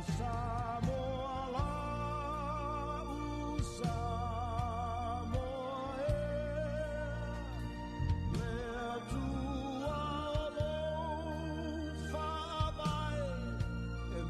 Samoa e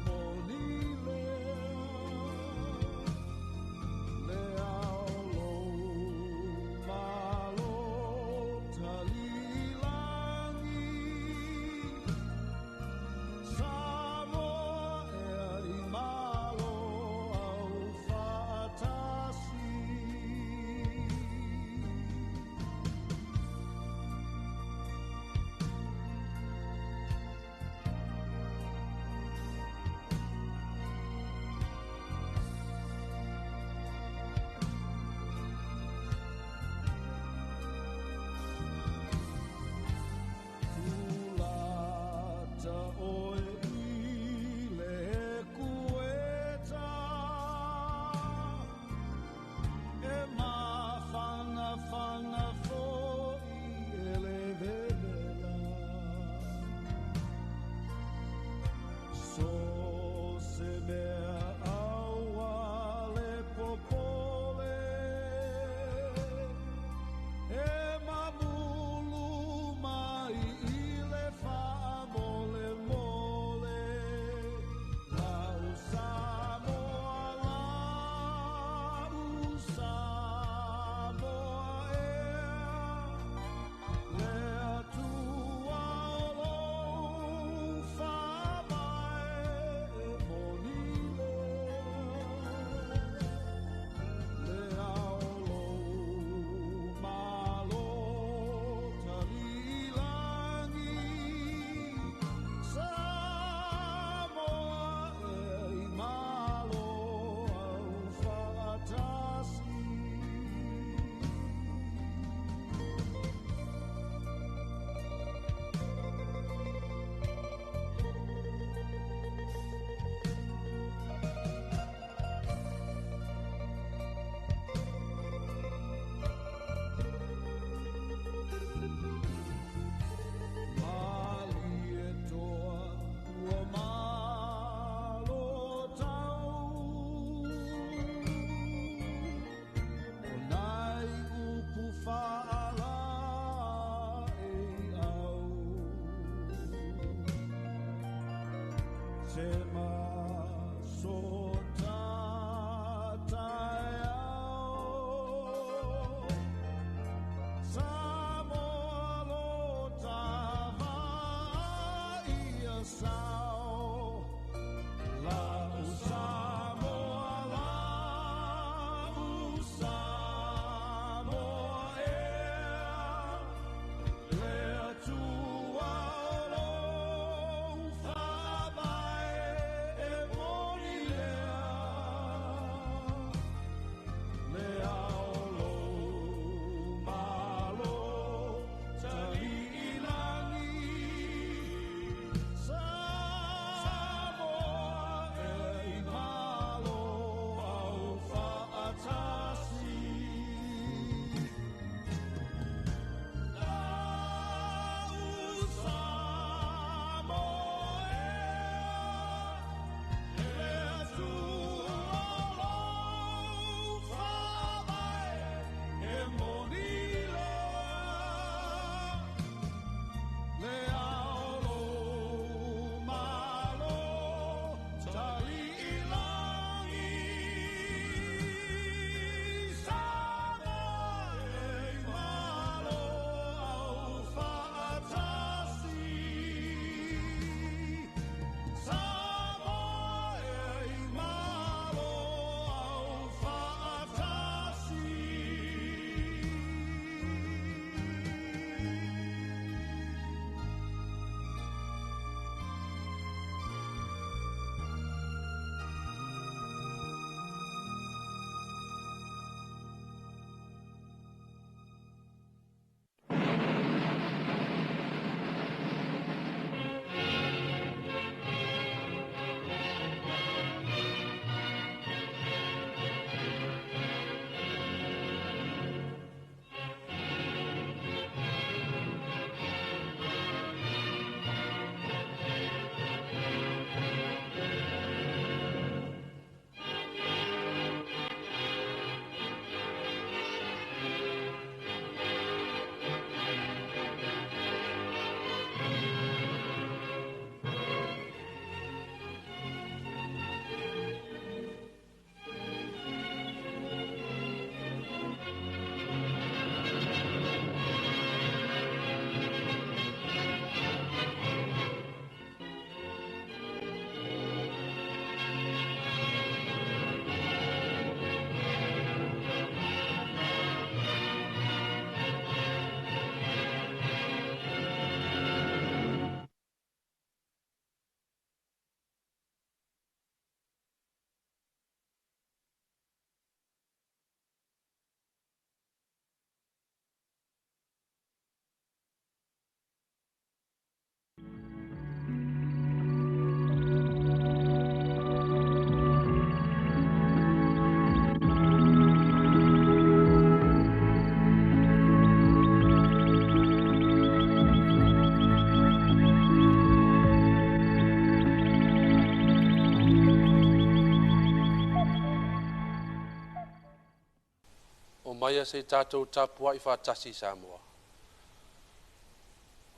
maya se tātou tapua I whātasi Samoa.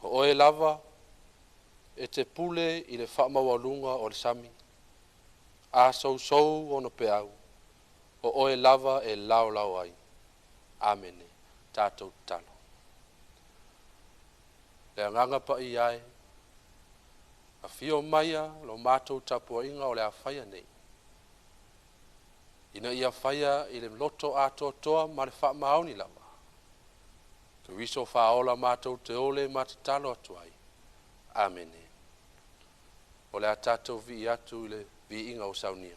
Ho oe lava e te pule I le whaamawalunga o le sami. A sou ono pe au. Ho oe lava e lau ai. Amene. Tātou talo. Le anganga pa I ai. A fio maia lo mātou tapua inga o le a whaia nei. Ina ia whaia I le loto atoa ma le wha maoni lawa. Tu wiso whaola mātou te ole ma te talo atu ai. Amene. O le a tātou vi atu I le vi inga o saunia.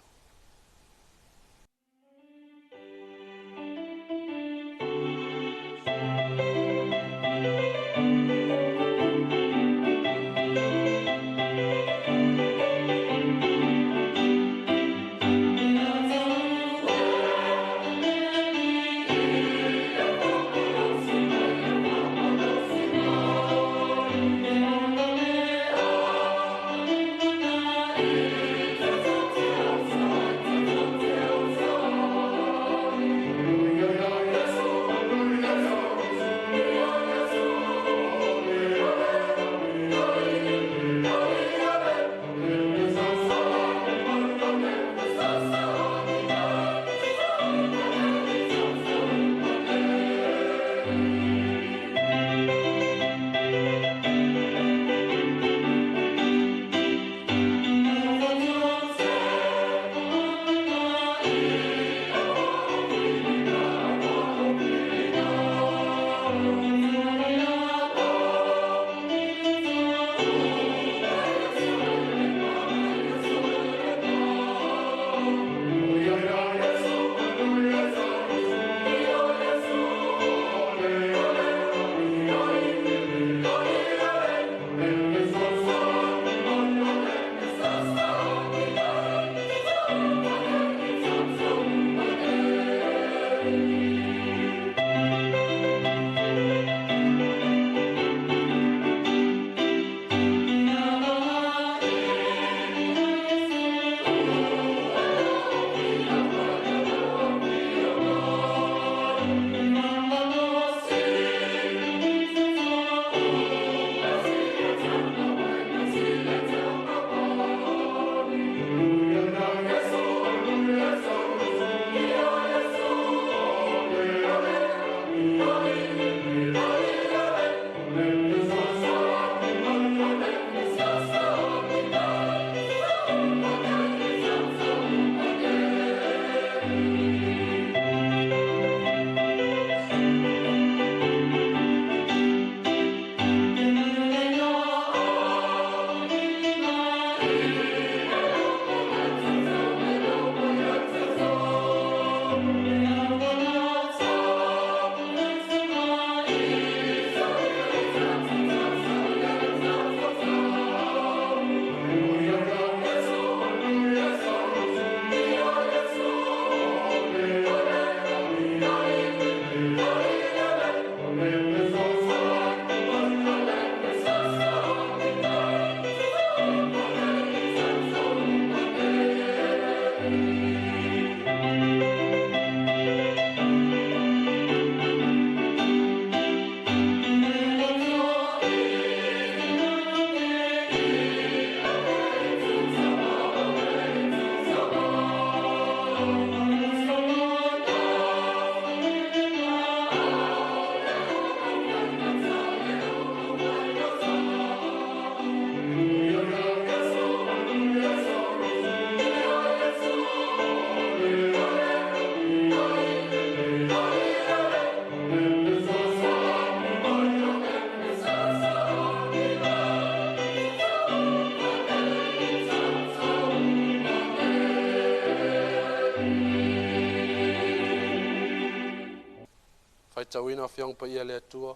Tawina fiong pa ia le atua.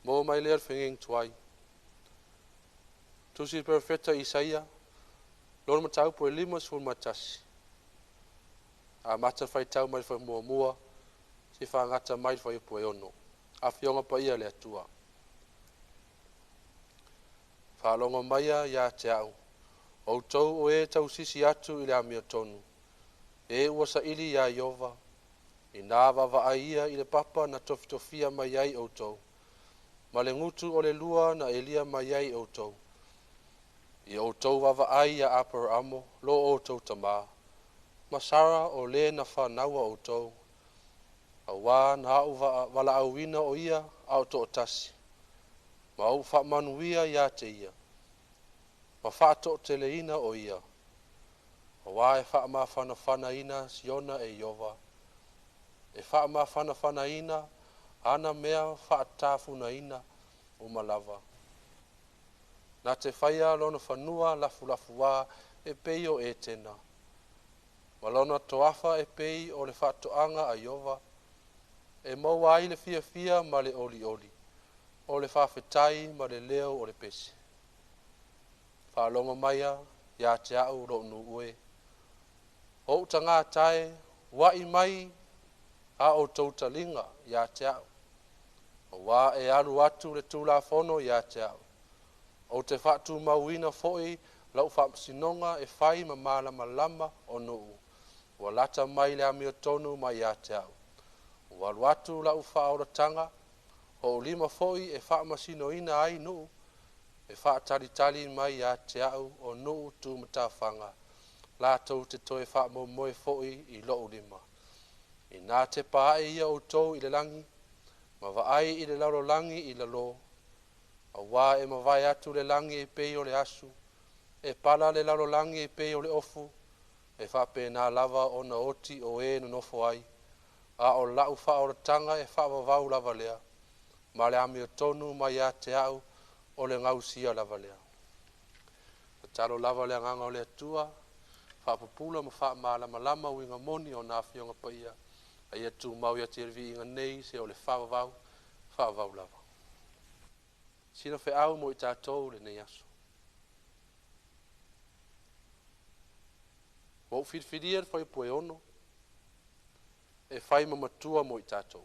Mo mai le fengeng tuai. Tusi perfecta Isaia. Lor matau po lima sul matasi. A mata fai tau mai fa mua. Si fa ngata mai fa po ono. A fiong pa ia le atua. Fa longo maia ya te au. O tau o e tau sisi atu I le amia tonu. E ua sa ili ya Yova. Ina vavaaia i le papa na tofitofia mai ai outou. Ma le ngutu o le lua na elia mai ai outou. I outou vavaaia apar amo lo outou tamā. Masara o le na whanaua outou. A wā na au wala auina o ia au to otasi. Ma au whamanuia ia te ia. Ma whaato te leina o ia. A wā e whaamawhanawhana ina siona e Iova. E whaamawhanawhana ina ana mea whaatafuna ina o malava. Nā te whaia lona whanua lafu wā e pei o e tena. Ma lona toafa e pei o le whaatoanga a Iova. E maua ai le fia ma le oli oli. O le whawhetai ma le leo o le pesi. Whaalonga maia, ia te au ro nu ue. Ho ta ngā tae, wai mai, a o tautalinga, ia te au. O wā e alu atu le tūla whono, ia te au. O te whatu mauina foi, lau whaapsinonga e whai ma malama lama o nuu. Wa lata mai le amia tonu mai ia te au. Walu atu lau whaoratanga, o lima foi e whaamasino ina ai nuu. E whaatalitali mai ia te au o nuu tu matawhanga. La tau te toe whaamomoe foi i loo lima. I nā te pāe ia o tau i le langi, ma vaai i le laro langi i le lo. A wā e ma vai atu le langi e pei o le asu, e pala le laro langi e pei o le ofu, e whape nā lava o na oti o e no nofo ai, a o lau whaoratanga e whaavavau lava lea, ma le ami o tonu mai a te au o le ngausia lava lea. Ta talo lava lea nganga o le atua, whaapupula ma whaamala lama winga moni o nā whionga paia, a ia tū mau ia te ervi inga nei se o le whaavavau lava. Sina whi au mo i tātou le nei aso. Wau whirwhiria whai poe ono, e whai mamatua mo i tātou.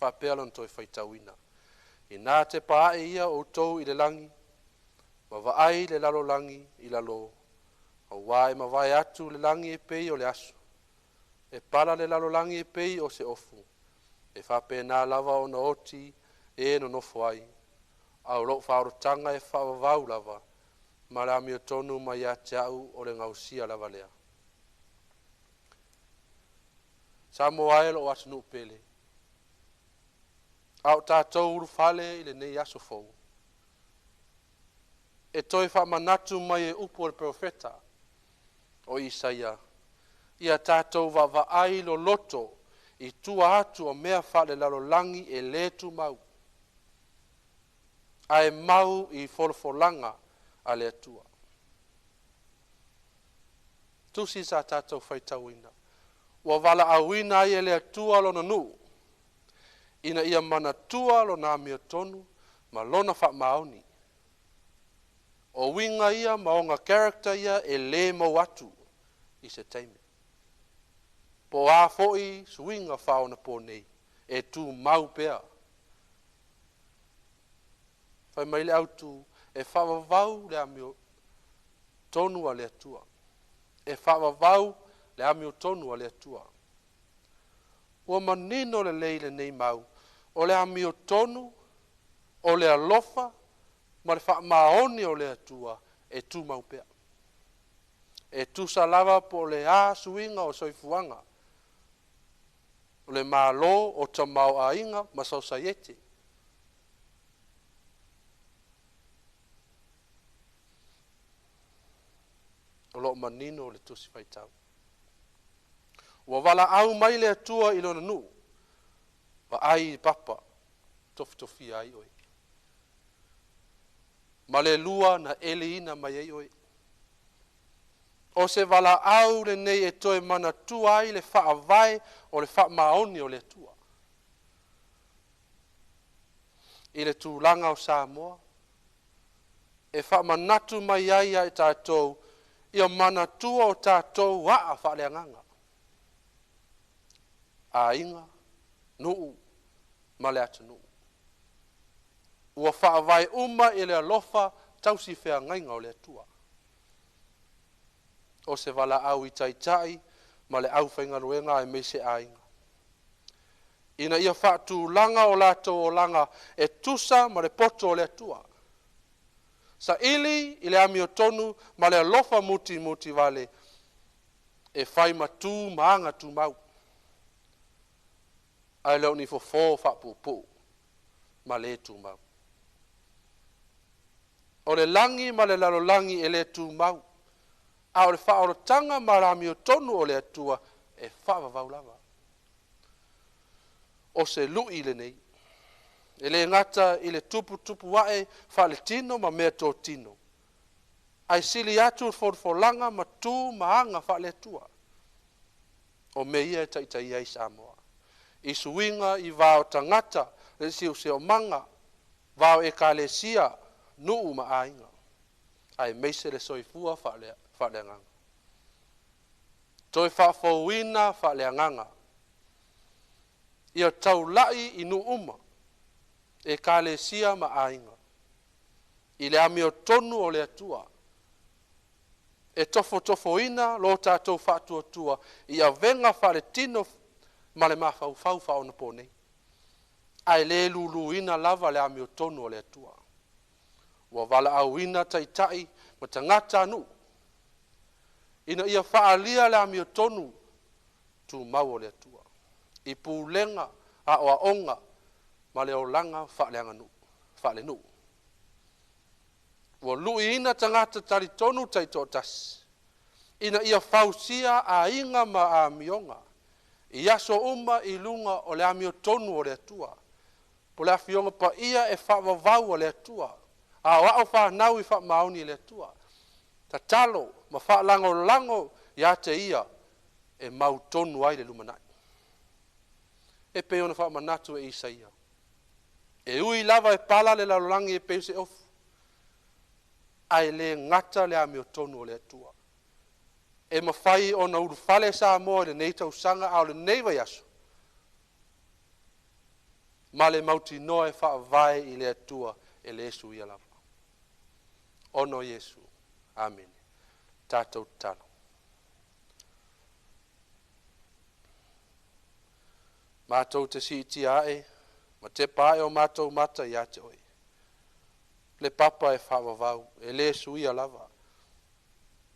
Whapealon toi whai tauina. I nā te pāe ia o tau i le langi, ma vaai le lalo langi i la lo. O wai ma vai atu le langi e pei o le aso. E pala le lalo langi e pei o se ofu. E whape nā lava o na oti e no nofo ai. Au lo whaorotanga e whaavavau lava, ma le ami o tonu mai a te au o le ngausia lava lea. Sa mo ai lo atu nu pele. Au tātou uru whale i le nei aso fau. E toi whaamanatu mai e upo le profeta o Isaia. Ia tātou wa ai lo loto i tua atu o mea whale lalo langi e letu mau. Ai mau i folfolanga a le atua. Tusi sa tātou whaitauina. Wa wala awina i e le atua lona nu. Ina ia mana tua lo nā mea tonu, ma lona wha maoni. O winga ia maonga character ia e le mau atu i se teime. Po a foi swinga whaona po nei, e tu mau pea. Whai mai le autu, e whawavau le amio tonu a le atua. E whawavau le amio tonu a le atua. Ua manino le leile nei mau, o le amio tonu, o le alofa, ma le whaamaoni o le atua, e tu mau pea. E tu salava po le a suinga o soifuanga, o le malo o tamau a inga, ma society. O lo manino o le tusi faitau. Ua wala au mai le atua i lona nu. Wa ai papa tofi ai oi. Ma le lua na eleina mai ai oi. O se wala au le nei e toe mana tua ai le wha vai o le wha maoni o le atua. I le tūlanga o Samoa. E wha manatu mai ai ai tātou. Ia mana tua o tātou waa wha le anganga. A inga, nuu, ma le atu nuu. Ua wha vai uma i le alofa tausi whea ngainga o le atua. O se wala au i taitai, ma le au whainga ruenga e mese a inga. ina ia whaatūlanga o lātou o langa e tusa ma le poto o le atua. Sa ili i le ami o tonu ma le alofa muti muti vale e whai ma tū maanga tū mau. Ai leo ni fofo whaapupu ma le tū mau. O le langi ma le lalolangi e le tū mau. A o le whaorotanga ma le ami o tonu o le atua e whaavavau lava. O se lui le nei. E le ngata i le tupu wae wha le tino ma mea tō tino. Ai sili atu forlanga ma tū maanga wha le tua. O me ia taitai ai Samoa. I suinga i vao tangata le siu seo manga. Vao e ka le sia nuu ma ainga. Ai meise le soifua wha le nganga. Toi wha fauina wha le nganga. Ia tau lai i nu uma. E ka le sia ma ainga. I le ami o tonu o le atua. E tofo ina lo tātou whaatua tua. Ia venga whare tino ma le mawhau whau na pōnei. Ai le lulu ina lava le ami o tonu o le atua. Wa wala au ina tai ma tangata anu. Ina ia whaalia le ami o tonu tu mau o le atua. I pūlenga a oa onga ma le o langa whaale nu. Wa lui ina tangata tari tonu tai tōtas. Ina ia whausia a inga ma a mionga. I aso uma i lunga o le ami o tonu o le atua. Po le afionga pa ia e whaavavau o le atua. A wao whanau i whaamauni le atua. Ta talo ma whaalango ia te ia e mau tonu ai le lumanai. E pe ona whaamanatu e Isaia. E ui lava e pala le lalolangi e pe se ofu. Ai le ngata le ami o tonu o le atua. E mawhai o na urufale sa moa le nei tausanga au le nei vai aso. Ma le mauti noa e whaavai i le atua e le esu ia lava. Ono Yesu. Amen. Tātou talo. Mātou te si iti ae, ma te pae o mātou mata i ate oi. Le papa e whaavavau, e le esu ia lava.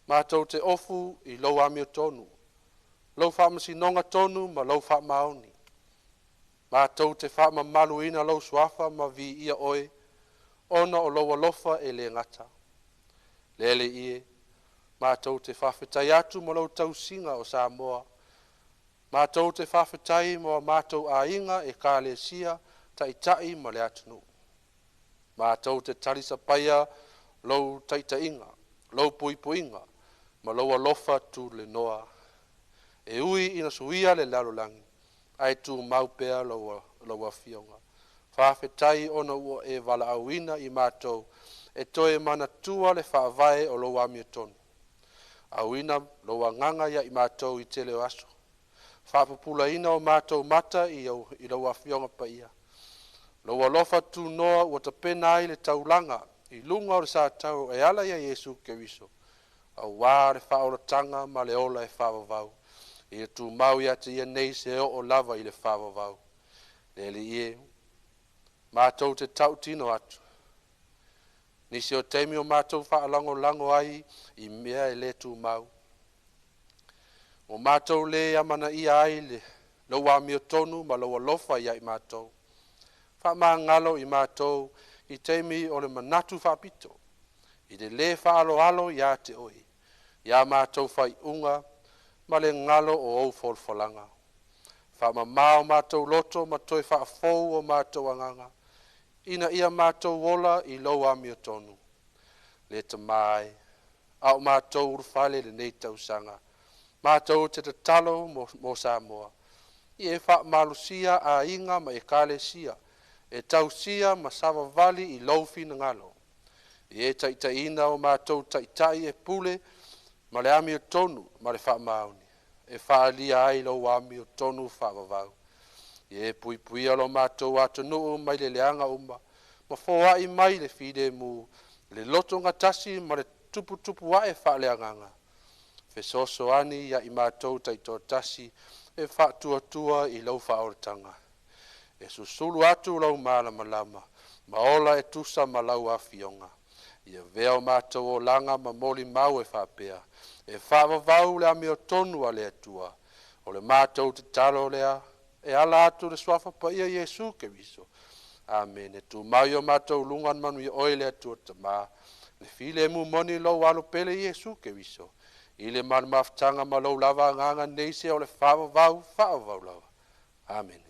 Mātou te ofu i lau ami o tonu. Lau whaamasi nonga tonu ma lau whaamaoni. Mātou te whaamamalu ina lau suafa ma vi ia oi. Ona o lau alofa e le ngata. Lele ie. Mātou te whawhetai atu ma lau tausinga o Samoa. Mātou te whawhetai mo mātou a inga e ka le sia tai ma le atunu. Mātou te tarisa paia lau taita inga, lau puipuinga, ma lau alofa tu le noa. E ui ina suia le lalolangi, ai tu maupea lau afionga. Whawhetai ona ua e wala auina i mātou, e toe mana tua le whaavae o lau ami tonu. Auina lau nganga ia i mātou i te leo aso. Whapupula ina o mātou mata i lau afionga pa ia. Lau alofa tu noa ua ta pena ai le taulanga i lunga o le sa tau e ala ia Yesu Keriso. Au wā le whaoratanga ma le ola e whaavavau. I e tu mau ia te ia nei se o lava i le whaavavau. Lele ie, mātou te tau tino atu. Nisi o teimi o mātou whaalango ai i mea e le tu mau. O mātou le amana ia ai le lau ami o tonu ma lau alofa ia i mātou. Wha ngalo i mātou i teimi o le manatu whapito. I le whaalo ia te oi. Ia mātou whai unga ma le ngalo o au folfolanga. Wha mao mātou loto ma toi whaafou o mātou anganga. Ina ia mātou wola i lau ami o tonu. Le te mai. Au mātou urufale le nei tausanga. Mātou te talo mo Samoa. I e wha malusia a inga ma e kale sia. E tausia ma sava vali i laufi na ngalo. I e taitaina o mātou taitai e pule ma le ami o tonu ma le wha mauni. E wha alia ai lau ami o tonu wha vavau. I e puipuia lo mātou atunuu mai le leanga uma. Ma fōa i mai le fide mu le loto ngatasi ma le tupu wae wha leanganga. Fesoso ani ia i mātou taito tasi e wha tua i lau wha oratanga. e susulu atu lau malama ma ola e tusa ma lau afionga ia vea o mātou o langa ma moli mau e whapea e whaavavau le ame o tonu a le atua o le mātou te talo lea e ala atu le swafa pa ia Yesu ke viso amen e tu mai o mātou lungan manu i oile atua tama le file mu moni lo walo pele Yesu ke viso i le man maftanga ma lo lava nganga neise o le whaavavau lava amen.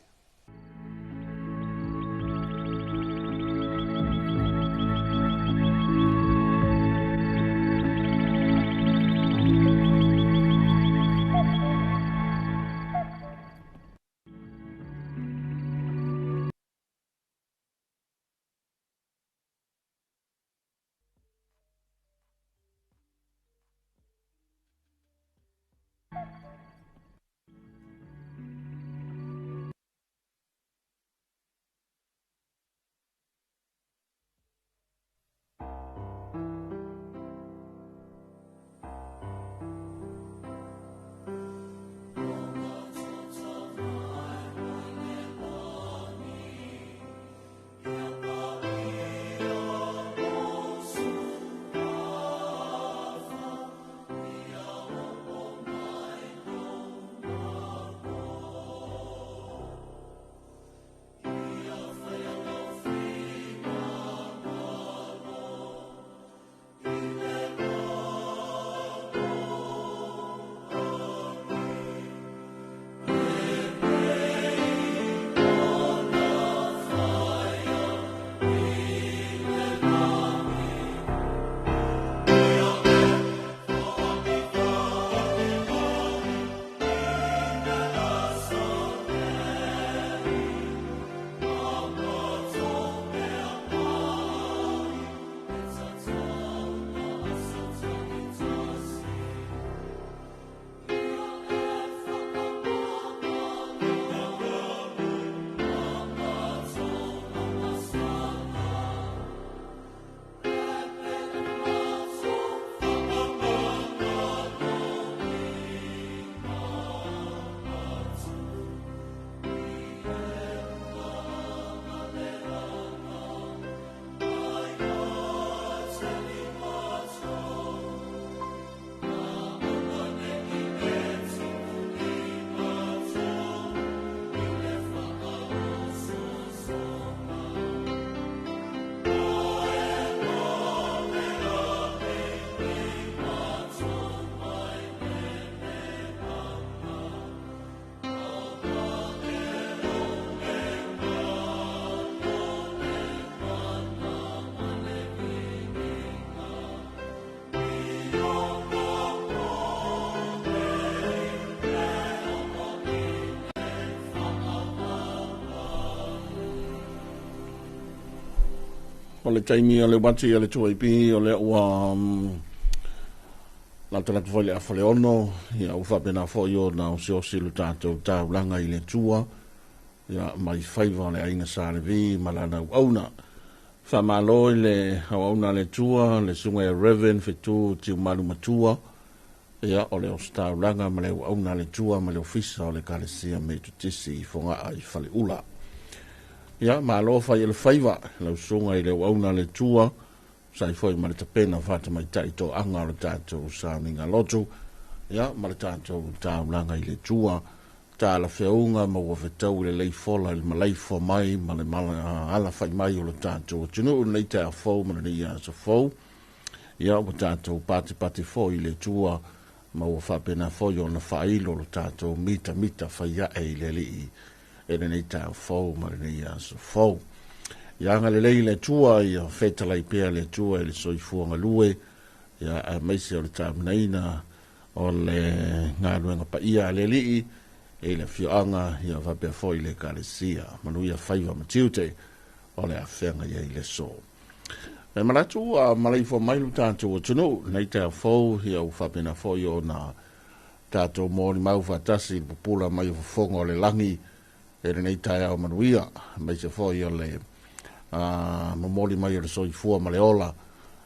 O le taimi o le wati o le tuaipi o le ua la tanatu foi le afale ono ia ufa pena foi o na o se o silu tātou tāulanga i le tua ia mai whaiva le aina sa le vi malana auna whamalo i le auna le tua le sunga e Reven fitu tiu malu matua ia o le o tāulanga ma le auna le tua ma le ofisa o le kalesia me tutisi i fonga ai fale ula ia malo fai le faiva le sunga i le auna le tua sai foi ma le tapena fata mai tai to anga le tatou sa ninga lotu ia ma le tatou tāulanga i le tua ta la feunga ma wa fetau le lei fola le malai fo mai ma le mala ala fai mai o le tatou tunu nei ta fo ma le ia so fo ia o tatou pati fo i le tua ma wa fa pena fo yo na fai lo tatou mita fai ia e le li e le nei ta fo ma le ia so fo ia nga le lei le tua ia feta lai pea le tua e le soifuanga lue ia a meisi o le tamnaina o le ngaluenga pa ia le li e le fioanga ia vapea foi le kalesia manuia faiva matiute o le afenga ia i le so e malatu a malaifo mailu tātou o tunu nei te fo ia u fapena foi o na tātou mōni mau fatasi pupula mai o fonga o le langi e le nei tai au manuia mai se foi o le mamoli mai o le soifua ma le ola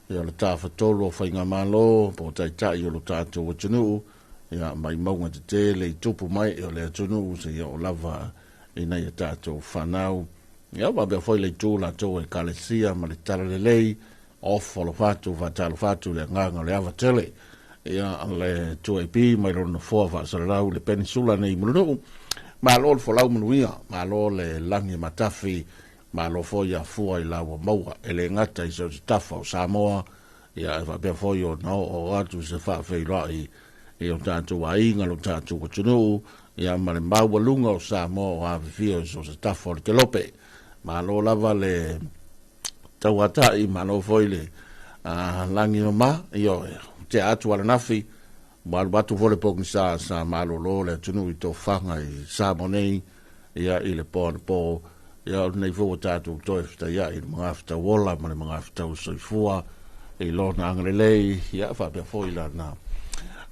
ia le tāwhatolo o whainga malo po tai o lo tātou o tunu ia mai maunga te te le tupu mai o le atunu se ia o lava ina ia tātou whanau. Ia wabea foi le tū la tō e kalesia ma le tala le lei, ofolo fatu, vatalo fatu le nganga le avatele. Ia le tū e pi, mai rona fua whaasarau le peninsula nei mulunuu. Ma lo le folau manuia, ma lo le langi matafi, ma lo foi a fua i lawa maua, e le ngata i sau tafa o Samoa, ia e wabea foi o nao o atu se wha whairai, i o tātou a inga lo tātou o tunuu, ia ma le maua lunga o Samoa o awhiwhio i sau tafa o le telope. Ma lo lava le tauatai, ma lo foi le langi o ma, i o te atu ala nafi, ma lo batu vole poki sa ma lo le tunu i tō whanga i sa monei, ia i le pōna pō, ia o nei fua tātou toi fta ia i le mga fta wola, ma le mga fta usoifua, i lo na angalelei, ia whapea foi la na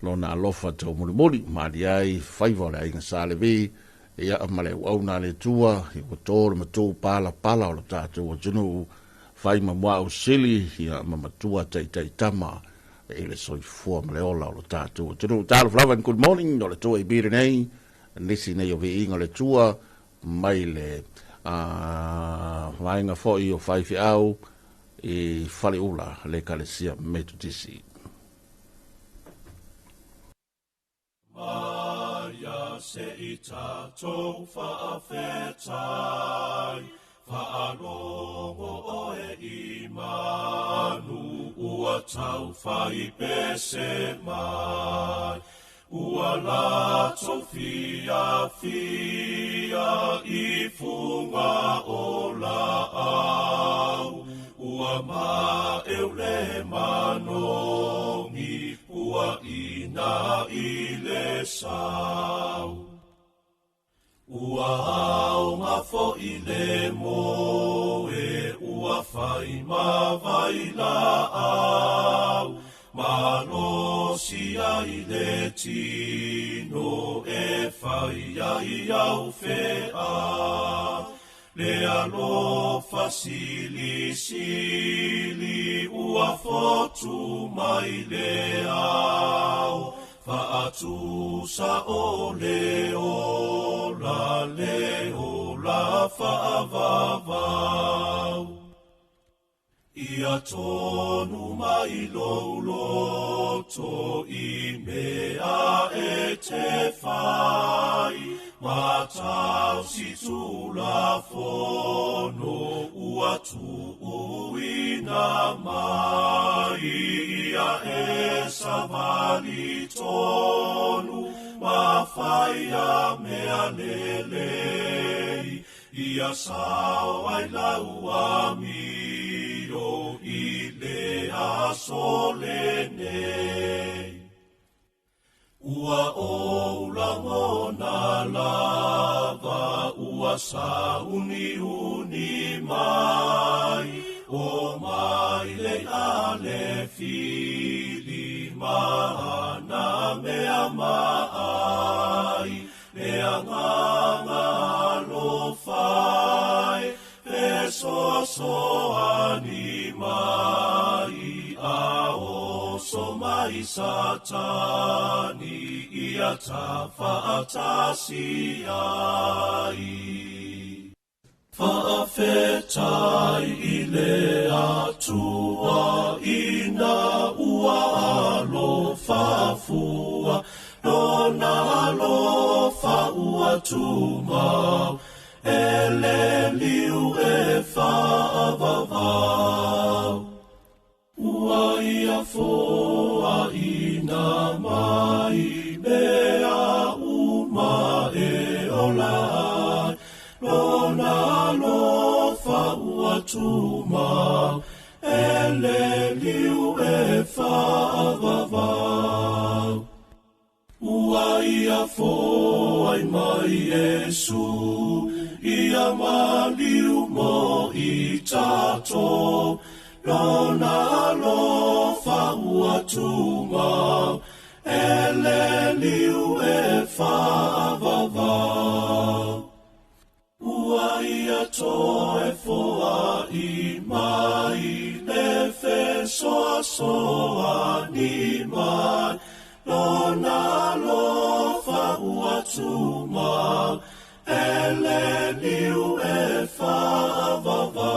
lo na alofa tau mulimuli, ma di ai, whaiva le ainga sa le vi, ia ma le au na le tua, i o tōre ma tō pala o le tātou o tunu, whaima mua o sili, ia ma matua tei tama, e le soifua ma le ola o le tātou o tunu. Tālo Flavan, good morning, no le tua i bire nei, nisi nei o vi inga le tua, mai le vainga foi o whaifi au, i whale ula le kalesia metutisi. Maia se i tātou whaawhetai, whaalongo oe i manu, ua tau whai pese mai. Ua lato fia i funga o la au. Ua ma eule manongi, ua ina i le sau. Ua au ngafo i le moe, ua fai ma vai la au. Malo sia i le tino e fai ai au fea. Le alofa sili ua fotu mai le au. Faatu sa o le ola faavavau. Ia tonu mai loto i mea e te fai, matau si tula fono ua tu uina mai. Ia e savali tonu, mawhai a mea lelei, ia sao ai lau a mi. I le asolene. Ua oulangona lava, ua sauni mai, o mai le ale fili maana mea mai, le anganga lo fai, so animai a oso mai satani ia tafa atasiai. Faafetai i le atua ina ua alofa fua, nona alofa ua tumau, ele liu e whaavavau. Ua ia foa ina mai, mea uma e olai. Lona lofa ua tumau, ele liu e whaavavau. Ua ia foa mai Yesu, ia maliu mo i tato, lona lofa ua tumau, ele liu e whaavavau. Ua ia toe foa i mai, le fesoa soa ni mai, lona lofa ua tumau, ele liu e whaavavau.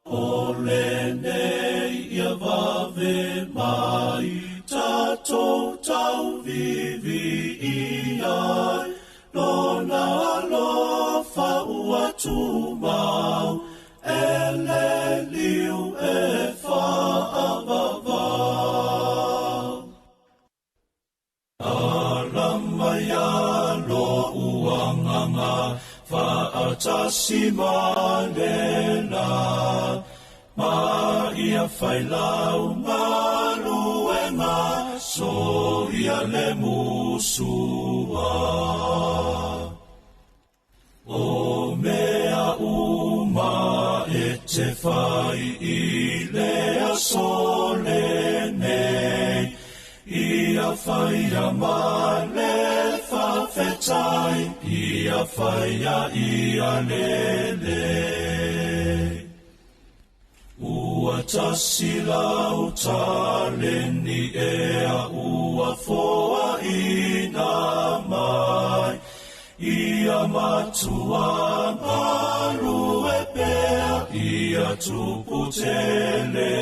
O le nei ia vave mai, tatou tau vivi i ai, lona alofa ua tu mau, ele liu e whaavavau. Alamaya lo uanganga, whaatasi manena, ma ia whailau maluenga, so ia le musua. O mea uma e te whai i lea sole nei, ia whaia ma le whawhetai, ia whaia ia lele. Ua tasi lau taleni ea ua foa ina mai, ia matua malu e pea, ia tupu tele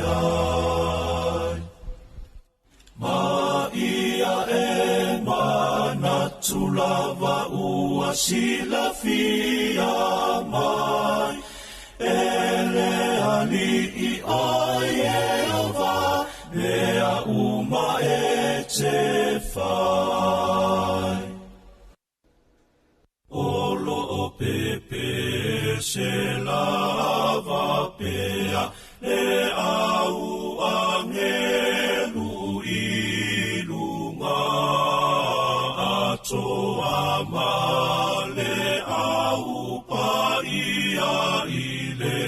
ai. Ma ia e manatu lava ua sila fia mai, ele ali i ai e ova, lea uma e te fai. Olo o pepe se lava pea, le au angelu i lunga, atoa ma le au pa ia i le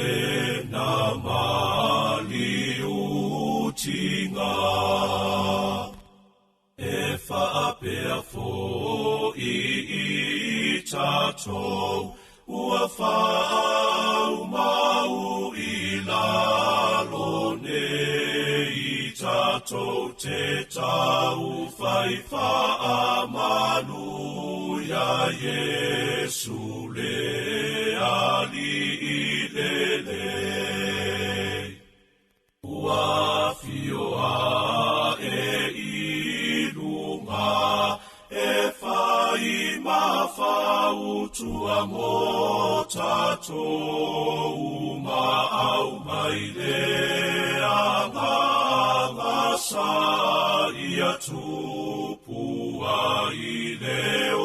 na mali utinga. E whaapea fo i tatou, ua whaau mau i lalo nei tatou te tau whai whaamanu ya Yesu le ali i lele. Ua fioa e ilunga, e whai mawhau tua mo tatou ma au mai le anga sa ia tupua i le o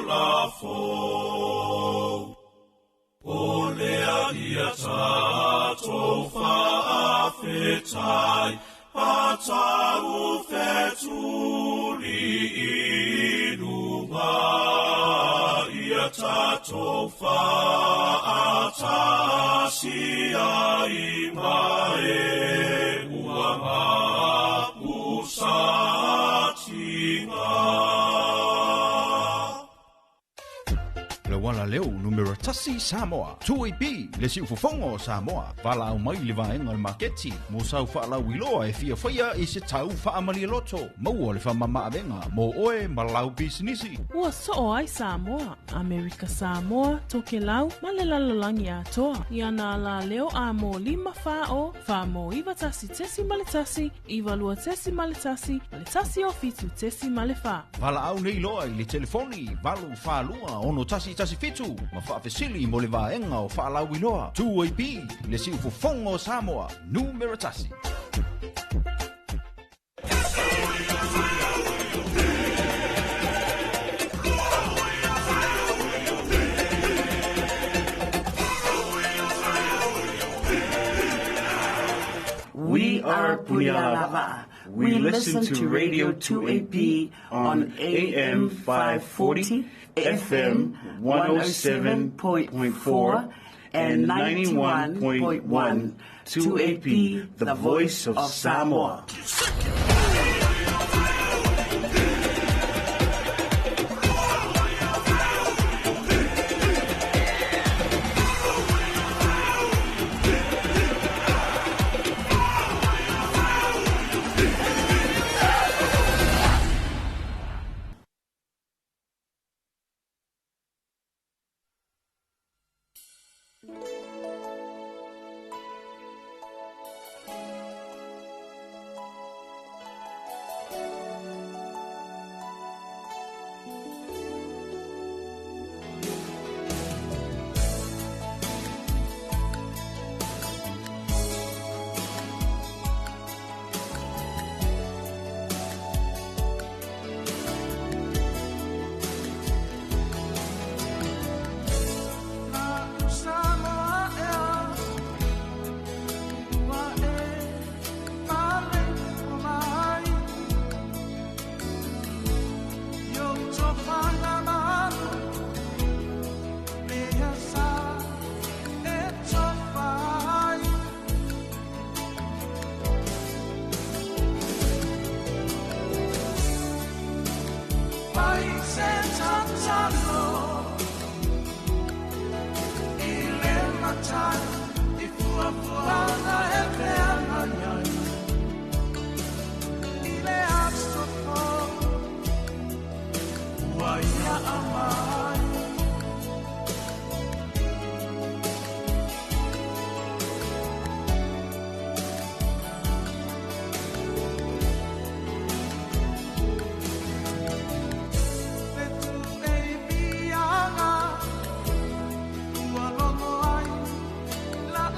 la fo. O lea ia tatou whaafetai, patau fetuli ilunga, ia tatou whaatasi ai mae uanga usatinga. Le wala leo numero tasi Samoa. 2AP le si ufofongo Samoa. Wala au mai le vaenga le maketi. Mo sau whaala wiloa e fia whaia e se tau whaamali loto. Maua le whamama avenga. Mo oe malau bisinisi. Ua soo ai Samoa, Amerika Samoa, toke lau, male lalolangi atoa. Iana la leo a mo 5 whao, wha mo iwa tasi tesi male tasi, iwa lua tesi male tasi o fitu tesi male wha. Wala au nei loa i le telefoni. Walu whalua ono tasi fitu. Ma whaafesili mo le vaenga o whaala wiloa. 2AP le si ufofongo Samoa. Numero tasi. We are Puyalava. We listen to Radio 2AP on AM 540, FM 107.4, and 91.1. 2AP, the voice of Samoa.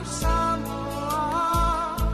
Samoa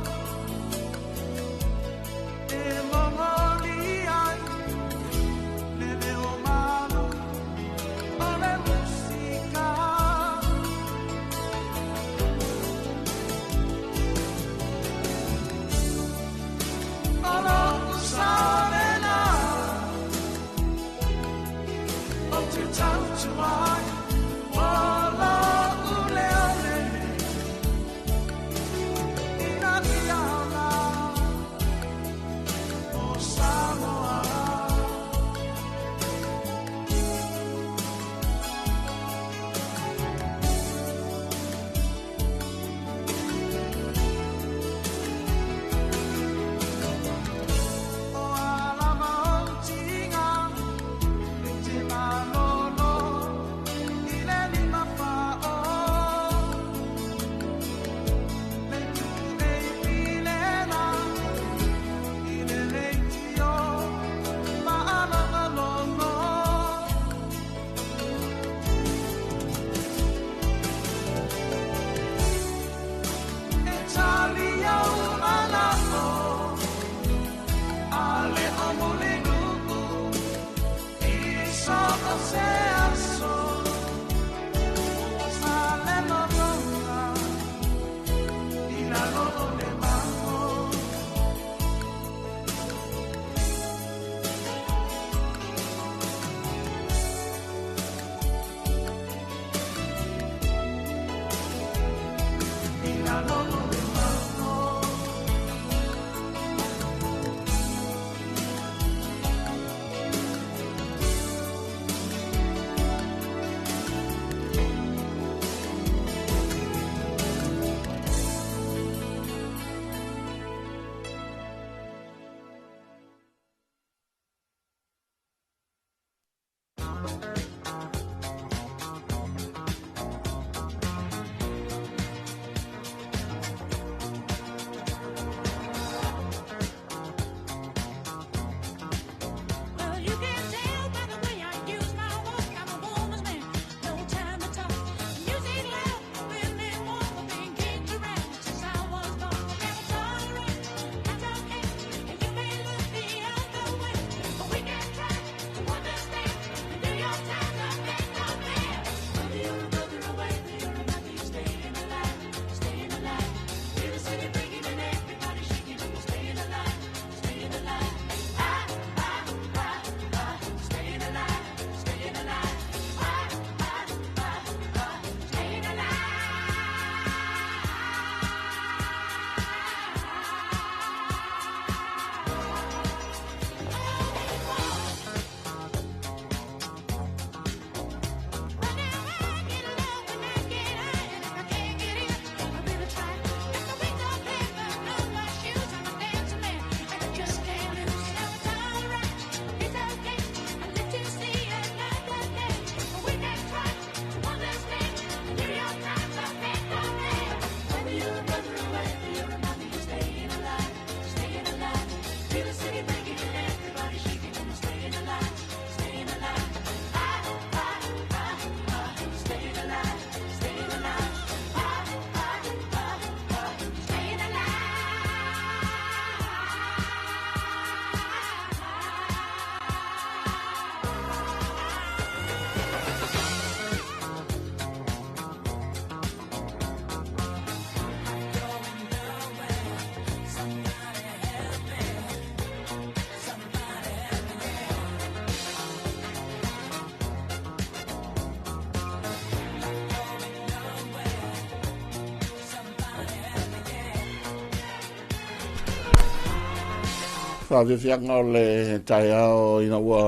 whawhiwhianga o le tai ao ina ua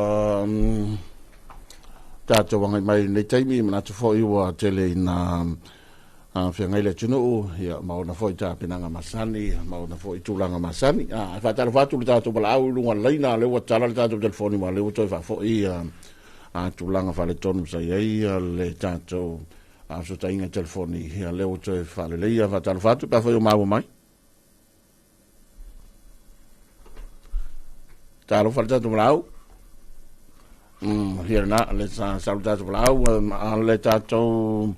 tātou wangai mai nei taimi mana tu fo iwa tele ina whiangai le tunu ia mauna fo i tāpinanga masani mauna fo i tūlanga masani whatara whatu le tātou pala au lunga leina le ua tala le tātou telefoni ma le ua toi whafo i tūlanga whale tonu sa iei le tātou so tainga telefoni ia le ua toi whale leia whatara whatu pa whai o maua mai tālo whale tātou pala au here na le salutar tu pala le tātou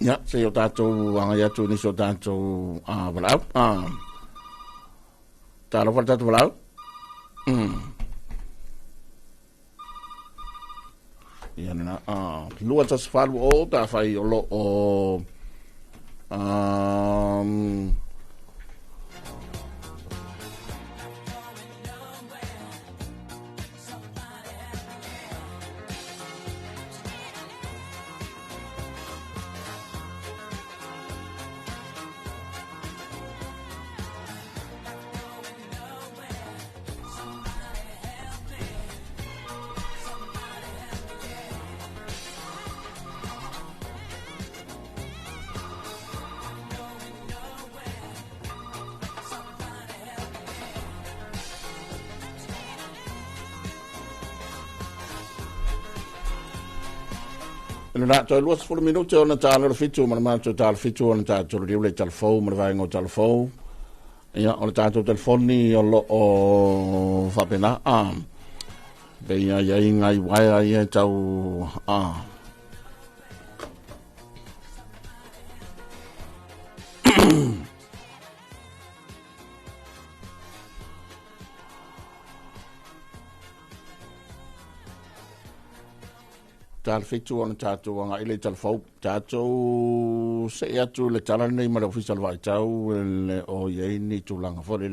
ya se o tātou anga ya tu ni so tātou pala tālo whale tātou pala ia na lua tas whalu o tā whai o lo o na to luas 4 minuti ona tala le fitu ma to tala fitu ona ta to le telefon ma vai ngo telefon ia ona ta to telefoni o lo o fa pena be ia ngai wai ia tau tal fitu on tato wanga ile telefon tato se atu le tala nei ma official vai tau le o ye ni tu langa fo le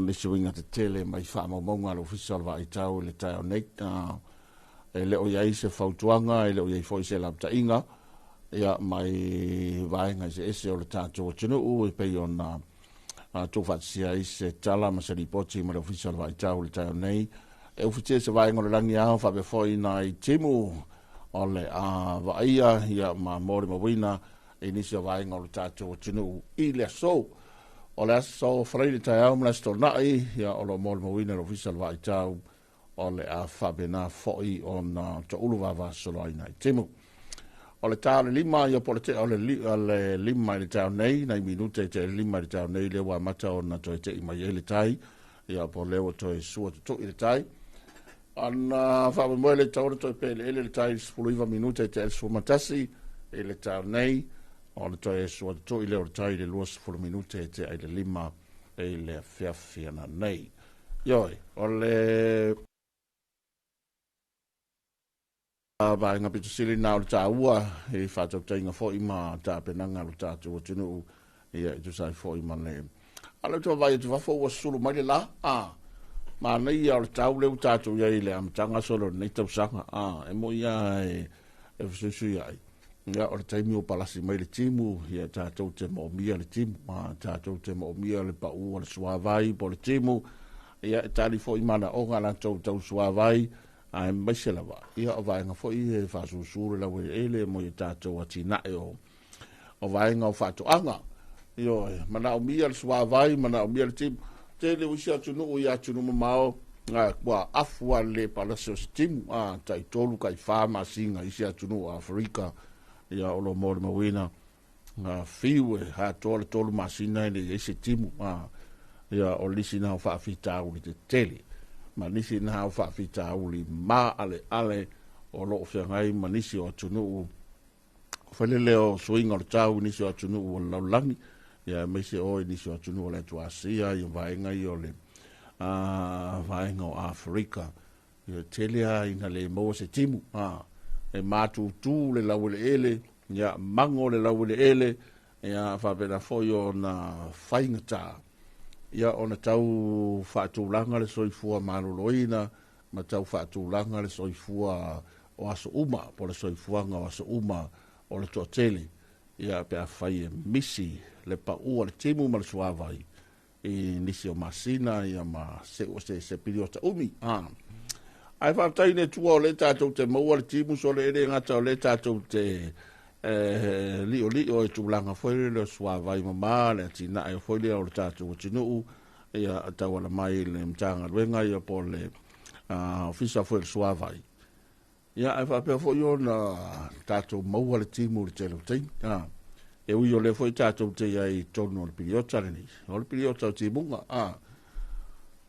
le swinga te tele mai fa mo monga le official vai tau le tau nei le o ye se fautuanga le o ye foi se la inga ya mai vai nga se o le tato tunu u pe ona tu fa sia se tala ma se ripoti ma le official vai tau le tau nei e ufite se vai ngore rangi ao fa be foi na i timu ole vaia ia ma mori ma wina inisi vai ngore tato tunu i le so ole so freile tai au mla sto nai ia ole mori ma wina lo official vai tau ole fa be na foi on to uluva va solo i nai timu ole tale lima ia polite ole lima le tau nei na minute te lima le tau nei le wa mata on to te i mai ele tai ia po leo to su to i tai ana fa mo le tau to pele ele tai 10 minuta te su matasi ele tau nei on to su to ile tai le luas 10 minuta te ai le lima ele fia na nei yoi ole ba nga pitu sili na o ta ua e fa to tainga fo ima ta penanga o ta tu tunu ia tu sai fo ima le ala to vai tu fa fo sulu mai la ma nei al tau le tatu ia ile am tanga solo nei tau sanga e mo ia e su ia ia o taimi o palasi mai le timu ia tatu te mo mia le timu tatu te mo mia le pa u le suavai po le timu ia tali fo imana o ngala tau suavai ai mai se lava ia o vai nga fo i fa su la we ele mo ia tatu atina e o vai nga fa to anga io mana o mia le suavai mana o mia le timu tele usia tunu ia tunu mao kwa afwa le palacio steam tai tolu kai fama singa isia tunu Afrika ia olo mor mawina fiwe ha tolu masina le ese timu ia olisi na fa fita u te tele manisi na fa fita u ma ale olo fengai manisi o tunu falele o swing o tau nisi o tunu o laulangi ia mese o ni so tunu le tu asia i vaenga i ole vaenga o Afrika ia telia ina le mo se timu e matu tu le lawele ele ia mango le lawele ele ia fa pena foio na faingata ia ona tau fatulanga le soifua maloloina ma tau fatulanga le soifua o aso uma po le soifuanga o aso uma o le toteli ia pe a fai misi le pa ua le timu ma le suavai i nisi o masina ia ma se pili o ta umi. Ai whaatai ne tua o le tātou te maua le timu so le ere ngata o le tātou te li o e tūlanga whaere le suavai ma le tina e whaere o le tātou o tinuu ia tau ala mai le mtanga ruenga ia po le ofisa whaere suavai. Ia ai whaapea whoi o na tātou maua le timu le telo tei. E ui o le whoi tātou te ai tono o le piriota reni. O le piriota o timunga.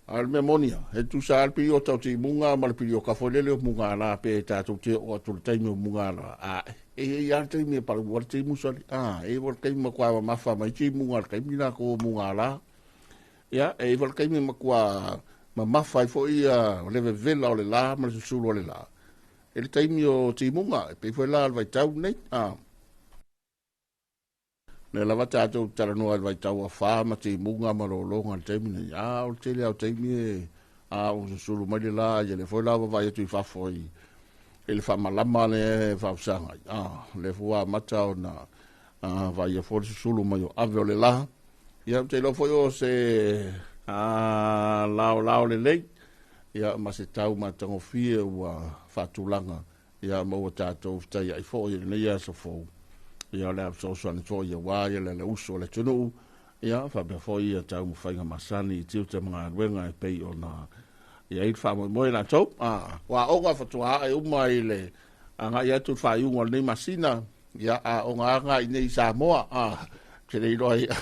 Al memonia. E tu sa al piriota o timunga ma le pirioka whaelele o munga la pe tātou te o atu le taimi o munga la. E ia taimi e paru wale timu sali. E wale kaimi makua mafa mai timunga le kaimi na ko munga la. Ia e wale kaimi makua mafa i fwoi leve vela o le la ma le susulu o le la. E le taimi o timunga, e pe fwoi la al vai tau nei. Ne lava tātou taranoa al vai tau a whāma timunga ma lo longa le taimi nei. O te le au taimi e o susulu mai le la, ia le fwoi lava vai atu i whafoi. E le whamalama le whausangai. Le fua mata o na vai a fwoi susulu mai o ave o le la. Ia te lo fwoi o se lao le lei. Ia ma se tau ma tango fie ua whatulanga. Ia maua tātou fitai ai fōi e nei asa fōu. Ia le apsoso ane fōi ia wāia le uso le tunu. Ia whabea fōi ia tau mwhainga masani i tiu te mga ruenga e pei o na. Ia i whamoe moe la tau. Wa onga whatua e uma i le. Anga ia tu whai unga nei masina. Ia onga anga i nei Samoa. Tere iloa ia.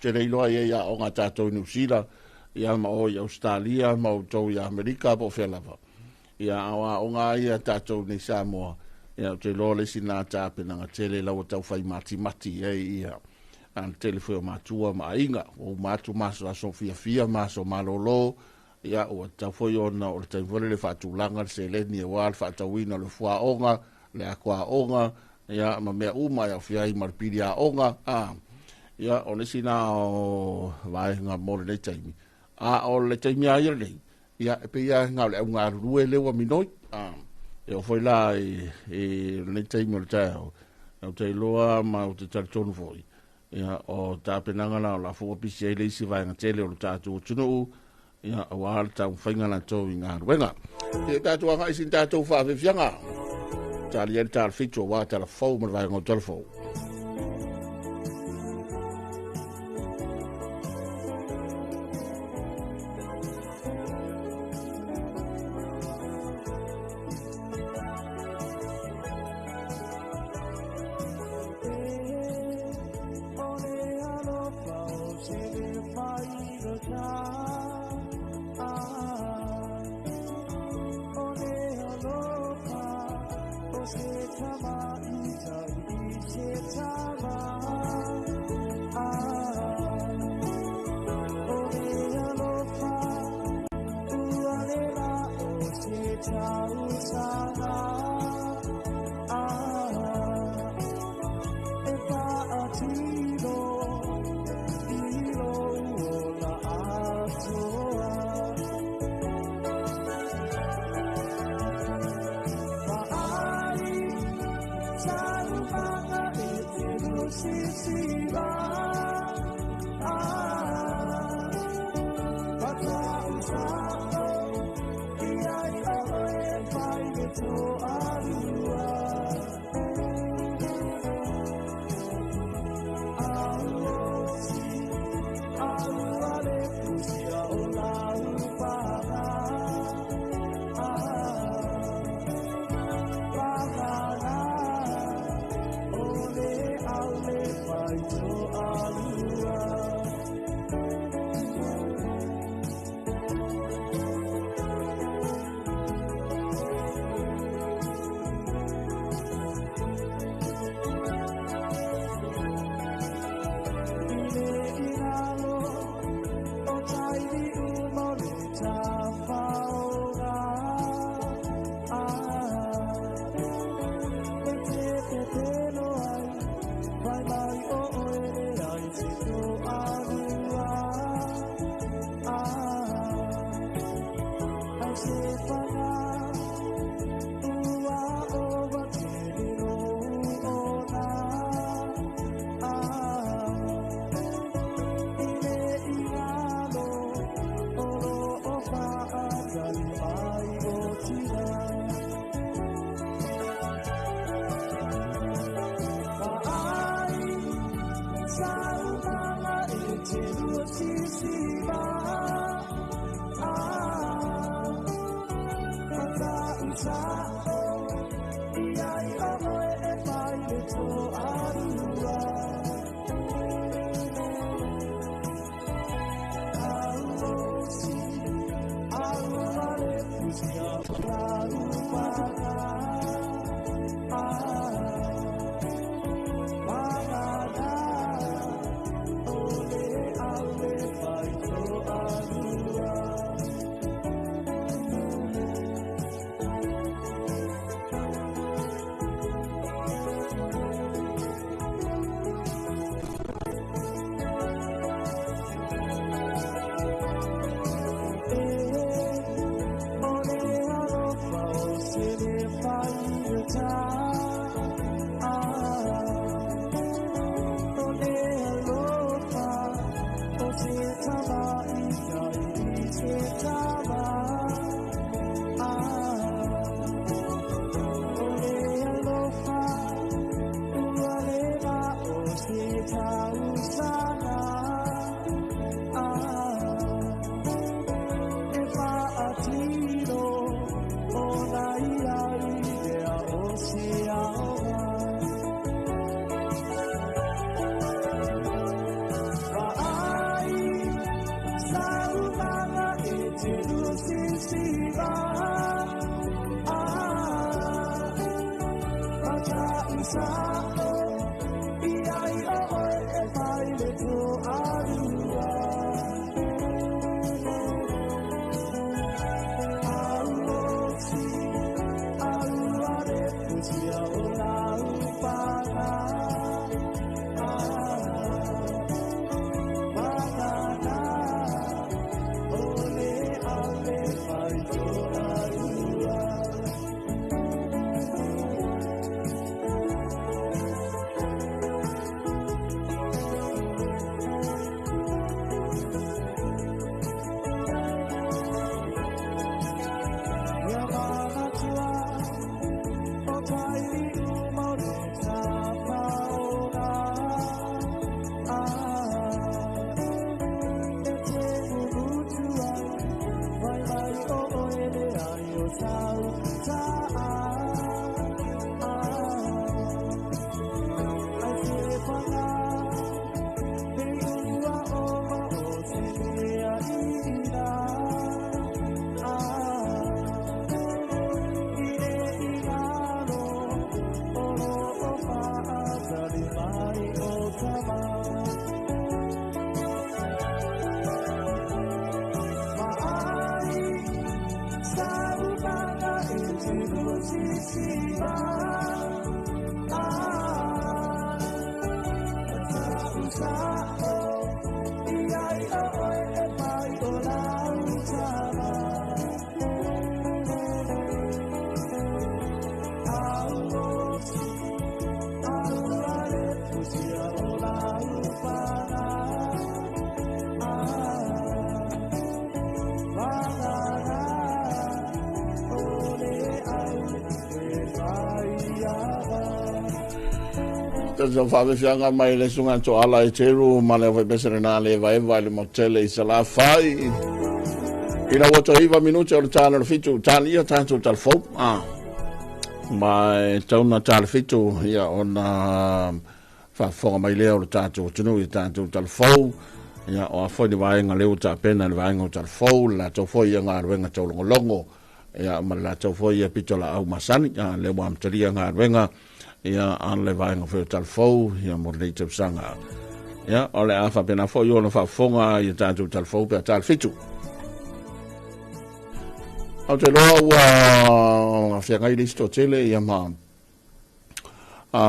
Tere iloa ia onga tātou New Zealand. Ia ma o i Australia, ma o tau i Amerika po whelava. Ia awa o ngā ia tātou nei Samoa. Ia te lole si nā tāpena ngā tele lau tau whai mati ia. An tele whai o mātua ma inga. O mātu maso aso fia maso malolo. Ia o tau whai ona o le tai wale le whatulanga se leni e wāl whatauina le fua onga, le akua onga. Ia ma mea uma ia whiai marpiri a onga. Ia o nesi nā o vaenga mōre nei taimi. O le taimi a ia nei. Ia e pe ia ngau le au ngā rue lewa minoi. E o foi la e le taimi o le tau. E o te loa ma o te taritonu foi. Ia o tāpenanga la o la fua pisi e leisi vaenga tele o le tātou o tunu. Ia o ala tau whainga na tau i ngā ruenga. E tātou anga isin tātou whawewhianga. Tāli e tāra fitu o wā tāra fau ma vaenga o telefou. Oh Sa whawewhianga mai le sunga to ala I teru ma le wai besere nā le waewa le motele I sa la whai. Ina wato hiva minute o le tāna le fitu, tāna ia tātou talfou. Mai tauna tāna fitu ia o na whawhonga mai leo le tātou tunu I tātou talfou. Ia o a whoi ni waenga leo tā pena le waenga o talfou, la tau whoi ia ngā ruenga tau longo. Ia ma la tau whoi ia pito la au masani, ia le wa amtaria ngā ruenga. Ia an le vaenga wheo talfou, ia mo le tau sanga. Ia, o le awha pena fo i ona whafonga i tātou talfou pia talfitu. Au te loa ua whiangai listo tele, ia ma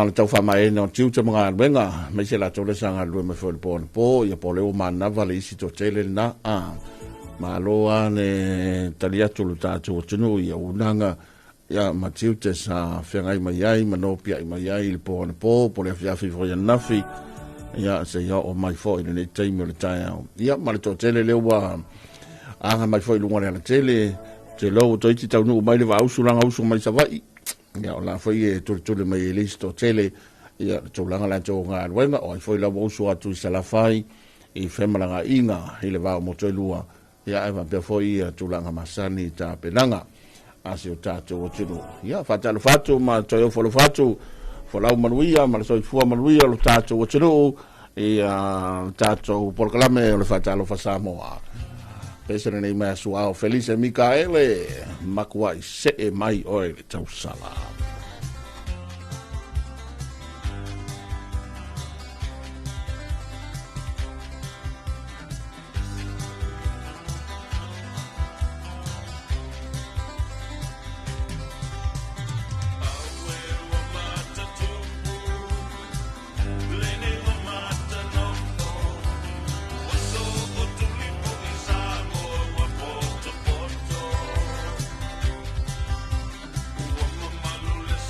le tau whamaena o tiuta mga arwenga, mai se la tau le sanga lue me wheo le pōna pō, ia po leo manawa le isi to tele na ma loa ne taliatu lu tātou tunu, ia unanga, ia matiu te sa whengai mai ai, manopia I mai ai, le pōna pō, po le whiawhi whoia nafi, ia se ia o mai fo I le teimi o le tai au. Ia, ma le tō tele leo wa, anga mai fo I lunga le tele, te lau to iti tau nuu mai le wa ausu langa ausu mai sa vai. Ia, o la fo I e tule mai e lisi tō tele, ia tūlanga la tō ngā ruenga o i foi la wausu atu i salafai i whemalanga inga i le wao moto lua ia ewa pe foi ia tūlanga masani ta penanga asi o tātou o tino ia whatalu whatu ma toi o wholo whatu wholau manuia ma le soifua manuia lo tātou o tino i tātou porkalame o le whatalu whasamoa pesere nei mea suao Felice Mikaele makuai se e mai oe le tausala. Malules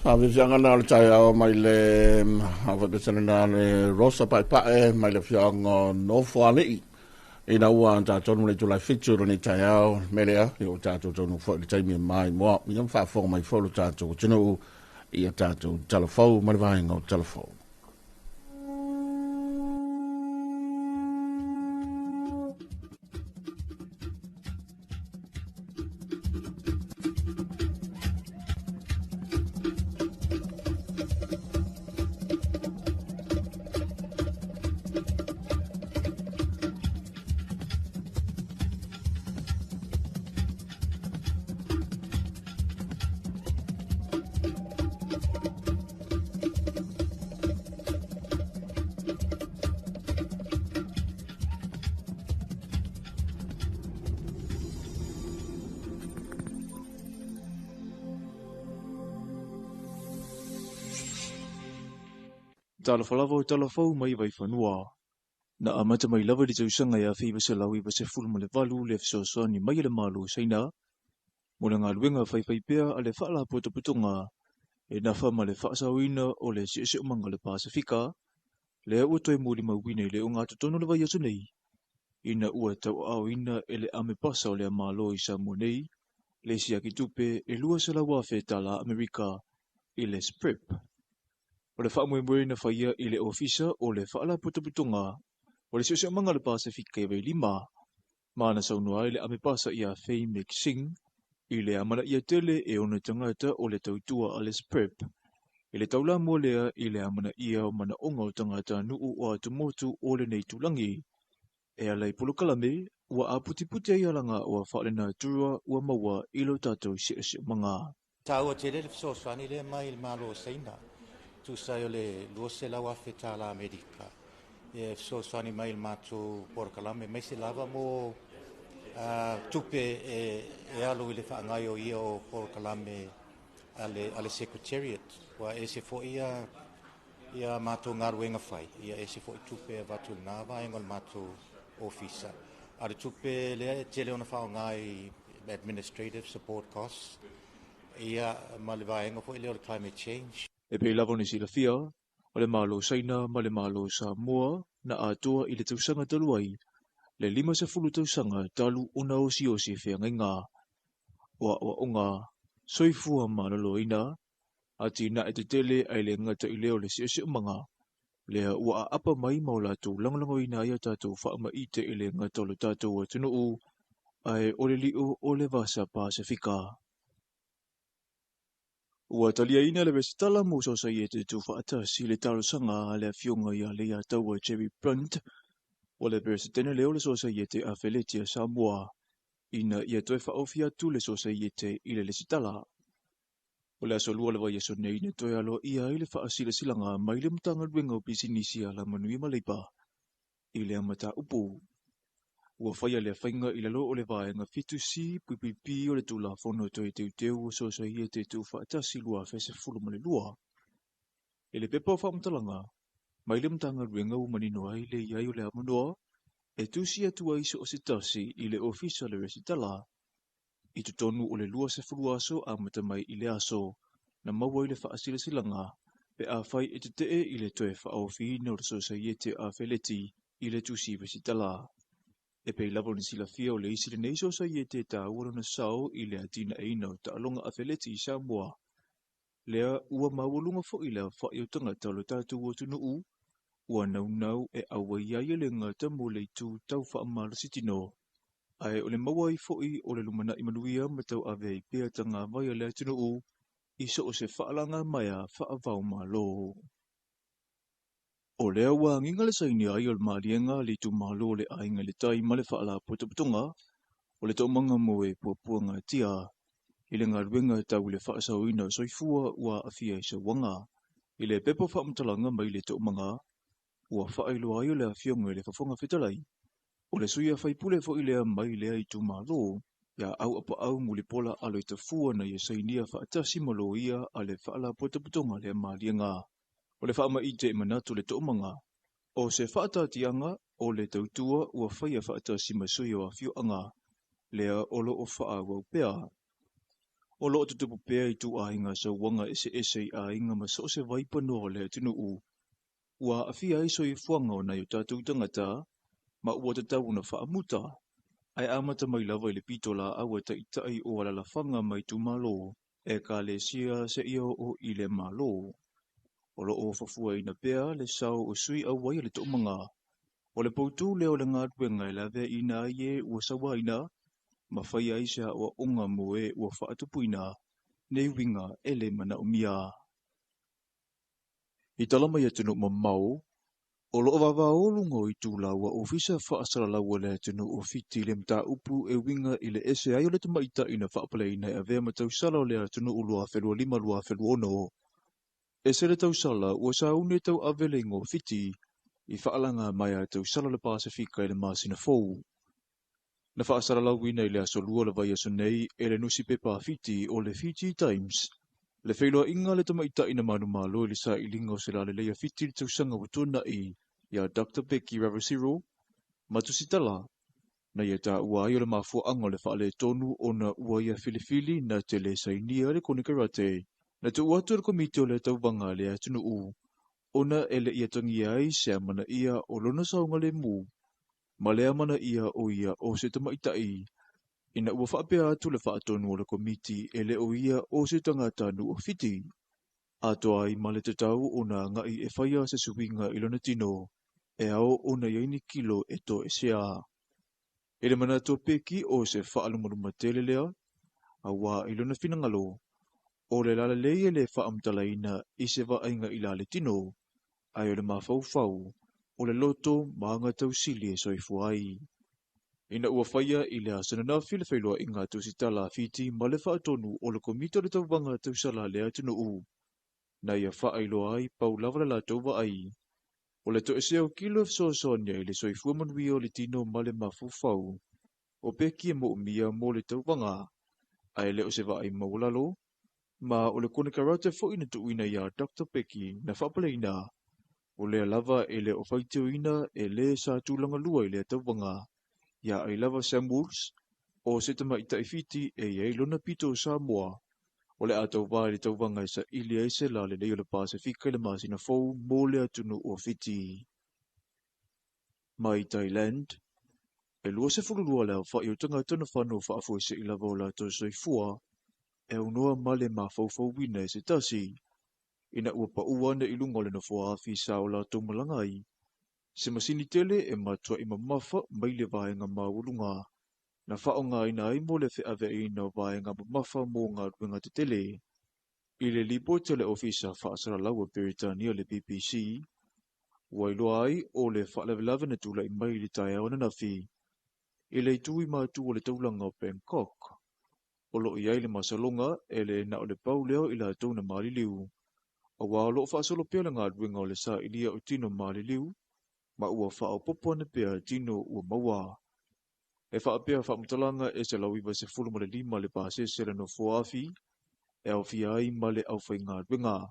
Avisianga na le tai au mai le awhapesana na le rosa pai pae mai le whianga no whanei. Ina ua an tātonu le tulai fitu rani tai au melea i o tātou tonu whai le taimi mai moa. Miam whaafonga mai wholu tātou tinu i a tātou talafau mai vahenga o talafau. Talafalava o talafau mai vai whanua. Na amata mai lava di tausanga ia whiwa se lau iwa se fulma le valu le fisosoani mai le malu saina. Mona ngā luenga whaiwhaipea a le whaala putoputonga e na whama le whaasawina o le si umanga le Pasifika. Le ua toi mōli mawine le o ngā tutono le vai atu nei. Ina ua tau awina e le ame pasa o le amalo i Samoa nei. Le si aki tupe e lua se la wafe tala Amerika i le SPRIP. O le whaamue na whaia i le ofisa o le whaala putoputonga o le si umanga le Pasifika i wei 5. Mana saunua i le ame pasa i a Fei Mixing i le amana ia tele e ona tangata o le tautua a le SPRIP. I le taula mua lea i le amana ia o mana onga o tangata nuu o atumotu o le nei tulangi. E alai pulukalame, ua a puti ai alanga o a whaalena turua ua maua i lo tātou si manga. Tāua te le fisoswani le mai il malo saina. Tu sai o le luose lawa fetala Amerika. E fisoswani mai il matu porkalame, mai se lava mo tupe e alo i le whaangai o ia o porkalame ale secretariat. Wa e se fo ia matu ngaruenga whai. Ia e se fo i tupe vatu nava e ngol matu ofisa. Ale tupe le te leona whaangai administrative support costs. Ia malivaenga fo i leo climate change. E pei lava ni sila fia, o le malo saina ma le malo Samoa na atua i le tausanga taluai. Le 50 tausanga talu una osi whea ngainga. Wa onga soifua manolo ina, ati na e te tele ai le ngata i leo le si umanga. Lea ua a apa mai maulatu langlango ina ia tātou whaama ite i le ngata o le tātou a tunuu, ai o le liu o le vasa Pasifika. Ua talia ina le resitala mo sosaiete tu whaatasi le tarosanga le fionga ia le ataua Jerry Brunt o le presidene leo le sosaiete a Feletia Samoa ina ia toi whaofia tu le sosaiete i le resitala. O le asolua le vai aso nei ne toi alo ia i le whaasila silanga mai le mtanga luenga o pisinisia la manui maleipa i le amata upu. Ua whaia le whainga i lalo o le vaenga fitu si pipipi o le tula whono toi teu o sosaiete tu whaatasi lua whese fuluma le lua. E le pepa o whamtalanga, mai le mtanga ruenga o manino ai le iai o le amanoa, e tusi atu aiso o se tasi i le ofisa le resitala. I tutonu o le lua se fulu aso a matamai i le aso, na maua i le whaasila silanga, pe a whai e te tee i le toe whaofina o le sosaiete a Feleti i le tusi resitala. E pei lavo ni sila fia o le isi le nei sosaiete ta ura na sao i le atina eina o ta alonga a Feleti i Samoa. Lea ua mawalunga fo i lea whai o tangata o le tātou o tunu ua nau e awa iaia le ngata mo le tu tau whaamala sitino. Ai o le mawai fo i o le lumana i manuia ma tau ave i pia tanga vai o le tunu i so o se whaalanga maia whaavau malo. O lea ua nginga le saini ai o le maalienga le tu malo le ainga le tai ma le whaala putoputonga o le taumanga mo e puapuanga tia i le ngaruenga tau le whaasawina soifua ua awhia i sa wanga i le pepo whaamtalanga mai le taumanga ua whaailoa ai o le awhionga i le whafonga whitalai o le suia whaipule fo i lea mai lea i tu malo ia au apa au mulipola alo i tafua na i sainia whaatasi malo ia a le whaala putoputonga le maalienga. O le whaama i te manatu le taumanga, o se whaatatianga o le tautua ua whaia whaatasi masui o a whioanga, lea olo o wha wau pea. O loo te tupu pea I tu ainga sa wanga ese ainga ma so se vaipano le tunu u. Ua awhia iso I fuanga o na I tātou tangata, ma ua te tau na whaamuta. Ai amata mai lava I le pitola awa ta itai o ala whanga mai tu malo, e ka le sia se ia o I le malo. O lo o fafua ina pea le sao o sui au wai le to'umanga. O le poutu leo le ngatwe ngai lave ina ie ua sawa ina, ma whai aisa o unga moe ua whaatupuina, nei winga ele mana umia. I talama ia tunu ma mau, o lo wawa olungo I tūla ua ofisa whaasara laua le tunu o fiti le mta upu e winga I le ese ai o le tamaita ina whaapalei nei a vea matau sala o le tunu ulua whelua lima lua whelua ono. E se le tau sala ua saune tau avelengo fiti I whaalanga mai a tau sala le Pasifika I le masina fou. Na whaasara lauina I le aso lua le vai aso nei e le nusi pepa fiti o le Fiji Times. Le whailoa inga le tamaita ina manu malo I le sa ilinga o se la le leia fiti le tausanga watuna I ia Dr. Becky Ravasiro, matusitala, na ia ta ua ai o le mafua anga le whaale tonu o na ua ia filifili na te le sainia le kone karate, na te uatu le komite o le tauvanga le atunu u, ona ele ia tangi ai se amana ia o lona saunga le mu, ma le amana ia o ia o se tamaitai, ina ua whaapea atu le whaatonu o le komiti ele o ia o se tangata nu o fiti. Ato ai ma le te tau o na ngai e whaia se suwinga I lona tino, e ao o na yaini kilo e to e sea. Ele mana to peki o se whaalumaruma tele lea, a wā I lona finangalo, o le lala leie le whaamtalaina I se vaenga I la le tino, ai o le mawhau, o le loto maanga tau sili e soifu ai. Ina ua whaia I le asana na file whailua I ngā tausitala fiti ma le whaatonu o le komito le tauvanga tausala le atunu u. Na ia whaailoa ai pau lava la tauva ai. O le to eseo kilo sosonia I le soifua manui o le tino ma le mafufau. O peki e mo umia mo le tauvanga. Ai le o se vai maulalo. Ma o le kone karate fo ina tuuina ia Dr. Becky na whapaleina. O le lava e le o whaiteuina e le sa tūlanga lua I le tauvanga. Ia ai lava Sam Woods. O se tamaita I fiti e iei lona pito Samoa. O le atau wā le tauvanga sa ili aise la le leo le Pasifika le masina fou mo le atunu o fiti. Mai Thailand, e lua se fululua leo wha I o tanga tana whanu wha afo se I lava o la to soifua, e unoa ma le mawhau wina e se tasi, ina ua pa uane I lunga le na fua afi sa o la to malangai, se masini tele e matua I mamafa mai le vaenga maulunga, na whaonga ina ai mo le whiawe ina vaenga mamafa mo ngā ruenga te tele. I le lipo tele ofisa whaasara laua Beritania le BBC, wailoa ai o le whaalevelave na tula I mai le tae au na fi. I le tui mātu o le taulanga o Bangkok. O lo I ai le masalonga e le na o le pau leo I la tau na maliliu. O wā lo whaasolo pia le ngā ruenga o le sa ilia o tino maliliu, ma ua whao popone pia tino ua maua. E whaapea whaamtalanga e se lauiwa se fuluma le lima le pāse se le no fuafi, e au fiai ma le au whai ngā ruenga.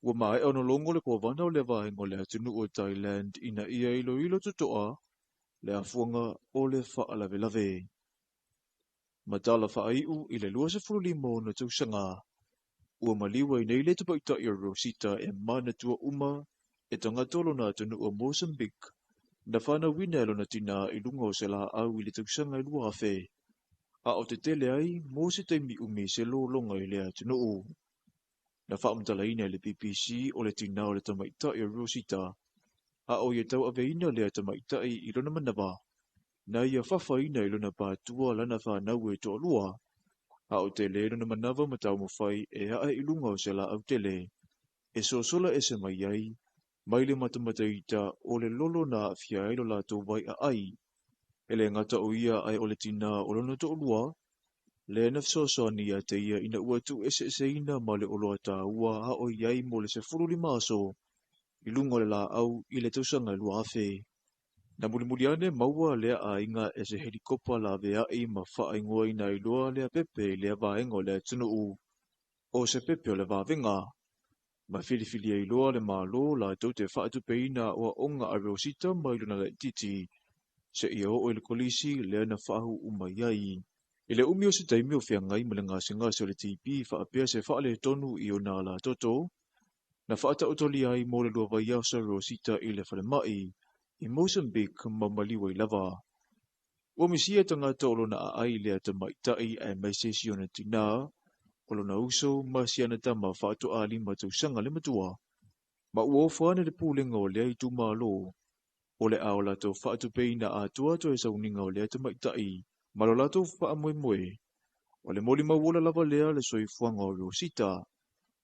Ua mai ono longo le kua vana o le vaenga le atunu o Thailand ina ia ilo tutoa, le afuanga o le whaalavelave. Matala whaaiu I le lua se fululima o na tausanga. Ua maliwa I nei le tapaita I Rosita e mana tua uma, e tangatolo na atunu o Mozambique, na whana wina e lona tina I lunga o se la au I le tausanga I lua awhe. A o te tele ai, mo se teimi umi se lo longa I le atunu o. Na whaamtalaina le BBC o le tina o le tamaita I Rosita, a o ia tau aveina le tamaita I lona manawa, na ia whawhaina I lona pātua lana whanau e toa lua, a o te le lona manawa matau mawhai e hae I lunga o se la au tele, e sosola e se mai ai, mai le matamataita o le lolo na fia ilo la tō vai a ai, e le ngata o ia ai o le tina o lona toa lua, le nafsosoani a te ia ina ua tu ese ina ma le oloa tā ua ha o iai mo le se furuli maso, I lunga le la au I le tausanga I lua awhe. Na mulimuliane maua lea a inga e se helikopa la vea I ma wha ingoa ina I lua lea pepe lea vaenga lea tunu u. O se pepe o le vavenga. Ma filifili I lua le malo la tau te wha atupe ina o onga a Rosita ma iluna le titi. Se ia o le kolisi lea na whahu umaiai. I le umi o se taimi o whiangai ma le ngase o le tipi whaapea se whaale tonu I o nā la toto, na whaata otoli ai mo le lua vai asa Rosita I le whale mai I Mozambique mamaliwa I lava. Ua misia tangata o lona a ai lea ta maitai e maisesi o na tina, o lona uso masiana tama whaato a lima tausanga le matua. Ma ua whaane le pūlenga o lea I tu malo, o le ao lato whaatu peina a tua to e sauninga o lea ta maitai, ma lo lato wha moe moe. O le moli mawala lava lea le soifuanga o Rosita,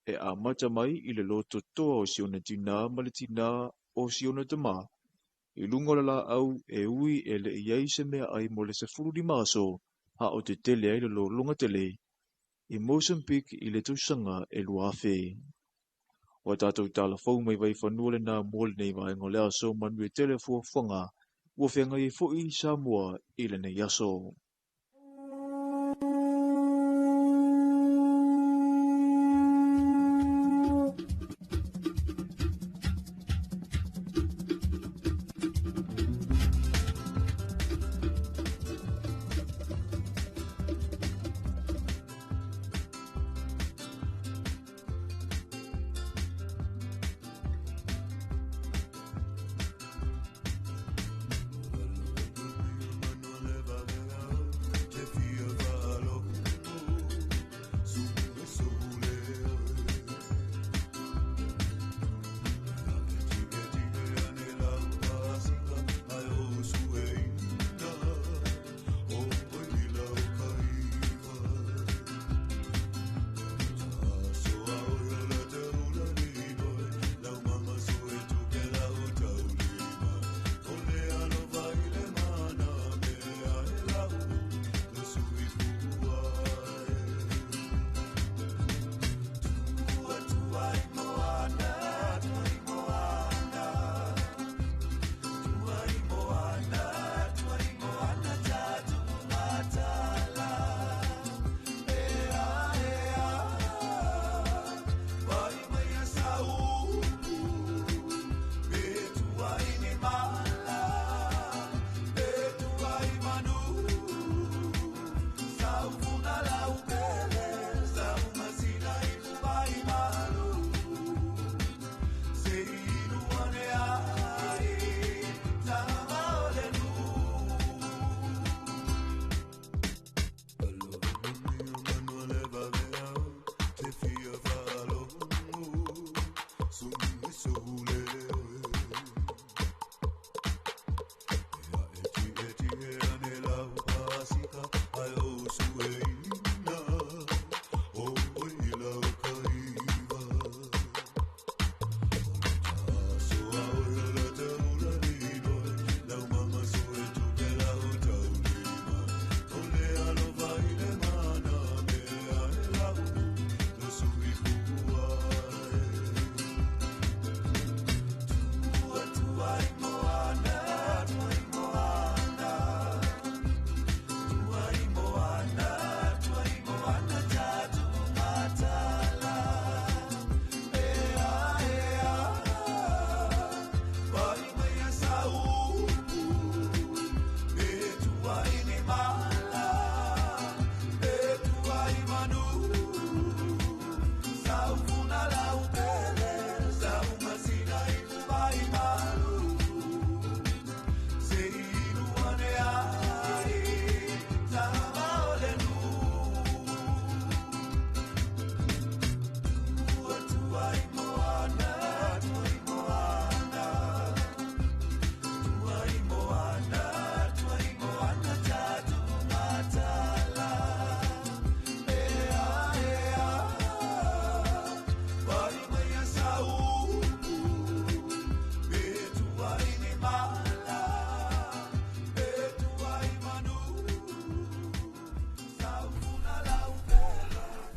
e a mata mai I le loto toa o siona tina ma le tina o siona tama. I lunga la au e ui e le iai se mea ai mo le sefuru di maso, ha o te tele ai le lo lunga tele. I Mozambique I le tausanga e luafe. Wa tātou tala fau mai vai whanua le nā mōle nei vai ngole aso manu e tele fua whanga, ua whenga I fo I Samoa I le nei aso.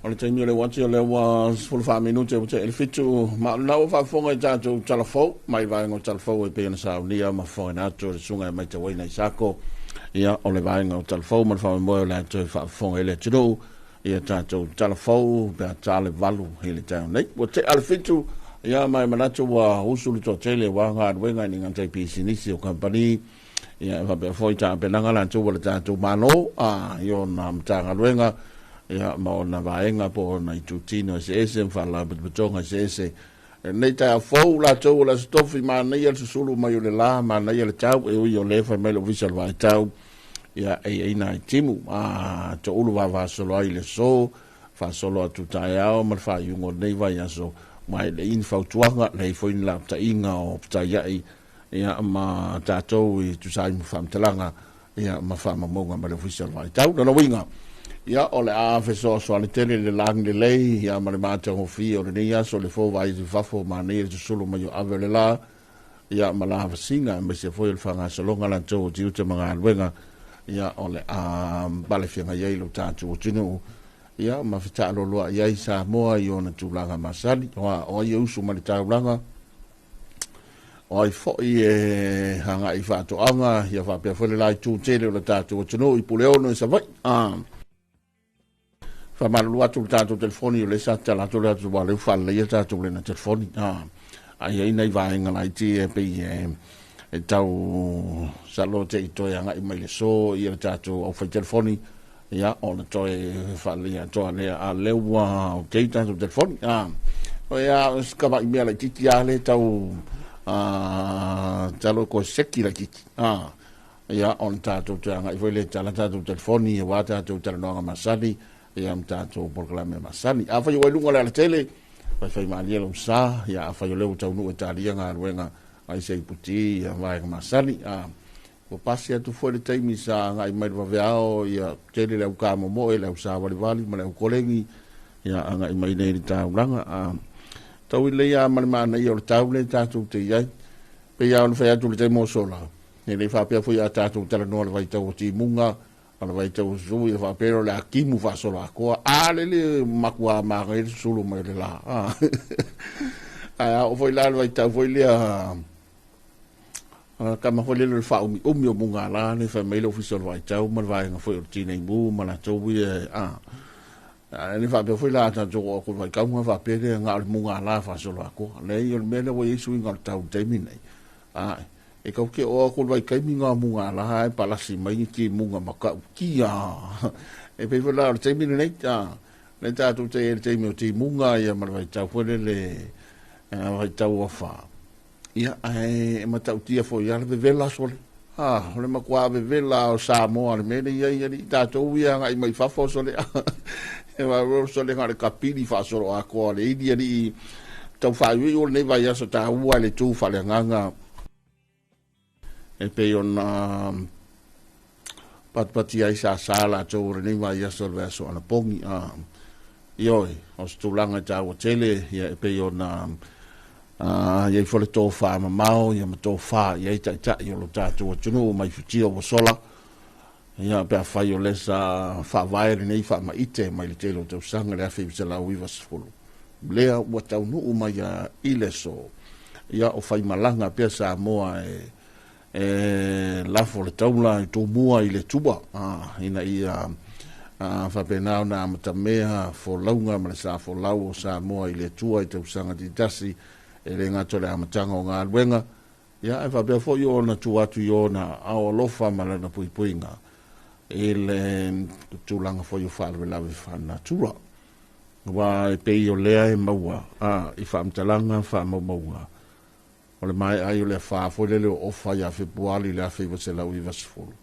O le taimi o le wati o le wa sfulu wha minute o te elfitu ma na o whafonga I tātou talafou mai vaenga o talafou e pēna saunia ma whaonga nātou le sunga e mai te waina I sako ia o le vaenga o talafou ma le whaonga moe o le ato e whafonga ele tiro ia tātou talafou pēna tāle valu hele tau nei o te elfitu ia mai manatu wa usulu to tele wa ngā wenga ni ngantai pisi nisi o kampani ia fa be foi ta penanga la tu wala ta tu mano yo na mtanga luenga ia ma na vaenga po na tu tino se fa la betonga se nei ta fo la tu la stofi ma nei el sulu ma yo le la ma nei el tau e yo le fa melo visual vai tau ia e na timu to ulu va solo ai le so fa solo tu taiao ma fa yungo nei vai aso mai le info tuanga nei fo in la ta inga o ta ia ma tatou i tu sai mu fam talanga ia ma fam monga ma le official vai tau no winga ia ole a fe so le tele le lang le lei ia ma le mata o fi o le ia so le fo vai i fafo ma ne tu solo ma yo avele la ia ma la singa me se foi il fanga so longa la to ti te manga wenga ia ole a bale fianga ia lo tatu tinu ia ma fita lo ia isa mo io na tu langa masali o ia usu ma le taulanga o fo e hanga i fato anga ia fa pe fo le lai tu tele o tatu tinu i puleo no sa vai fa malu atu tatu telefoni o le sa tala to le tu vale fa le ia tatu le na telefoni ai nei vai ngai ti e pe e tau salote i toi anga i mai le so i le tatu o fa telefoni ia ona toi fa le ia to le a lewa o te tatu telefoni o ia skaba i mea le titi ale tau talo ko seki la kiti ia on tatu te anga i foi le tatu telefoni e wa tatu tala no masali ia mtatu proklame masali a fa yo lunga la tele fa fa malielo sa ia fa yo le tau no italia nga wenga ai sei puti ia vai masali o pasi atu foi le taimi sa ngai mai va veao ia tele le ka mo e le usa vali ma le kolengi ia anga i mai nei ta ulanga tau le ia mana ia o tau le tatu te ia pe ia on fa atu le mo sola ne le fa pe foi atu tele no le vai tau ti munga ala vai tau su ia fa pero le akimu fa sola ko le makua ma re sulu mai le la o foi la vai tau foi le kama foi le fa umi o munga la ne fa mail official vai tau ma vai nga foi o tine bu ma la tau ne fa pe foi la ta jo ko vai ka mo fa pe nga munga la fa sola ko le yo me le voi su nga tau te mine e kau ke o ko vai kai minga munga la hai palasi mai ki munga maka kia e pe vola o te mine nei le ta tu te mi o ti munga ia ma vai tau foi le vai tau fa ia e ma tau tia foi ia le vela sole le ma kwa vela o Samoa le mele ia ni ta tu ia ngai mai fa fo sole e va ro sole ngale kapili fa solo a ko le ia ni tau fa io le vai aso ta ua le tu fa le nganga e pe ona pati ai sa sala to ni vai aso le aso ana pongi ioi o stulanga ta o tele ia e pe ona ia fole to fa mamao ia to fa ia ta ia lo ta to tunu mai futi o sola ia pe fa io lesa fa vai nei fa ma ite mai le telo to sanga le afi se la wivas fulu lea o tau no mai ia ileso ia o fai malanga pe sa moa la fole taula to mua ile tuba ina ia fa pena na matamea fo launga ma sa fo lau sa moa ile tua i to sanga di tasi e le ngato le amatanga o ngā luenga ia e whapea fo i ona tu atu i ona ao lofa mala na pui puinga e le tūlanga fo i o whaalwe lawe whana tura wa e pei o lea e maua i whaamtalanga whaamaua o le mai ai o le whaafo le leo ofa i a whipuali le a whiwa se lau i vasifolu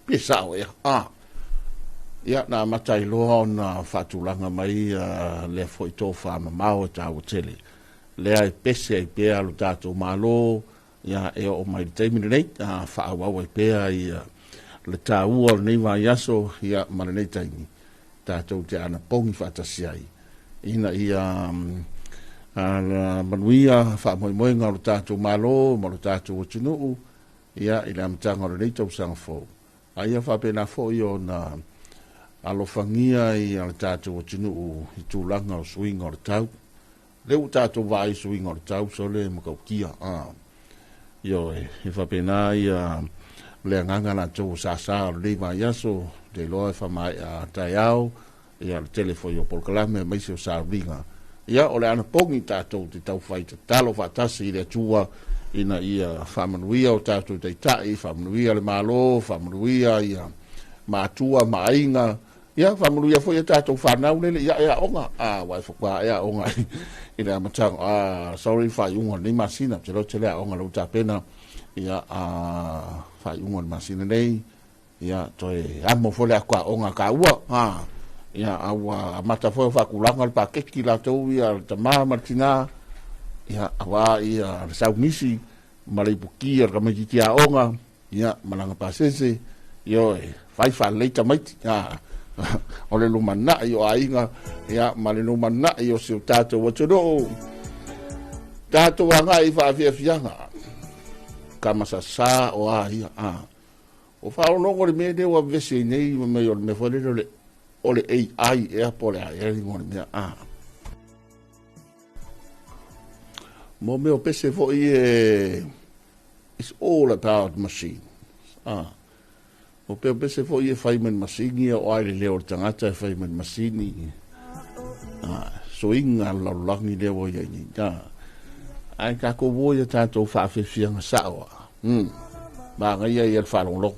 pia sao ia ia na matai loa o na whaatulanga mai le fo i tō whaamamao e tāu tele lea e pese ai pea lo tātou malo ia e o mai teimine nei whaawau ai pea i le tāua nei vai aso ia mana nei taimi tātou te ana pongi whaatasi ai ina ia manuia whaamoimoenga lo tātou malo ma lo tātou o tunuu ia i le amatanga o nei tau sanga fōu a ia whapena fōu i o na alofangia i le tātou o tunuu i tūlanga o suinga o le tau leu tātou vai suinga o le tau so le makaukia io e whapena ia le nganga na tau sasa o le vai aso de loa whamai a tai au ia le telefoi o polkalame mai se o sa ringa ia o le ana pongi tātou te tau whai te talo whatasi i le tua ina ia whamanuia o tātou teitai, whamanuia le malo, whamanuia ia mātua, mainga, ia whamanuia fo ia tātou whanau nele, ia onga, wai whakua, ia onga, ina matang, sorry, whaiunga ni masina, te rote lea onga lau tāpena, ia whaiunga ni masina nei, ia toi amo fo lea kua onga ka ua, ia awa mata fo whakulanga le pakeki la tau, ia tamā martina, ia awa ia sau misi malai pukia ramajiti a onga ia malanga pasese yo fai fa leita maiti ole lumana yo ainga ia malai lumana yo se tato watono tato wanga i fa fianga kama sa o ia o fa no ngore me de wa vese nei me yo me fole ole ai e pole ai ngore me mo me o pese fo it's all about machine. O pese fo faiman machine o ai leo tangata faiman machine. So inga la langi leo ia ni. Ai ka ko voia tanto fa fe fianga sawa. Ba nga ia fa long long.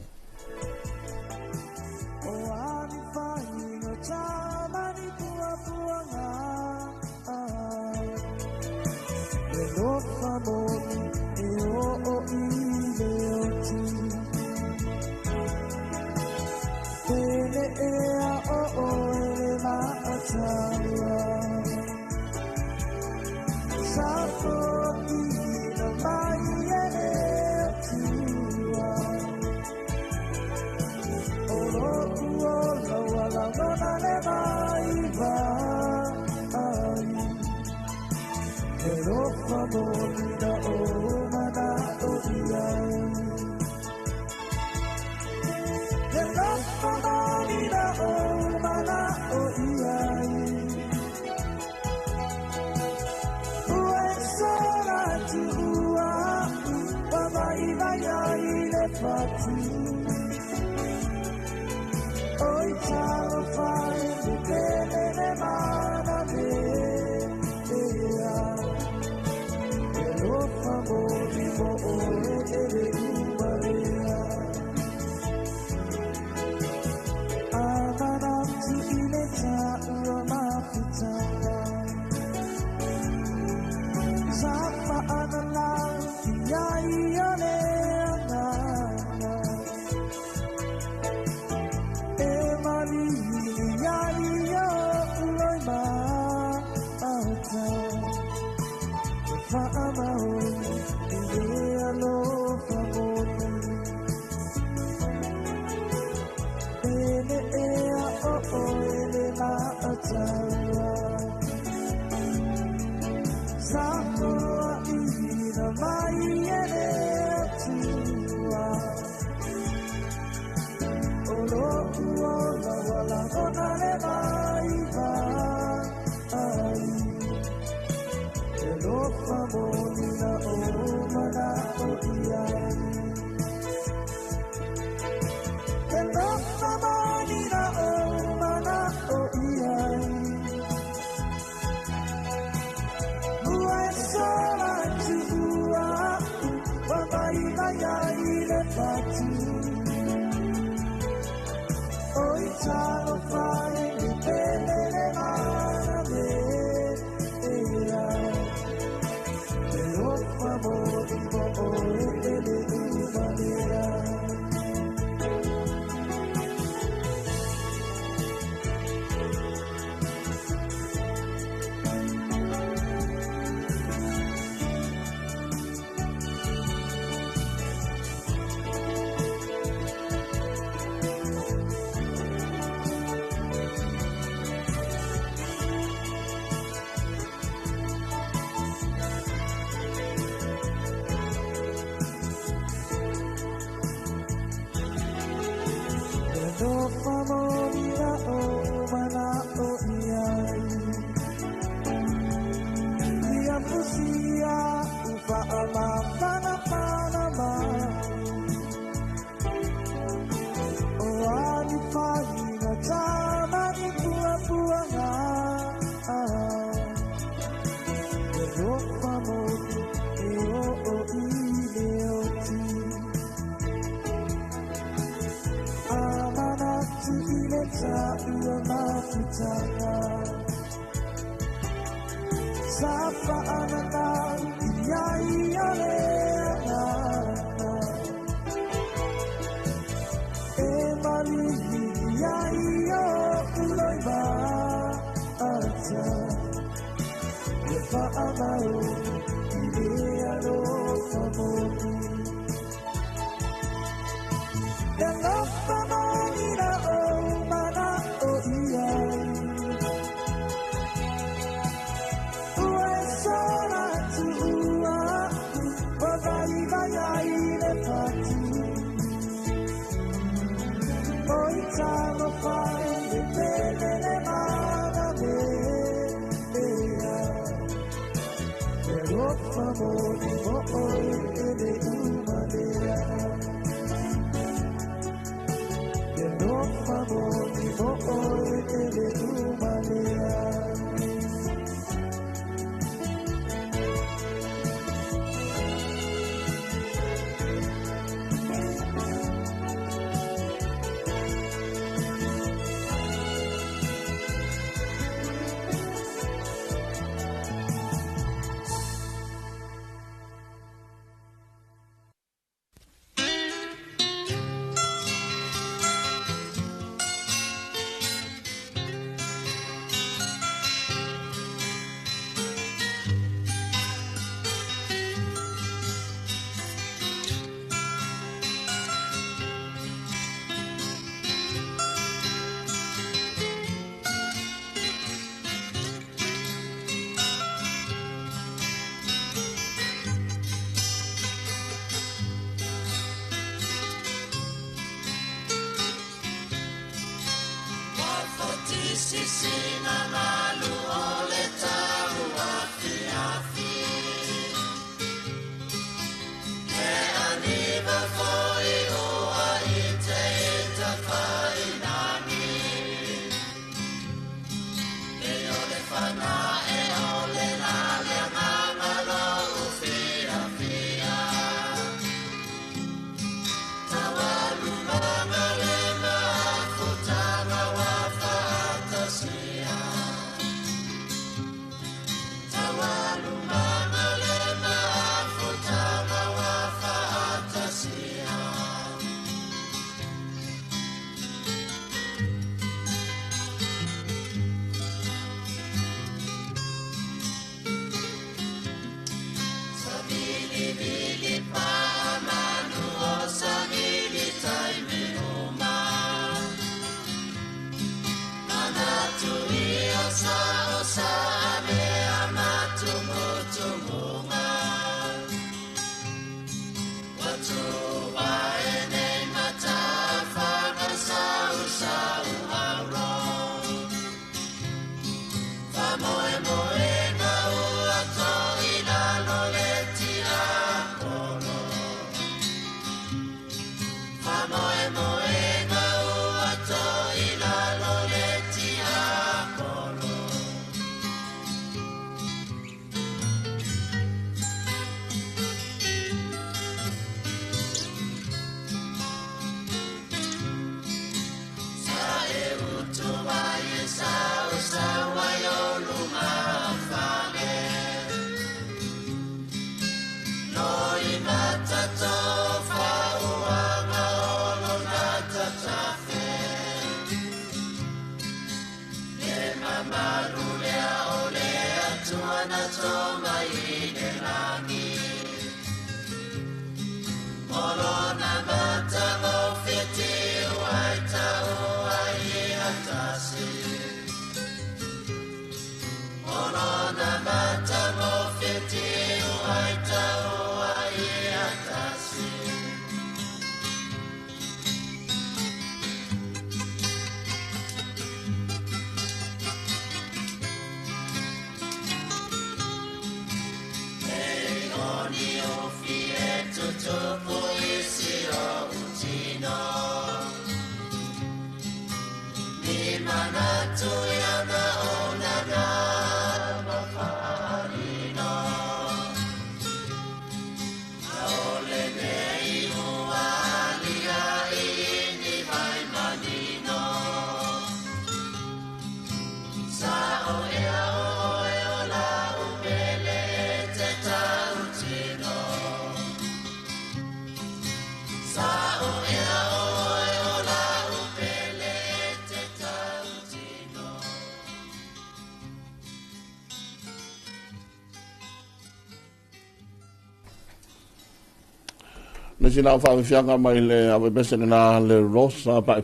na sina fa fianga mai le ave bese na le rosa pa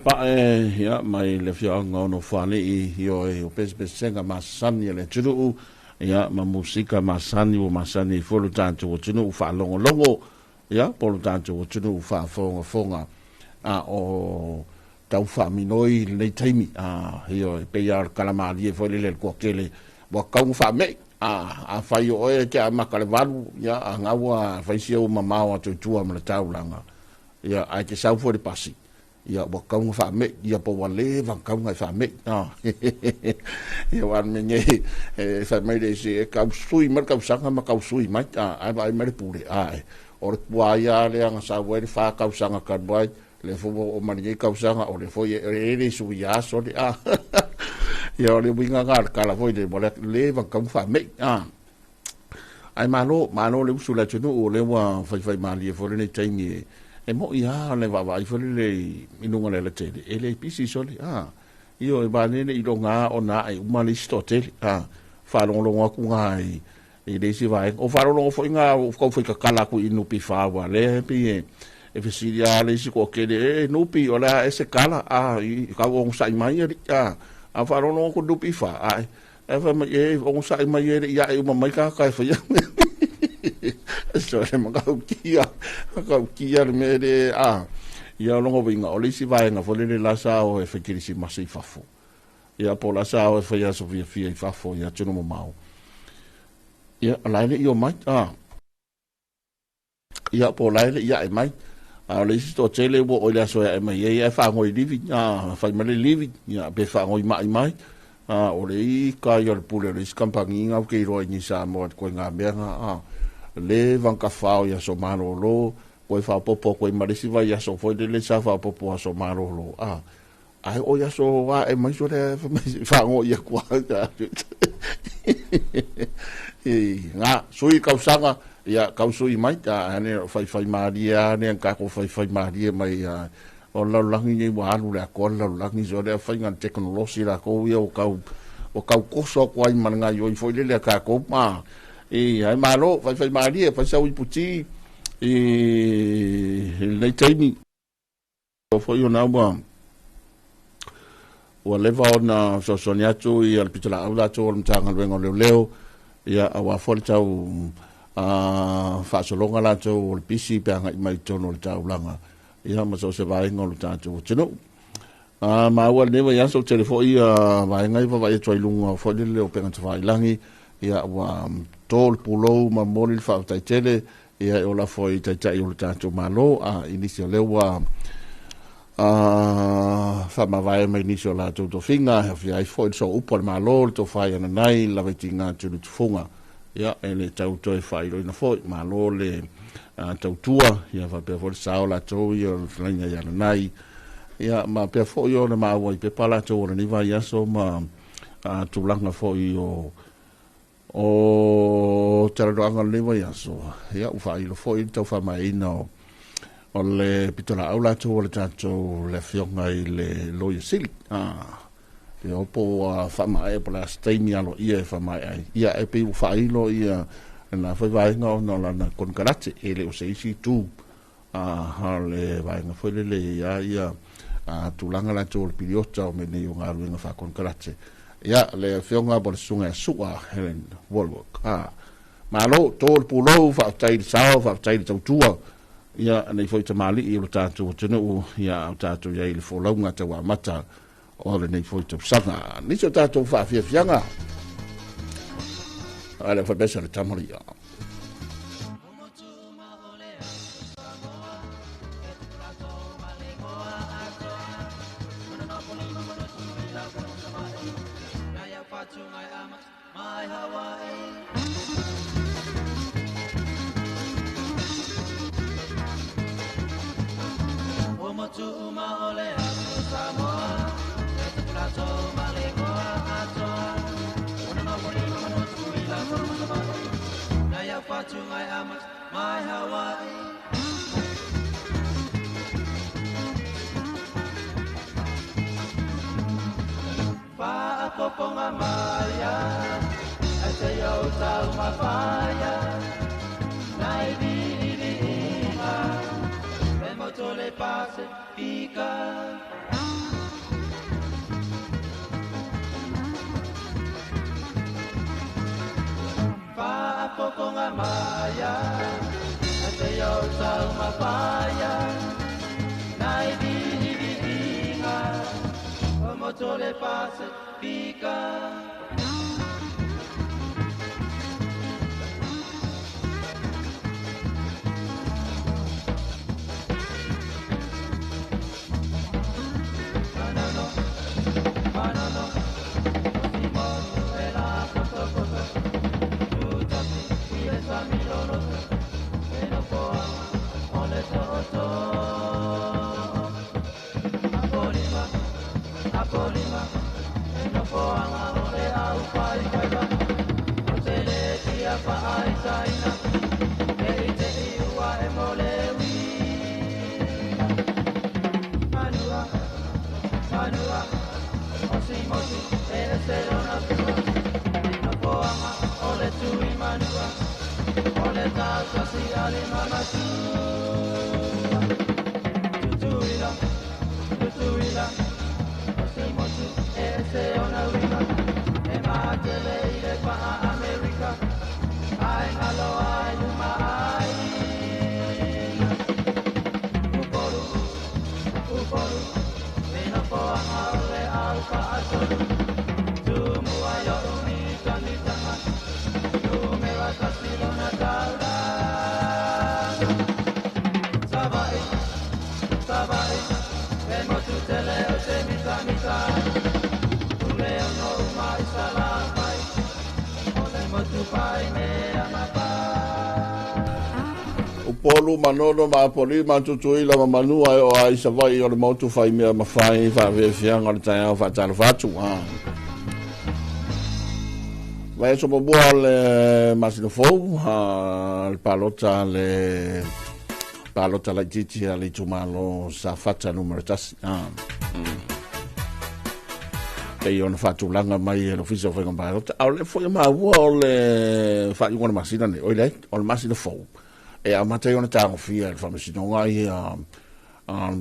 ya mai le fianga no fani I yo e pes senga masani le tulu ya ma musika masani o masani folo tanto o tulu fa longo ya polo tanto o tulu fa fonga o tau fa minoi le taimi yo pe ya kalamari e foi le kokele wa kau fa me a fai o e ke a makalewalu ya a ngawa fai sia o mamao atu tua ma le taulanga ya a ke sau fo de pasi ya wa kau fa me ya po wale van kau ngai fa me ya wan me nge fa me de se kau sui mar kau sanga ma kau sui mai a vai mer pure o wa ya le anga sa wa fa kau sanga ka boy le fo o mani kau sanga o le fo e su ya so de ya le winga ngar kala foi de bolet le va kam fa me ai malo le usula tunu o le wa fai mali fo le taimi e mo ia le va fo le inunga le tele e le pisi soli io e ba ne I longa ona ai umali stotel fa lo ku ngai e le si vai o fa lo fo inga ko foi ka kala ku inu pi fa wa le pi e fisilia le si ko ke le no pi ola ese kala I ka o sai mai a faro no ko dupi fa ai e fa ma e o sa ma ye ya e ma mai ka fa ya so le ma ka kia me de ya lo ngo vinga o le si vai nga fo le la sa o e fa ki si ma si fa fo ya po la sa o fa ya so fi fa fo ya tuno mo mau ya la le yo mai ya po la le ya e mai le sto tele wo o le so e mai e fa ngoi livi fa mai livi ya be fa ngoi mai o le ka yo le pule le skampangi nga ke ro ni sa mo ko nga be le van ka fa ya so mano lo ko fa popo ko mai si va ya so fo de le sa fa popo so mano lo ai o ya so wa e mai so le fa ngoi ya kwa nga sui ka sanga ya kausui mai ane fai maria ne ka ko fai maria mai o la langi ni wa alu la ko la langi zo le fai ngan teknologi la ko yo ka ko so ko ai man nga yo foi le ka ko ma ai malo fai maria fai sa ui puti le taimi o foi ona wa o leva ona so soniato I al pitala aula to o mtanga vengo leo ya awa fol tau fa so longa la to o pisi pe nga mai tono le taulanga ia ma so se vai ngol tanto tino ma wa ne wa so telefo ia vai ngai va vai to ilunga fo le o pe nga vai langi ia wa tol pulo ma moli fa tai tele ia o la foi tai tai o tanto malo inicio le wa fa ma vai mai inicio la to finga ha ai foi so upor malo to fai na nai la vetinga tu funga ya ele tau toi fai lo na foi ma lo le tau tua ya va pe vol sao la to yo flanga ya nai ya ma pe fo yo na ma wo pe pala to ni va ya so ma tu langa fo yo o tara do anga le va ya so ya u fai lo fo to fa mai no o le pitola aula to le tanto le fionga I le lo yo sil e o po fa mai pola steini alo ia fa mai ai ia e pe fa ilo ia na foi vai no la na con karate ele o sei si tu le vai na foi le ia tu langa la tol pilota o me ne o ngalu na fa con karate ia le fionga por sunga suwa helen wolwork malo tol pulo fa tai sao fa tai tua ia nei foi tamali I lo tatu tunu ia tatu ia I le folonga te wa mata o le nei foi top sanga ni so tato fa fianga ala fa besa le tamaria Sungai amat my Hawaii pa ako pongamaya ay sayo sa umapaya na ibinibinga le Pacifica. Whaapoponga maya, ate iau tau mawhaia, nai dihidihinga, o moto le Pacifica. Polu manono ma poli ma tutui la manua o ai sa vai o le motu fai mea ma fai fa ve fianga le taia fa tala fatu vai so bo le masino fo al palota la titi ali tumalo sa fata numero tas e on fatu langa mai lo fiso fa con palota au le foi ma le fa una masina ne o le on masino fo e a matai ona tāngo fia le whamasino ngai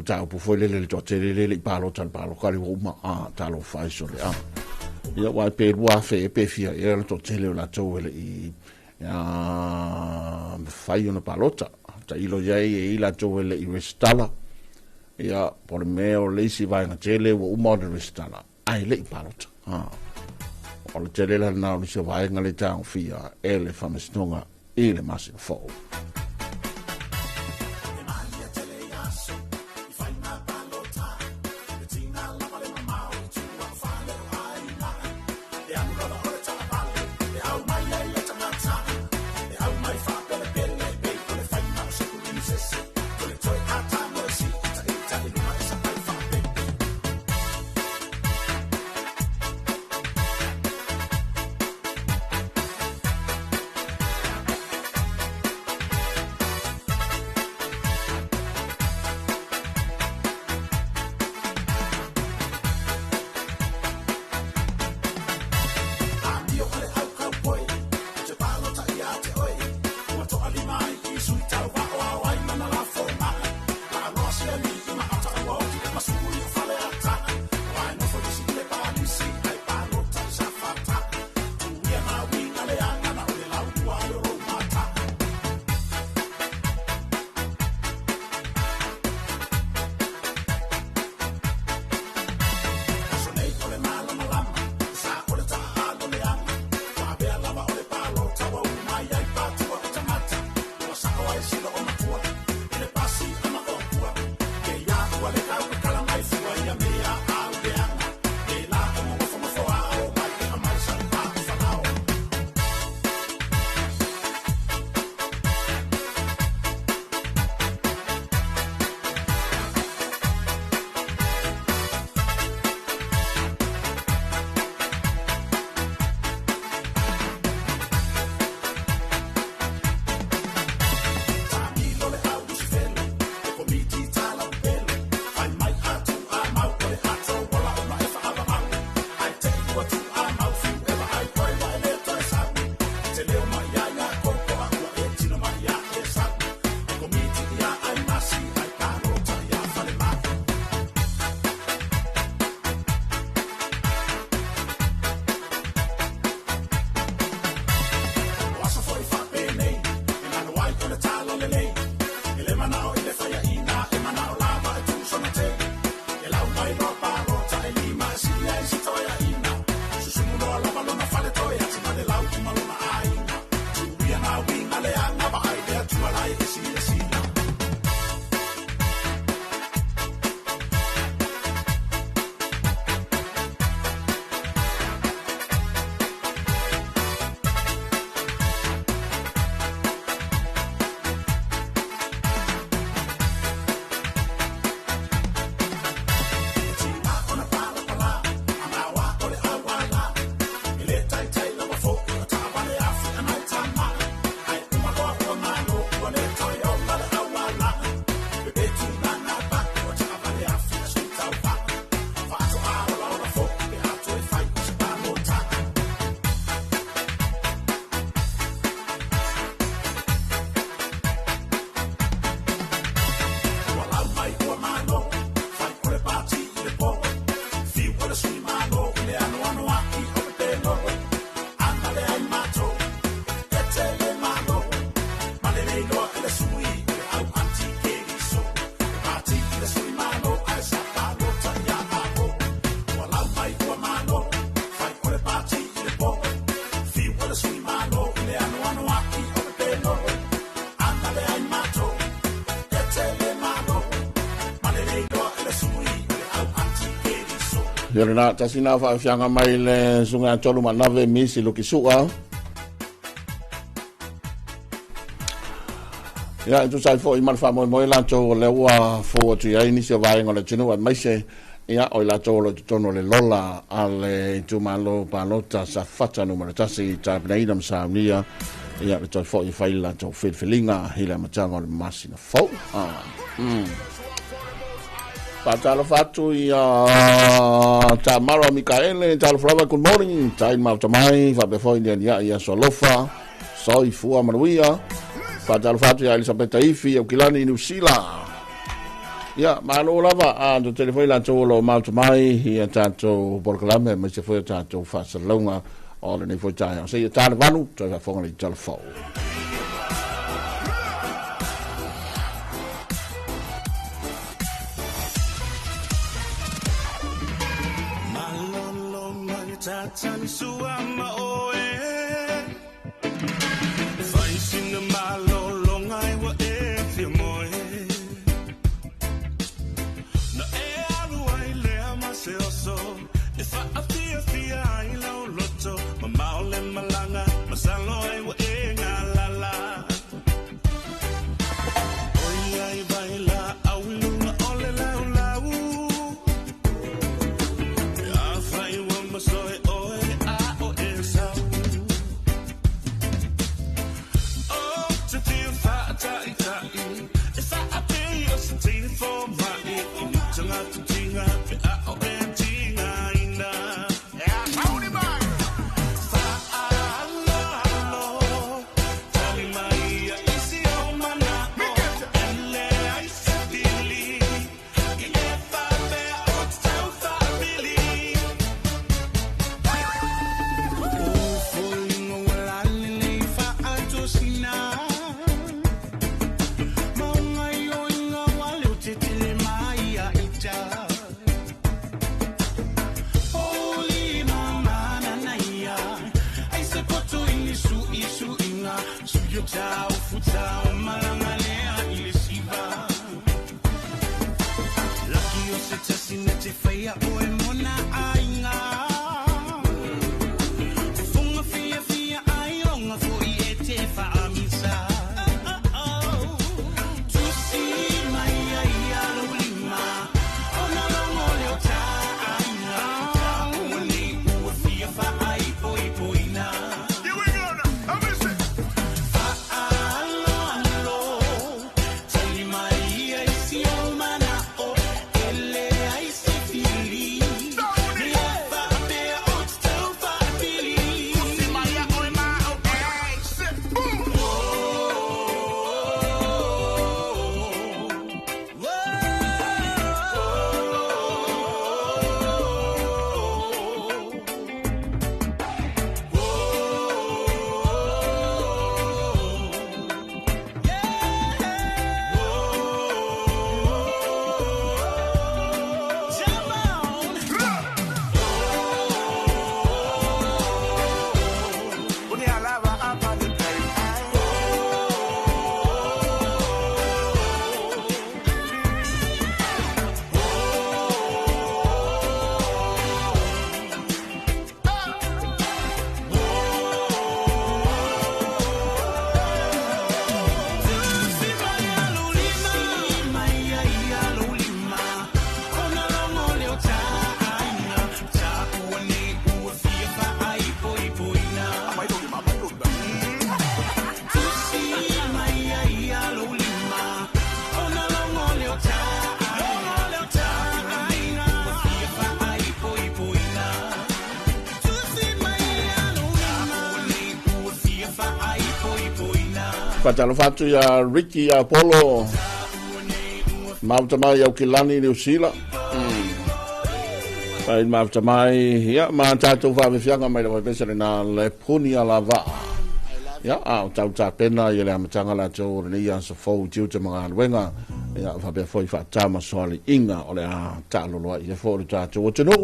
tāo pufoi le tote le palo kari wuma tālo whaiso le ia wai pe rua fe pe fia e le tote le o la tau ele i whai ona palota ta ilo iai e ila tau ele i restala ia por meo leisi vai na tele wa uma de restala ai le i palota o le tele la nao ni se vai ngale tāngo fia e le whamasino nga i le masino fo Yore na tasina fa fianga mai le sunga tolu manave misi lukisua. Ya itu sai fo iman fa mo la to le wa fo tu ya ini se vai ngole tunu mai se ya o la to lo tono le lola ale tu malo palota sa fata numero tasi ta bnaidam sa mia ya to fo I fai la to felinga hila matanga le masina fo Patalo fatu ya ta maro Mikaele ta flava good morning ta in malta mai fa before indian ya solofa so ifua manuia Patalo fatu ya Elizabeth Ifi o kilani Nusila ya malo lava do telefone la to lo malta mai ya tanto porclame ma se foi tanto fa salonga o le foi ta se ta vanu to fa fon le telefone Tatan suama oe Fai sina malo longai wa e fia moe Na e alu ai lea ma se oso E fa a fia ai lau loto Ma maole malanga Ma salo ai wa e ngā lala Oi ai baila au luna ole lau lau Ya fai wa masoe Patalo fatu ya Ricky Apollo Mautamai au kilani Nusila Pai Mautamai ya ma tatu fa fianga mai le pesa na le puni ala va ya tau ta pena ya le amtanga la to ni ya so fo tiu te mga wenga ya fa be foi fa tama soli inga ole a ta lo lo ya fo ta to no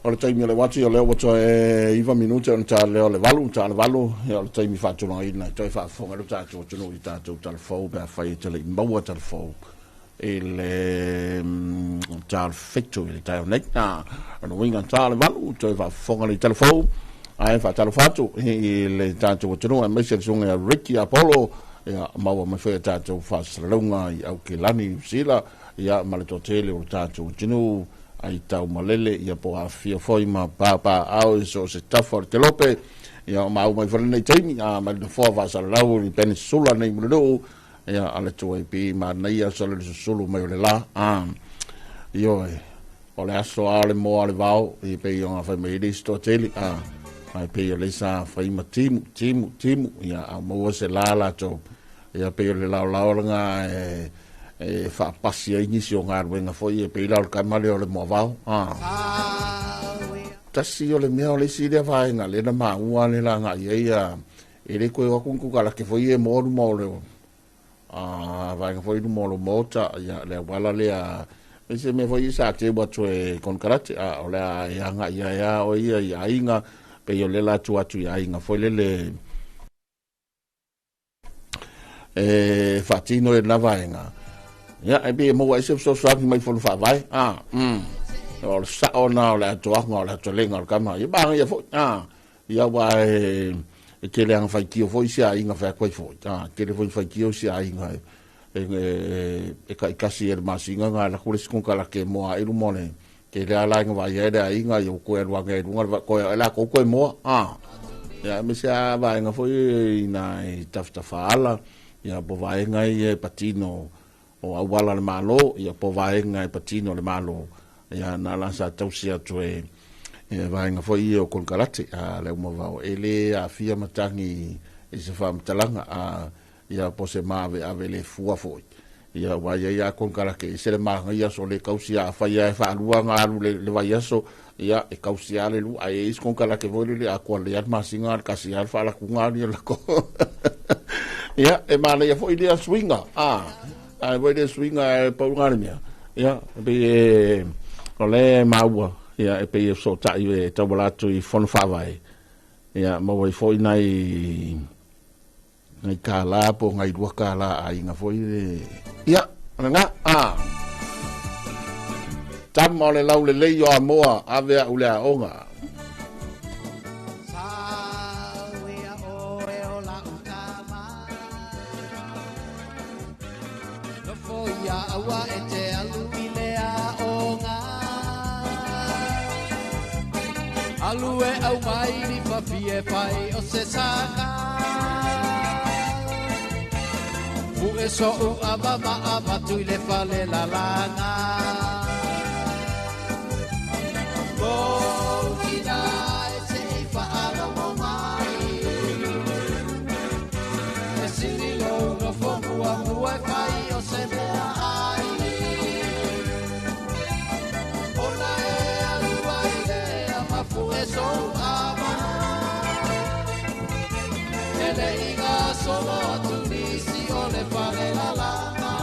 O le taimi o le wati o leo wato e iwa minute o le ta leo le valu, e o le taimi whaatuna ina, toi whaafonga lo tātou o tunu i tātou talafou, bea whai te le maua talafou, e le tāle whetu i le tai o nek, anu winga tā le valu, toi whaafonga le talafou, ai whaatalafatu, i le tātou o tunu, e meise le sunga Ricky Apollo, ia maua mai whai tātou whaasalaunga i au ke lani sila, ia maleto tele o tātou o tunu, ai tau malele ia po a fia foi ma papa au so se tafo te lope ia ma au mai fora nei taimi a ma le fo va sala lau ni peninsula nei mulo ia ale to pi ma nei a sala le sulu mai le la io o le aso ale mo ale vao i pe io a fa me di sto tele ai pe le sa fa i ma timu ia a mo se la to ia pe le la nga e fa pasi ai nisi o ngā ruenga foi e peila o kai male o le moavao tasi o le mea o le si rea vaenga le na maua le la ngā ia e le koe wakunku kala ke foi e moru mo le vaenga foi mo lo mota ia le wala le a e se me foi sa te watu e kon karate o le a ia ngā ia o ia inga pe o le la tu atu ia inga foi le e fatino e na vaenga Ya, be mo wa se so mai fo fa vai. O sa ona o la toa o la tolenga o kama. Ya ba ya fo. Ya wa ke le ang fa ki fo sia inga fa ko fo. Ke le fo fa ki o sia inga. Ka si el masinga nga la kulis kun kala ke mo a ilu mole. Ke le ala nga va ya da inga yo ko el wa ga lunga ko la ko mo. Ya me sia va nga fo ina tafta faala. Ya po va nga patino o awala le malo ia po vaenga e patino le malo ia na lansa tausia toe vaenga foi o konkarate le mo va ele a fia matangi e se fam talanga ia po se mave ave le fua foi ia wa ia konkarake se le manga ia so le kausia fa ia fa lua nga le va ia so ia e kausia le lu ai is konkarake voi le a ko le at masinga kasia fa la kunga ni la ko ia e mala ia foi le swinga ai voi de swinga pa ngani mia ya be ole maua ya e pe so ta i tabolato i fon favai ya mo voi foi nai kala po ngai dua kala ai nga foi ya nga tam ole lau le yo amoa ave ule onga awa ete aluilea onga alue au mai ni fafie pai o se saka fu eso u ababa abatu le fale la langa go kina ete fa ala mo mai esini lo no fomu amu kai o se mea so ama ele inga solo tu nisi ole pale la lama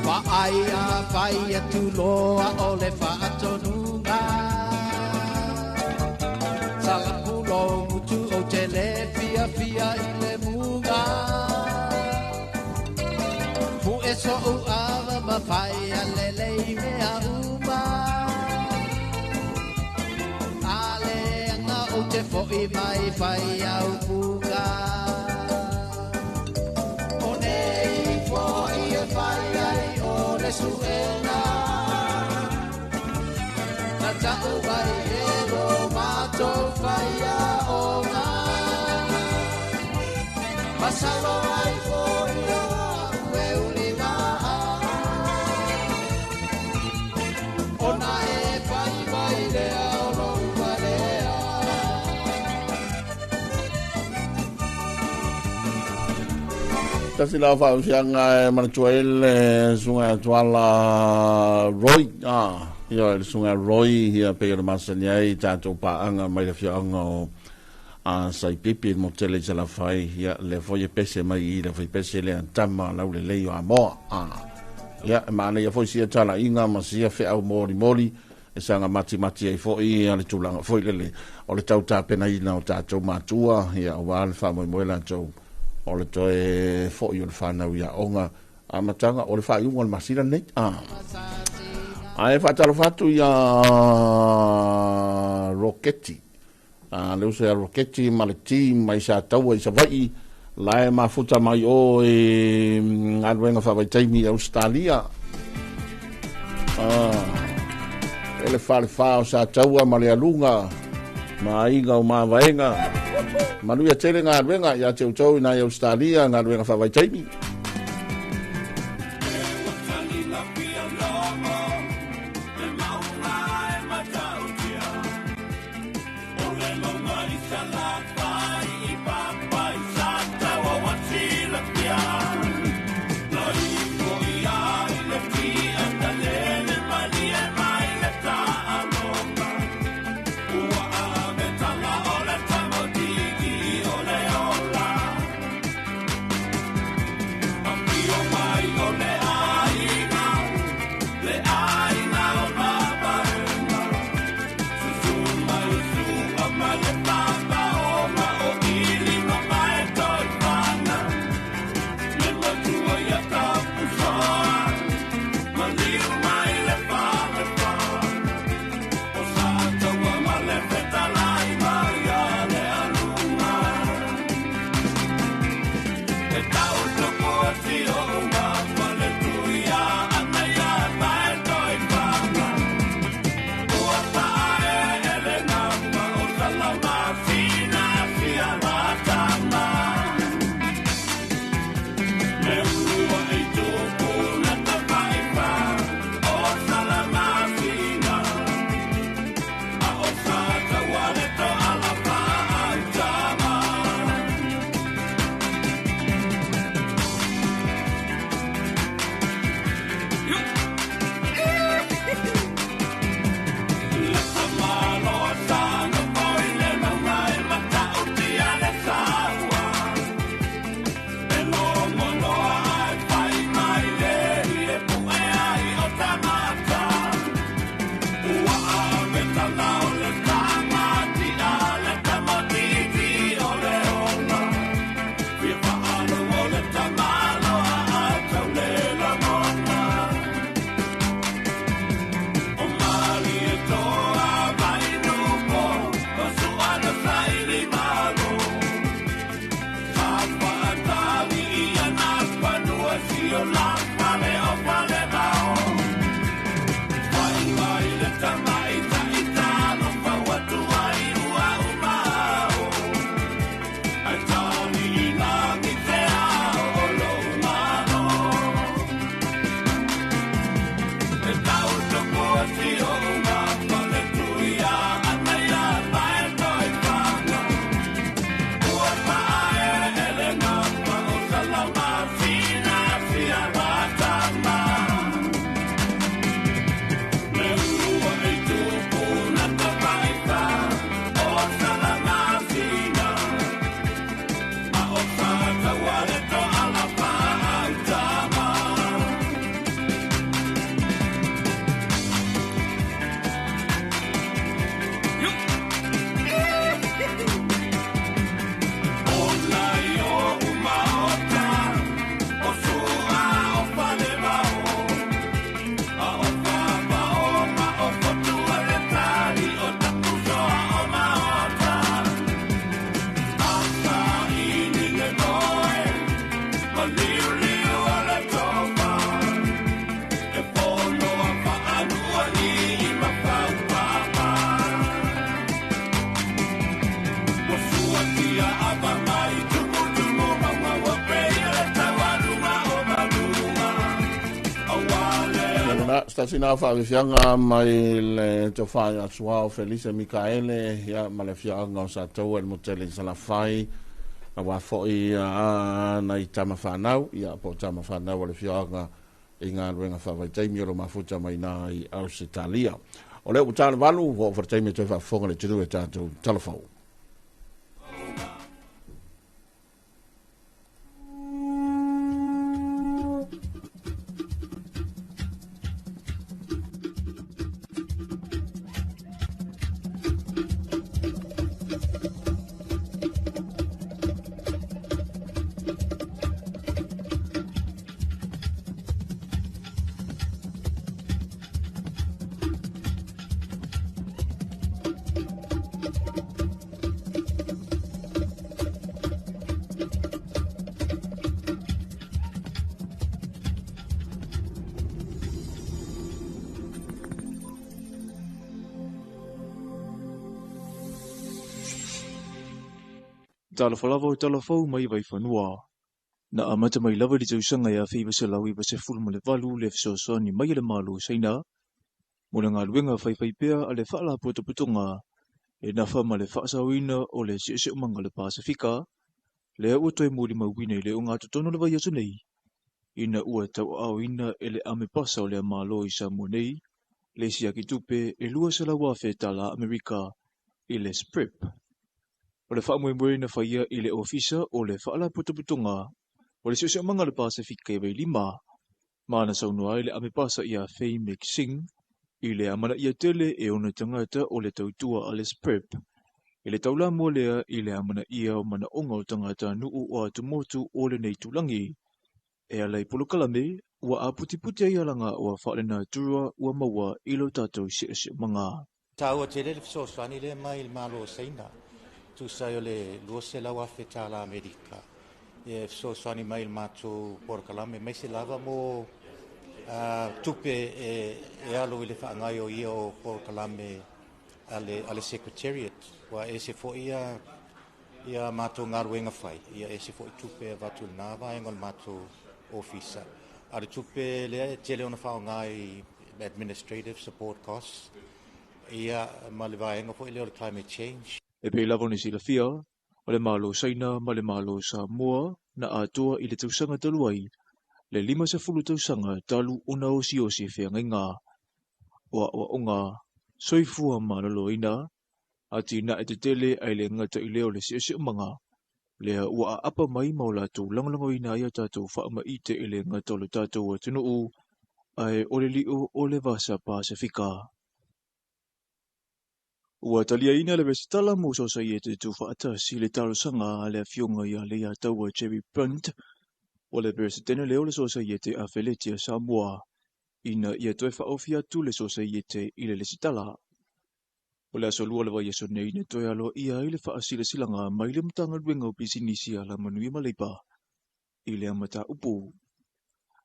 pa ai tu loa ole fa atonunga salapulo mutu o tele fia ile munga fu eso u ava ma fai alele me uma ale nga o te fo i mai fai au munga one i fo i fai ai o le suena na ta o vai mato faya ona masalo ai forio we ulima ona e fai vai le ono valea tasi la fa usianga manchuel sunga tuala Roy ia le sunga Roy ia pe le masania i tato pa anga mai le fianga o sai pipi mo tele la fai ia le foi pese mai i le foi pese le tama la le le a mo ia ma le foi sia tala inga ma sia fe au mori e sanga mati ai foi ale tulanga foi le o le tau ta pena i na o tato matua ia o wal fa mo la tau o le toe foi o fa na ia onga a matanga o le fa i ngol masira nei ai fatalo fatu ia Rocketti le usa Rocketti ma le team mai sa tau i sa vai la ma futa mai o adwenga fa vai taimi Australia ele fale fa sa tau ma le alunga ma inga o ma vaenga ma lu ia tele nga adwenga ia teu tau na Australia nga adwenga fa vai taimi Stasina whaawiwhianga mai le te whae atuao Felice Mikaele, ia ma le whianga o sa tau mo tele sana whai, na wa fhoi na i tama whanau, ia po tama whanau o le whianga i ngā ruenga whawaitai o lo mafuta mai nā i Ausitalia. O leo utana walu, o whawaitai me te whawhonga le tiru e tātou telefau. Tala falava o tala fau mai vai whanua. Na amata mai lava di tausanga ia whiwa se lau iwa se fulma le valu le fisoasoni mai le malu seina. Mona ngā luenga whaiwhaipea a le whaala putoputonga e na whama le whaasawina o le siese umanga le Pasifika. Le ua toi mōri mauwine le o ngā tutono le vai atu nei. Ina ua tau au ina e le ame pasa o le malo i Samoa nei. Le siaki tupe e lua se lau afe tala Amerika i le SPRIP. O le whaamue na whaia i le ofisa o le whaala putoputonga o le siose amanga le Pasifika i wei lima. Mana saunua i le ame pasa i a Fei Mixing i le amana ia tele e ona tangata o le tautua a le SPRIP. I le taula mua lea i le amana ia o mana onga o tangata nuu o atumotu o le nei tulangi. E alai polokalame ua a puti ai alanga o a whaalena turua ua maua i lo tātou siose amanga. Tāua te le fisoswani le mai il malo seina. Tu sai le luose lau afeta la Amerika. E fisoswani mai il mato porkalame mai se lava mo tupe e alo i le whaangai o ia o porkalame ale secretariat. Wa e se fo ia mato ngaruenga fai. Ia e se fo i tupe vatu nava e ngol mato ofisa. Ale tupe le tele ona whaangai administrative support costs. Ia ma le vaenga fo i leo climate change. E pei lava ni sila fia, o le malo saina ma le malo Samoa na atua i le tausanga taluai, le 50 tausanga talu ona osi e whianga inga. Oa onga soifua manolo ina, ati na e te tele ai le ngata i leo le siose umanga, lea ua apa mai maula tu langlango ina ia tātou whaama ite i le ngata o le tātou atunuu, ai o le liu o le vasa Pasifika. Ua talia ina le resitala mo sosa i e te tu whaatasi le tarosanga le fionga ia le ataua Jerry Brunt o le presidene leo le sosa i e te Awheletia Samoa ina i e toi whaofia tu le sosa i e te i le resitala. O le aso lua le vai aso nei ne toi alo ia i le whaasile silanga mai le mtanga luenga o pisinisi a la manui maleipa i le amata upu.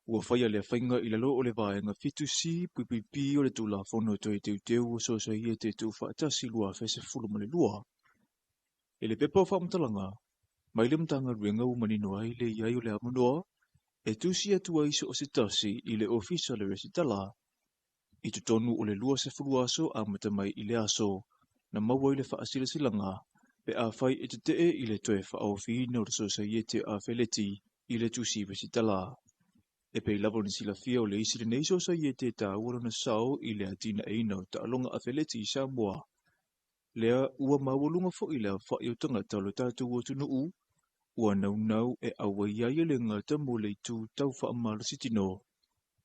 Ua whaia le whainga i lalo o le vaenga fitu si pipipi o le tula whono toi teu o sosa i e te tu whaatasi lua whese fulu male lua. E le pepa o whaamtalanga, mai le mtanga ruenga o manino ai le iai o le amanoa, e tusi atua iso o se tasi i le ofisa le resitala. I tutonu o le lua se fulu aso a matamai i le aso, na maua i le whaasile silanga, pe a whai e te tee i le toe whaofi na o le sosa i e te a wheleti i le tusi resitala. E pei lavo ni sila fia o le isi le nei sosa i e te tā ura na sao i le atina eina o ta alonga a Awheletia i Samoa. Lea ua mawalunga fo i lea whai o tangata o le tātou o tunuu, ua nau e awa iai le ngata mo le tu tau wha amala sitino.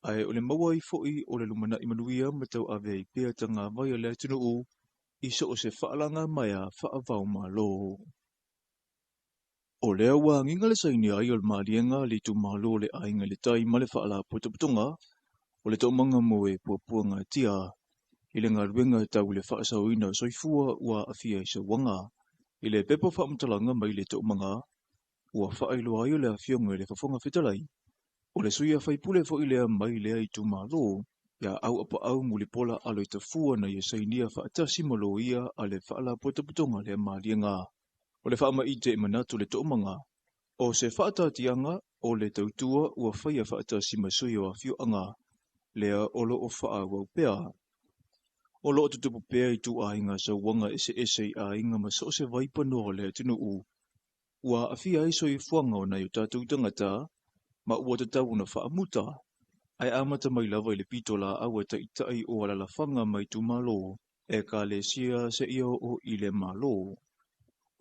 Ai o le mawai fo i o le lumana i manuia ma tau ave i pia tanga vai o le tunuu, i so o se whaalanga mai a wha avau malo. O lea ua nginga le saini ai o le maalienga le tu malo le ainga le tai ma le whaala putoputonga o le taumanga mo e puapuanga tia i le ngaruenga tau le whaasauina soifua ua awhia i sa wanga i le pepo whaamtalanga mai le taumanga ua whaailoa ai o le awhionga i le whafonga whitalai o le suia whaipule fo i lea mai lea i tu malo ia au apa au mulipola alo i tafua na i sainia whaatasi malo ia a le whaala putoputonga le maalienga. O le whaama i te manatu le taumanga, o se whaatatianga o le tautua ua whaia whaatasi masui o a whioanga, lea olo o whaawau pea. O loo te tupu pea I tu a inga sa wanga ese a inga ma so se vaipa noa lea tunu u. Ua awhia iso I fuanga o na yu tātou tangata, ma ua te tau na whaamuta. Ai amata mai lava I le pitola awa ta itai o alala whanga mai tu malo, e ka le sia se ia o I le malo.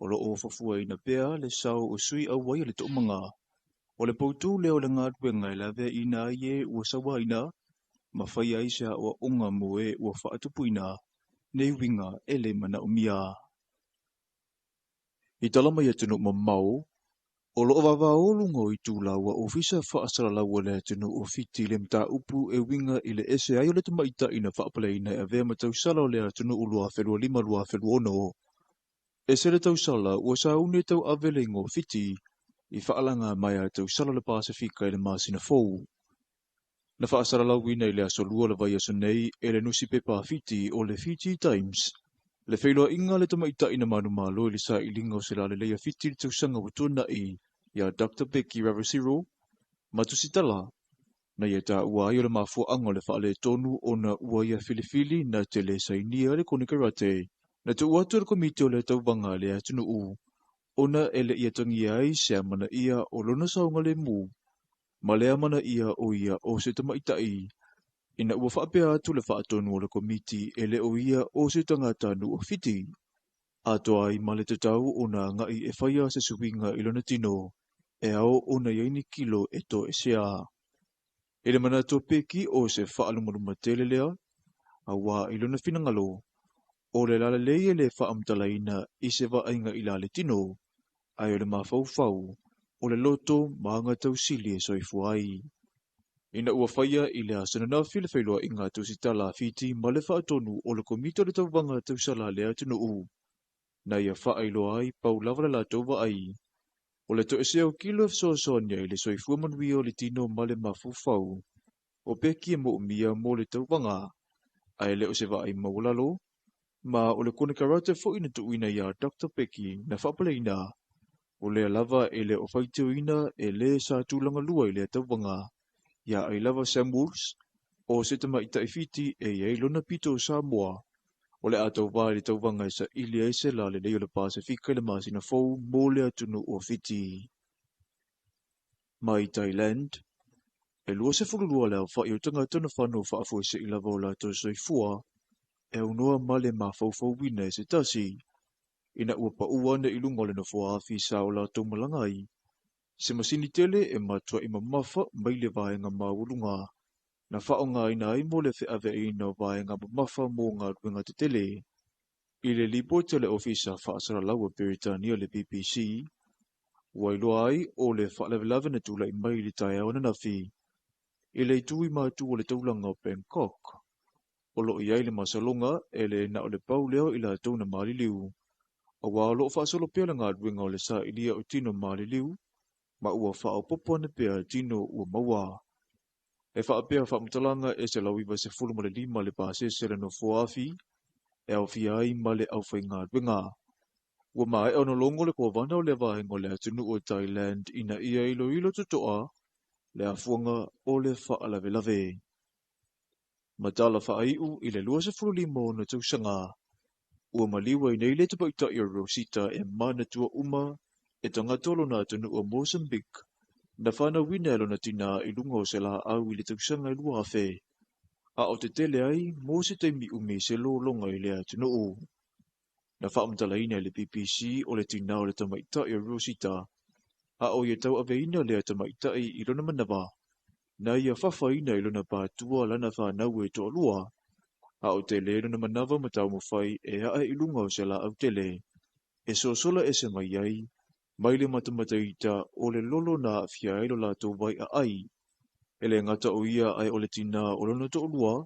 O loo o fafua ina pea le sao o sui au wai le to manga. O le poutu leo le ngatwe ngai lave ina ie ua sawa ina, ma whai aisa o unga moe ua whaatupuina, nei winga ele mana umia. I talama ia tunu ma mau, o loo wawa olungo I tūla ua ofisa whaasara laua le tunu o fiti le mta upu e winga I le ese ai o le tamaita ina whaapaleina e vea matau sala o le tunu ulua whelua lima lua whelua ono. E se le tau sala ua saune tau avelengo fiti, I whaalanga mai a tau sala le Pasifika I le masina fou. Na whaasara lauina I le asolua le vai aso nei e le nusi pepa fiti o le Fiji Times. Le whailoa inga le tamaita ina manu malo I le sa ilinga o se la le leia fiti le tausanga watuna I ia Dr. Becky Ravasiro, matusitala, na ia ta ua ai o le mafua anga le whaale tonu o na ua ia filifili na te le sainia le konikarate, na te uatu le komite o le tauvanga le atunu u. Ona ele ia tangi ai se amana ia o lona saunga le mu, ma le amana ia o se tamaitai, ina ua whaapea atu le whaatonu o le komiti ele o ia o se tangata nu o fiti. Ato ai ma le tatau o na ngai e whaia se suwinga I lona tino, e ao o na yaini kilo e to e sea. Ele mana to peki o se whaalumaluma tele lea, a wā I lona finangalo, o le lala leie le whaamtalaina I se waainga I la le tino, ai o le mawhauwhau, o le loto maanga tausili e soifu ai. Ina ua whaia I le asana na file whailua I ngā tausitala fiti ma le whaatonu o le komito le tauvanga tausala le atunu u. Na ia whaailoa ai pau lava la tauva ai. O le to eseo kilo soasonia I le soifua manuia o le tino ma le mawhauwhau. O peki e mo umia mo le tauvanga. Ai le o se vai maulalo. Ma o le kone karate fo ina tuuina ia Dr. Becky na whapaleina. O le lava e le o whaiteuina e le sa tūlanga lua I le tauvanga. Ia ai lava Sam Woods. O se tamaita I fiti e iei lona pito Samoa. O le atau wā le tauvanga sa ili aise la le leo le Pasifika le masina fou mo le atunu o fiti. Mai Thailand, e lua se fululua leo wha I o tanga tana whanu whaafua se I lava o la to soifua, e unoa ma le mawhauwhau wina e se tasi, ina ua pa uane I lunga le na fuaafi sa o la to malangai, se masini tele e matua I mamafa mai le vaenga maulunga, na whaonga ina ai mo le whiawe ina vaenga mamafa mo ngā ruenga te tele. I le lipo tele ofisa whaasara laua Britania le BBC, wailoa ai o le whaalevelave na tula I mai le tai au na fi. I le tui mātu o le taulanga o Bangkok. O lo I ai le masalonga e le na o le pau leo I la tau na maliliu. O wā lo whaasolo pia le ngā ruenga o le sa ilia o tino maliliu, ma ua whao popone pia tino ua maua. E whaapea whaamtalanga e se lauiwa se fuluma le lima le pāse se le no fuafi, e au fiai ma le au whai ngā ruenga. Ua mai au no longo le kua vana o le vahengo le atunu o Thailand ina ia ilo tutoa, le afuanga o le whaalavelave. Matala whaaiu I le lua se fululimo na tausanga. Ua maliwa I nei le tapaita I Rosita e mana tua uma e tangatolo na atunu o Mozambique. Na whana wina lo na tina I lunga o se la au I le tausanga I lua awhe. A o te tele ai, mo se teimi umi se lo longa I le atunu o. Na whaamtalaina le BBC o le tina o le tamaita I Rosita. A o ia tau aveina le tamaita I lona manawa. Na ia whawhaina I lona pātua lana whanau e toa lua. A o te le lona manawa matau mo whai e hae I lunga o se la au tele. E sola e se mai ai. Mai le matamataita o le lolo na fia ilo la tō vai a ai. E le ngata o ia ai o le tina o lona tō lua.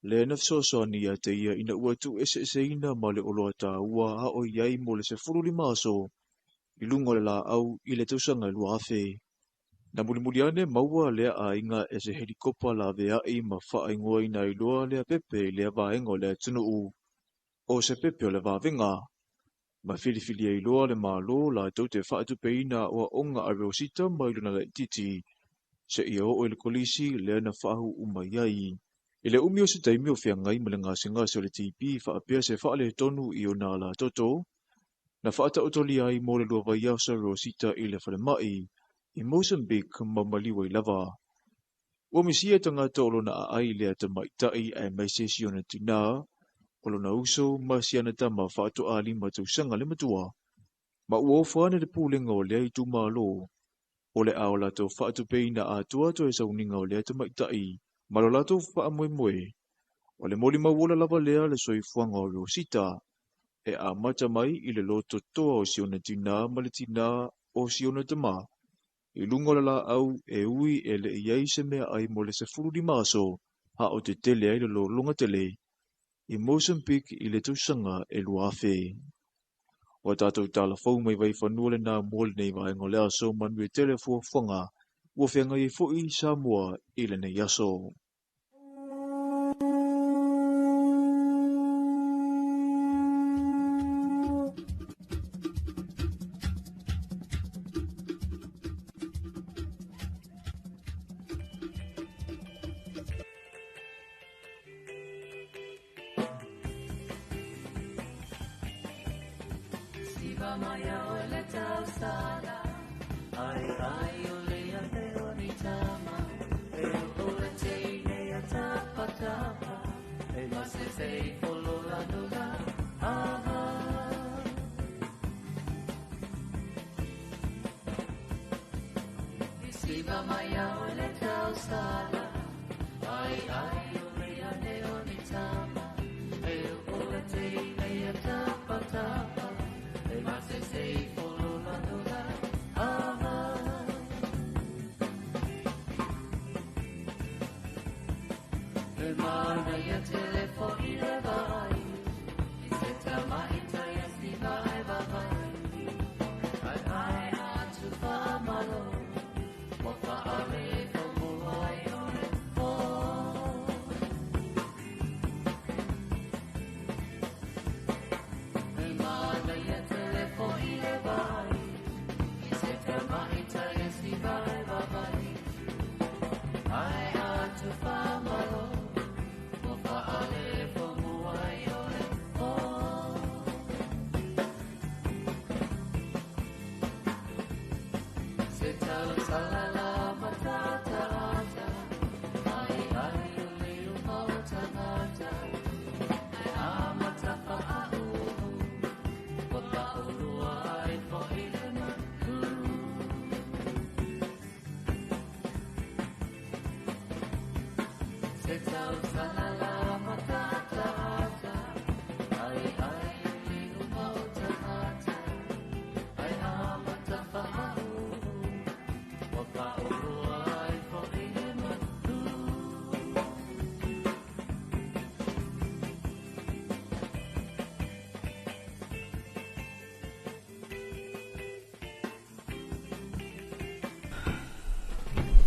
Le nafsosoani a te ia ina uatu ese ina ma le oloa tā ua a o iai mo le se furuli maso. I lunga le la au I le tausanga I lua awhe. Na mulimuliane maua lea a inga e se helikopa la vea I ma wha ingoa ina I loa lea pepe lea vaenga lea tunu u. O se pepe o le vavenga. Ma filifili I loa le malo la taute wha atupe ina o onga a Rosita mailuna le titi. se ia o le kolisi le na whaahu umaiai. I le umio se taimi o whiangai ma le ngase o le TP whaapea se whaale tonu i o nā la toto, na whaata otoli ai mo le lua vaiasa Rosita i le whale mai i Mozambique mamaliwa i lava. Ua misia tangata o lona a ai lea ta maitai ai mai se siona tina, o lona uso ma siana tama whaato a lima tausanga le matua. Ma ua whaane le pūlenga o lea i tu malo, o le ao lato whaatu peina a tua to e sauninga o lea ta maitai, ma lo lato wha moe moe. O le moli mawala lava lea le soifuanga o Rosita, e a mata mai i le loto toa o siona tina ma le tina o siona tama. I lungo la au e ui e le iai se mea ai mo le se furu di maso, ha o te tele ai le lo lunga tele. I Mozambique i le tausanga e luafe. O tātou tala fau mai vai whanua le nā mōle nei vai ngole aso manu e tele fua whanga, ua whenga i fui Samoa i le nei aso.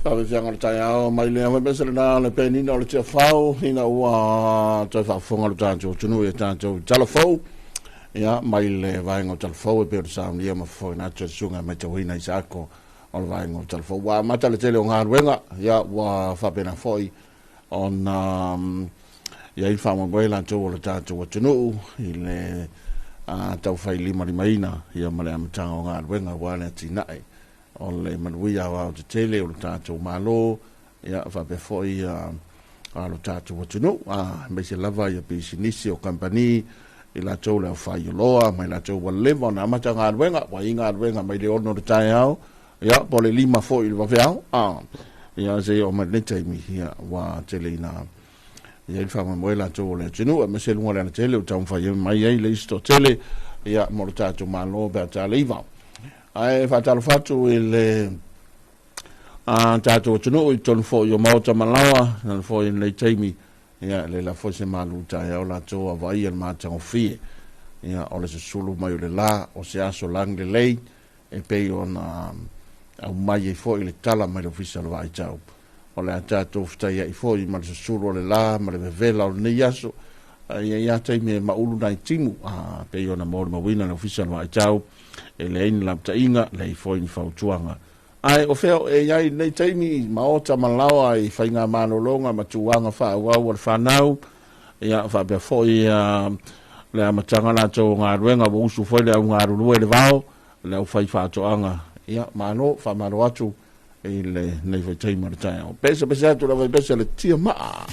Tawe fianga le tai ao, mai lea mai besele na le penina o le tia whao, hina ua toi whaafonga le tātou tunu e tātou talafou. Ia, mai le vaenga o talafou e peo sa lia ma fwoi na tua sunga mai tau hina i sako o le vaenga o talafou. Wa mata le tele o ngā ruenga, ia ua whapena fwoi on ia i whaama moe la tau o le tātou tunu i le tau whai lima rimaina, ia ma le amatanga o ngā ruenga wane tinae. O le manuia o te tele o le tātou malo, ia whape foi a lo tātou atunu, mai se lava ia pisi nisi o kampani, i la tau leo whai o loa, mai la tau walewa na amata ngā ruenga, wa i ngā ruenga mai le ono le tai au, ia po le lima foi le wafe au, ia se o manetaimi ia wa tele ina, ia i whama moe la tau o le atunu, me se lunga le ana tele o tau whai mai ei le isto tele, ia mo le tātou malo bea tā leivau. Ai fatalo fatu ile tato tunu i tonu fo yo mauta malawa na fo in le taimi ya le la fo se malu ta ya la to avai el mata o fie ya o le sulu mai le la o se aso lang le lei e pe ona au mai fo ile tala mai official vai tau o le tato fta ya i fo i mal sulu le la ma le vela o ne yaso ya taimi ma ulu nai timu pe ona mo ma wina official vai tau e le in la tainga le foi ni fautuanga Ai o feo e iai nei taimi maota malao ai whainga manolonga ma tuanga whaau ar whanau ia whabea foi le amatanga la tō ngā ruenga wa usu foi le au ngā rurua le vao le au whai whātoanga ia mano whamaro atu e le nei whai taimi maratai o pesa atu la vai pesa le tia maa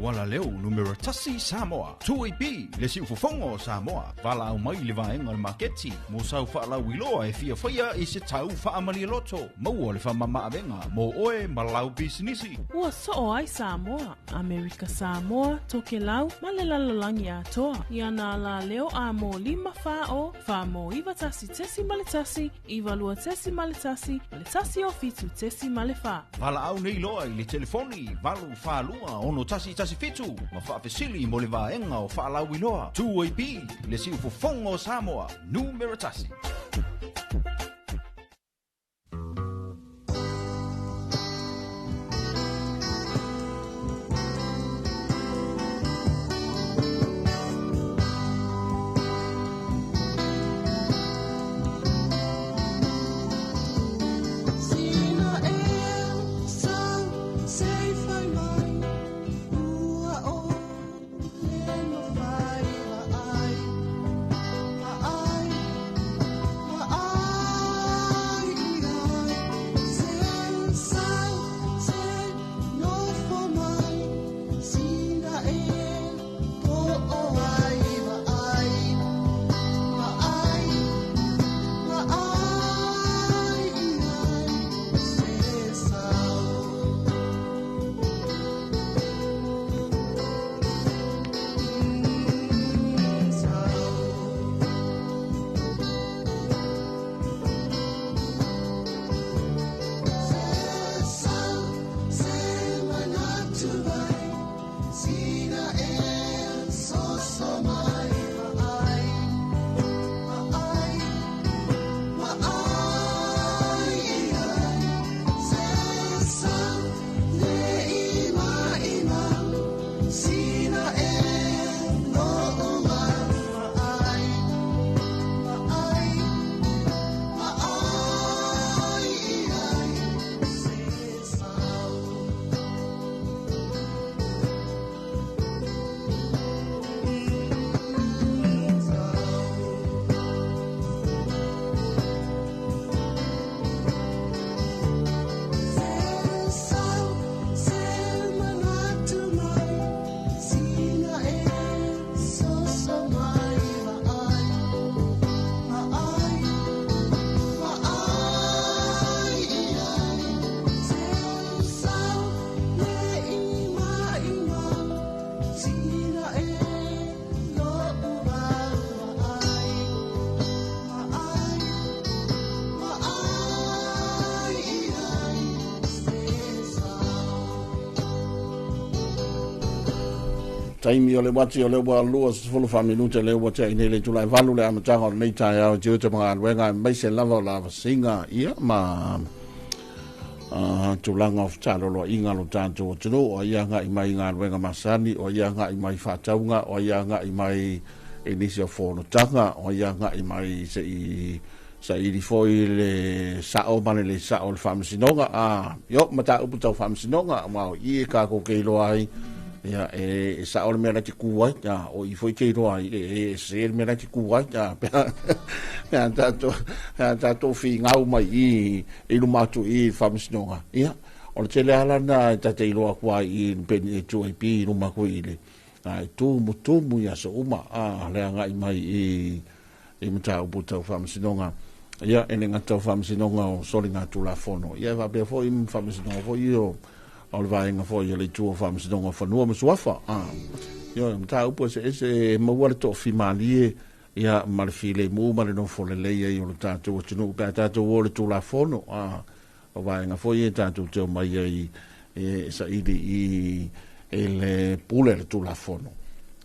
wala leo numero tasi Samoa. Tuipi le si ufufongo Samoa. Vala au mai le vaenga le maketi. Mo sau wha la wiloa e fia whaia e se tau wha amali loto. Maua le wha mama avenga. Mo oe malau bisinisi. Ua so ai Samoa. Amerika Samoa, toke lau, male lalolangi atoa. Iana la leo a mo 5 fao, fa mo iwa tasi tesi male tasi, iwa lua tesi male tasi o fitu tesi male fa. Vala au nei loa i le telefoni. Valu fa lua ono tasi fitu. Ma fa fesili mo le vaenga o fa lau iloa. Tuipi le si ufufongo Samoa. Numero tasi. taimi o le wati o le wa lua sfulu minuta le wa te ine le tulai valu le amatanga o nei tai au te uta mga aluenga mai se lava o lava singa ia ma tulanga of talo lo inga lo tanto o tino o ia nga i mai ngā aluenga masani o ia nga i mai whataunga o ia nga i mai inisi o whono tanga o ia nga i mai se i sa i foi le sao mane le sao le whamasinonga yo mata upu tau whamasinonga mau i ka ko keilo ai ya sa ol mera ti kuwa ya o I foi keiro ai se mera ti kuwa ya ya tato fi ngau mai I lumatu I famsnonga ya o tele ala na tate ilo akwa I pen e tu ai pi lumaku ile ai tu ya so uma le nga I mai I mata uputa famsnonga ya ene ngata famsnonga o solinga tu la fono ya va be foi famsnonga foi yo al vainga fo yo le tu fams donga fo no mo swafa yo mta upo se mo wala to fi mali ya mal file mo mal no fo le yo le tato tu ka tato wo le tu la fono o vainga fo ye tato te mai ai sa I le pule tu la fono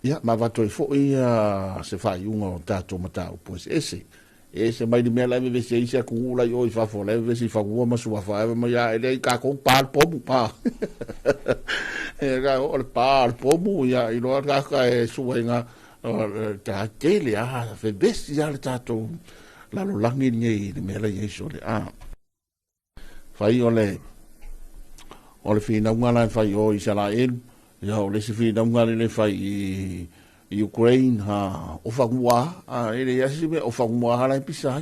ya ma va to fo ia se fa un tato mata upo se mai di mela me se isa ku la yo fa fo le se fa ku ma su fa ma ya ele ka ko par po bu pa ga o par po bu ya I lo ka su nga ta tele fe best ya le tato la lo langi ni di mela ye so le fa yo le fi na ngala fa yo Israel ya o le se fi na ngala le fa Ukraine o fagua ele ya se o fagua hala pisa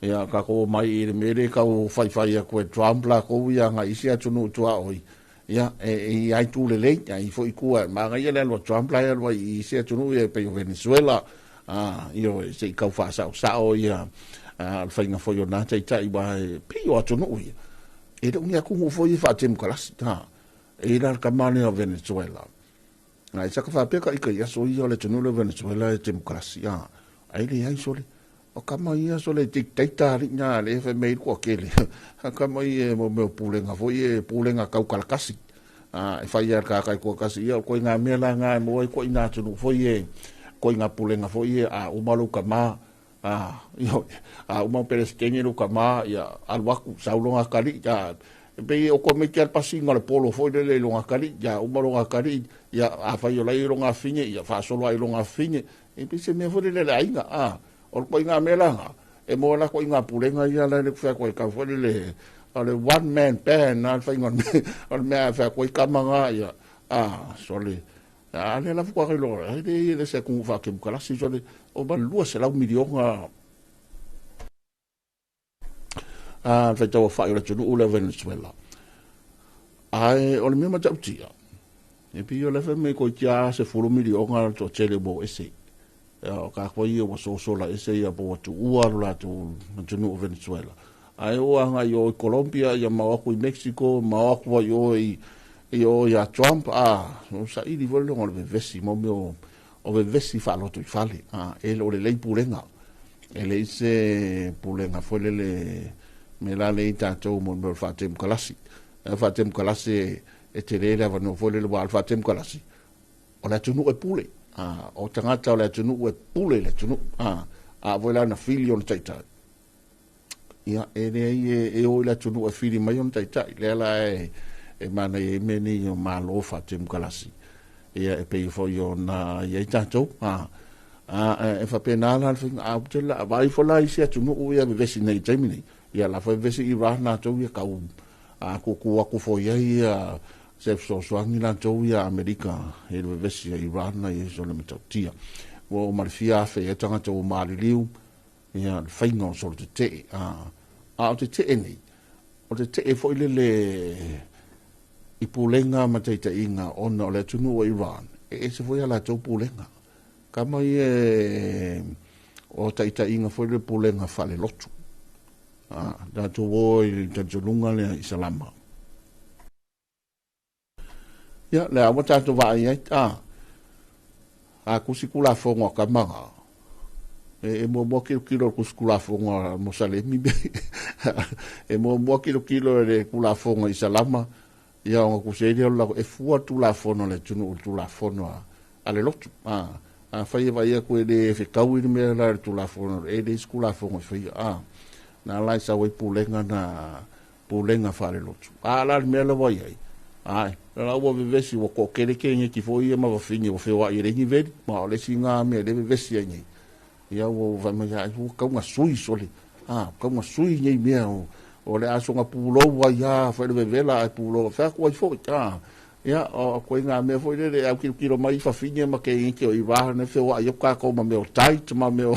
ya ka ko mai ele mere ka o fai ko Trump la ko ya nga isia tunu tua oi ya ai tu le ya I foi ku ma ga ele lo Trump la lo isia tunu e pe Venezuela io se ka fa sa ya al fai nga foi na tai ba pe yo tunu oi e do nia ku foi fa tem klas e la ka mane o Venezuela ai saka fa peka ika ya so yo le tunu le Venezuela demokrasia ai le ai so le o kama ia so le dictator nya le fe me ko kele kama ia mo me pulenga fo ia pulenga kau kalkasi e fa ia ka ko kasi ia ko nga mela nga mo ko ina tunu fo ia ko nga pulenga fo ia o malu kama yo o mo perestenye lu kama ya alwaku saulonga kali ya be o ko me ke pasinga le polo fo le longa kali ya o malu kali ya fa yo lai longa finye ya fa solo ai longa finye e pe se me fo le ainga o ko nga mela e mo la ko nga pulenga ya la le fa ko ka fo le one man band na fa ngon o me fa ko ka manga ya sole ale la fo ko lo le se ku fa ke kala si sole o ba lu se la milion fa to fa yo tu le Venezuela ai o le me ma tautia e pi yo le fa me ko ja se fulu milion to tele bo ese o ka ko yo so la ese ya bo tu la tu no Venezuela ai o nga yo Colombia ya ma ko Mexico ma ko yo yo ya Trump no sa I di volo ngol be vesi mo o be vesi fa lo tu fale e lo le pulenga e le se pulenga fo le me la le tato mo fa tem kalasi e te le va no fo le wa fa tem kalasi o la tunu e pule o tangata o la tunu e pule le tunu voila na filio no taita ia e o la tunu e fili mai on taita le la e mana e meni o malo fa tem kalasi ia e pe fo yo na ia tato e fa penala al tela vai fo la isia tunu o ia vesi nei taimini ia la fa vesi Iran na to ia ka ku fo ia se so angi na to ia America e vesi Iran na ia so le metotia o marfia fe e tanga to mari liu ia fa no so te o te ni o te fo le I pulenga mataita inga ona le tunu o Iran e se foi ala to pulenga kama o taita inga foi le pulenga fale lotu da to voi da junga le Islam ya le amo tato vai kusikula fongo kama e mo kilo kusikula fongo mo sale mi e mo kilo le kula fongo Islam ia o ku se le la e fu tu la fono le tunu tu la fono ale lotu a fai vai ko de fe kau ni me la tu la fono e de skula fono fai na lai sa wai pulenga fa le lotu la me la vai ai la wo vesi wo ko kere ke ni ki foi ma va fini wo fe wa ire ni ve ma le singa me le vesi ni ia wo va me ya ko nga sui soli ko nga sui ni me o le aso nga pulo wa ya fa le vela ai pulo fa ko fo ia o ko nga me fo le au kilo mai fa fini ma ke ni ke o iwa ne fe wa yo ka ko ma me o tight ma me o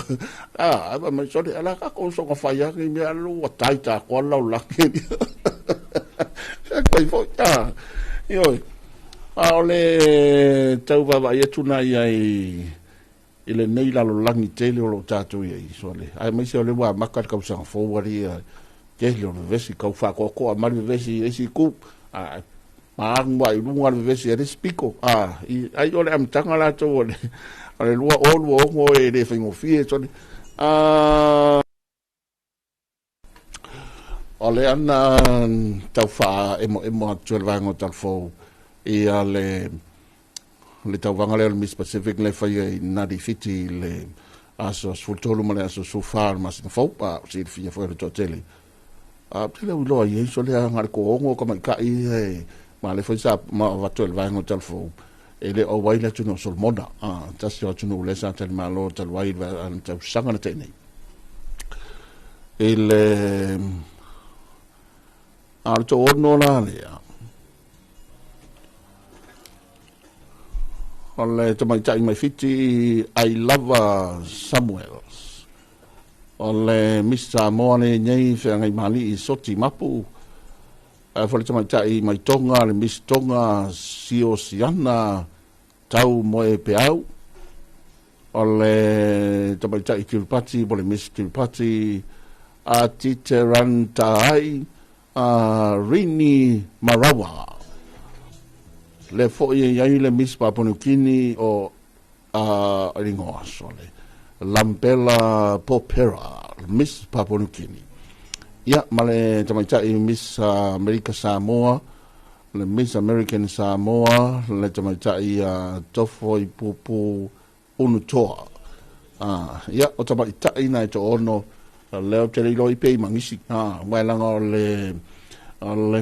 ma so le ala ka ko so ko fa ya ni me alu wa tight ko la la ke ko fo Yo, ole tau baba ia tuna ia ile nei la lo langi tele o tatu ia sole. Ai mai se ole wa makar ka usanga fowari ke le vesi ka fa ko mari vesi esi ku ma ngwa i lunga vesi ere spiko. Ai ole am tanga la to ole. Ole lua o ngo e le fingo fie sole. Ole ana tau fa emo tuel vango tal fo e ale le tau vanga le Miss Pacific le fai na di fiti le aso sfultolo male aso so far mas fo pa si fia fo le totele tele ulo ye so le ngar ko ngo ko mai kai ma le fo sa ma va tuel vango tal fo e le o wai le tuno sol moda tas yo tuno le sa tel malo tal wai va an tau sanga te nei ele to orno la lea. Ole to mai tai mai fiti I love Samuels. Ole Mr. Moane nei fe ngai mali I soti mapu. Fole to mai tai mai tonga le Miss Tonga sio siana tau moe peau. Ole to mai tai Kiripati bole Miss Kiripati a titerantai Rini Marawa le fo ia le Miss Papunukini o ringo sole Lampela Popera Miss Papunukini ia male tamaita Miss America Samoa le Miss American Samoa le tamaita tofo I pupu unutoa ia o tamaita ina to ono leo te rilo I pei mangisi wailanga le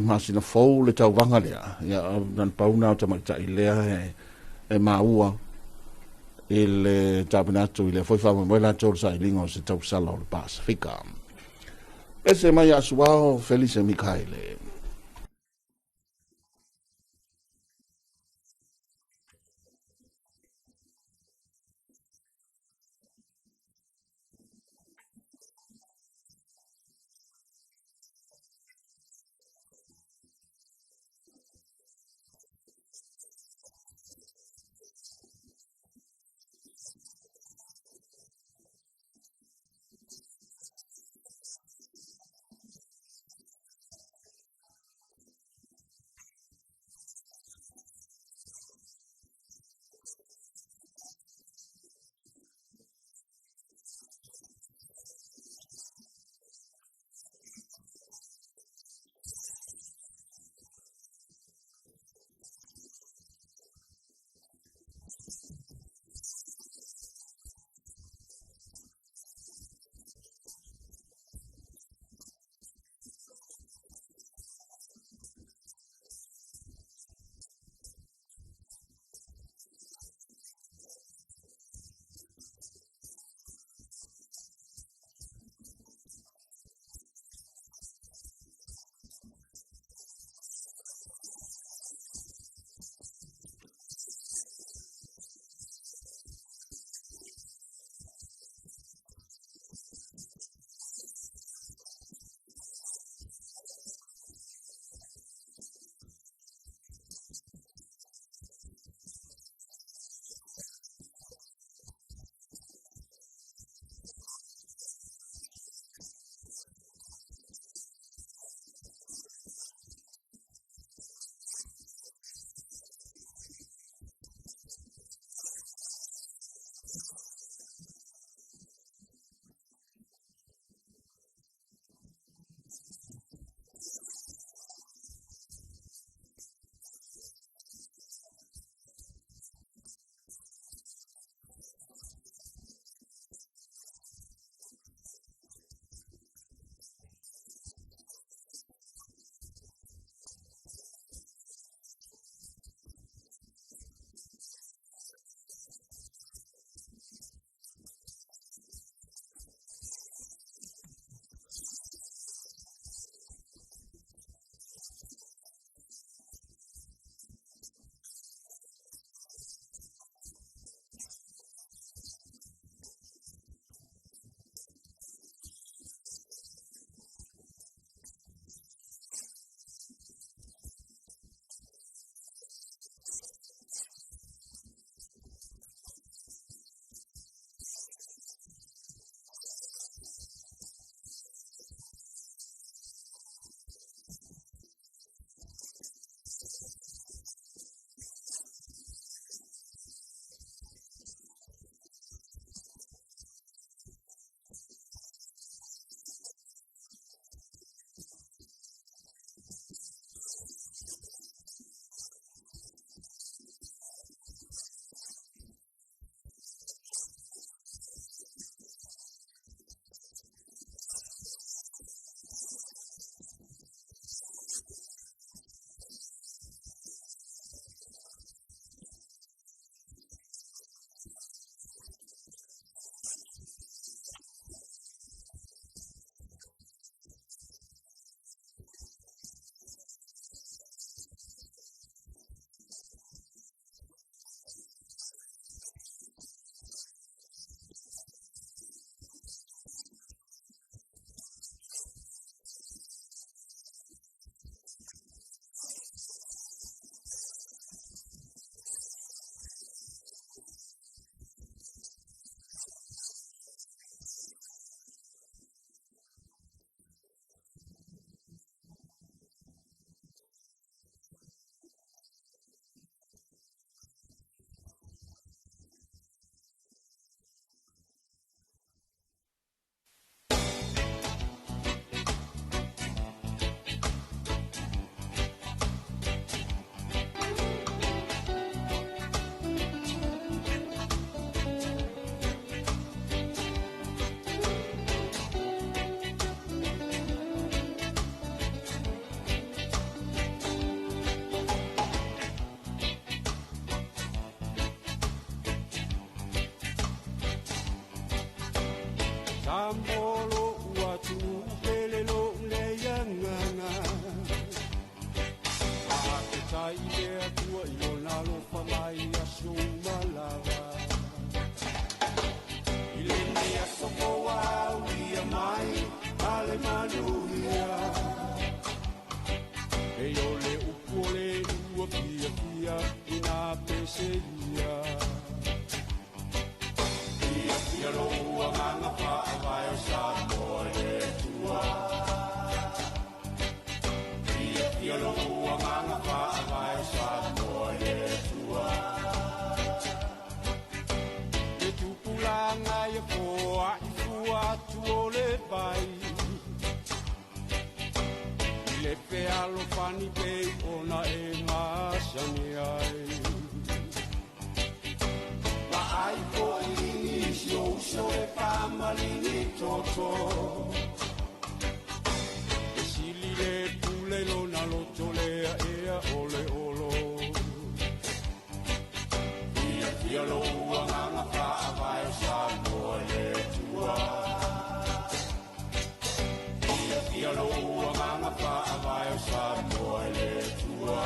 masina fou le tau vanga lea ia nan pauna o tamata I lea e maua I le tapinato I le foi fama moela tau sa ilingo se tau sala o le Pasifika ese mai asuao Felice Mikaele le pe alo pani pe ona e masani ai ma ai ko ini so e pa malini toto e sili le pule lo na lo tole e ole olo ia lo nganga pa vai sa mo le tua ia lo nganga pa vai sa mo le tua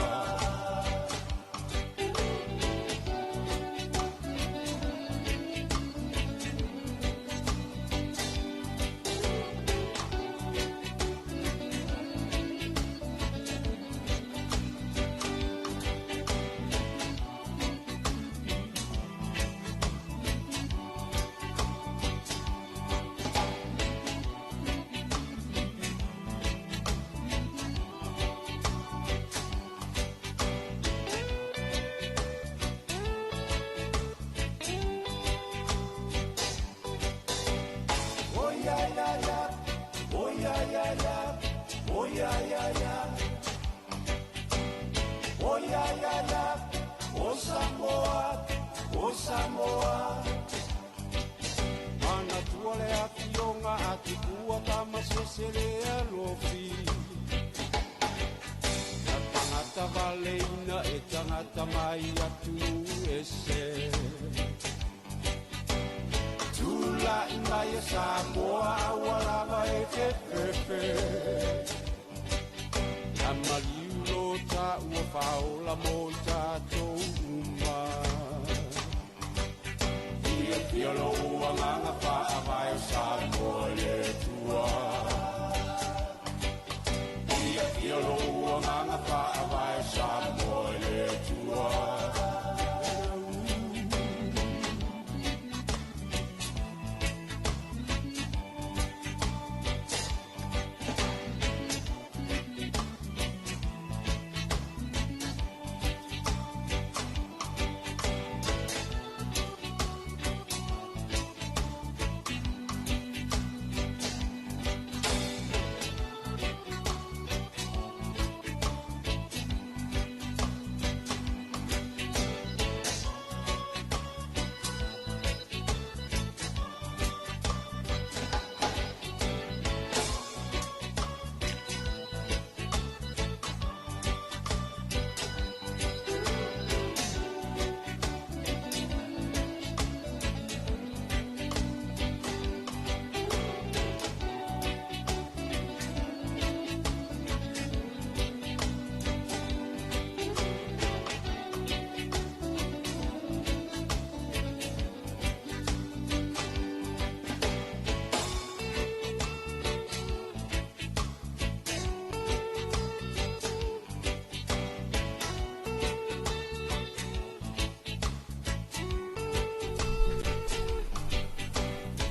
Samoa Mana tuole ati onga ati kua kama sesele alofi Na tangata valeina e tangata mai atu ese Tula imaya Samoa walava e te pepe Nama liulo ta ua faula mo tatou uma Ia lo nganga pa vai sa mo le tua Ia lo nganga pa vai sa mo le tua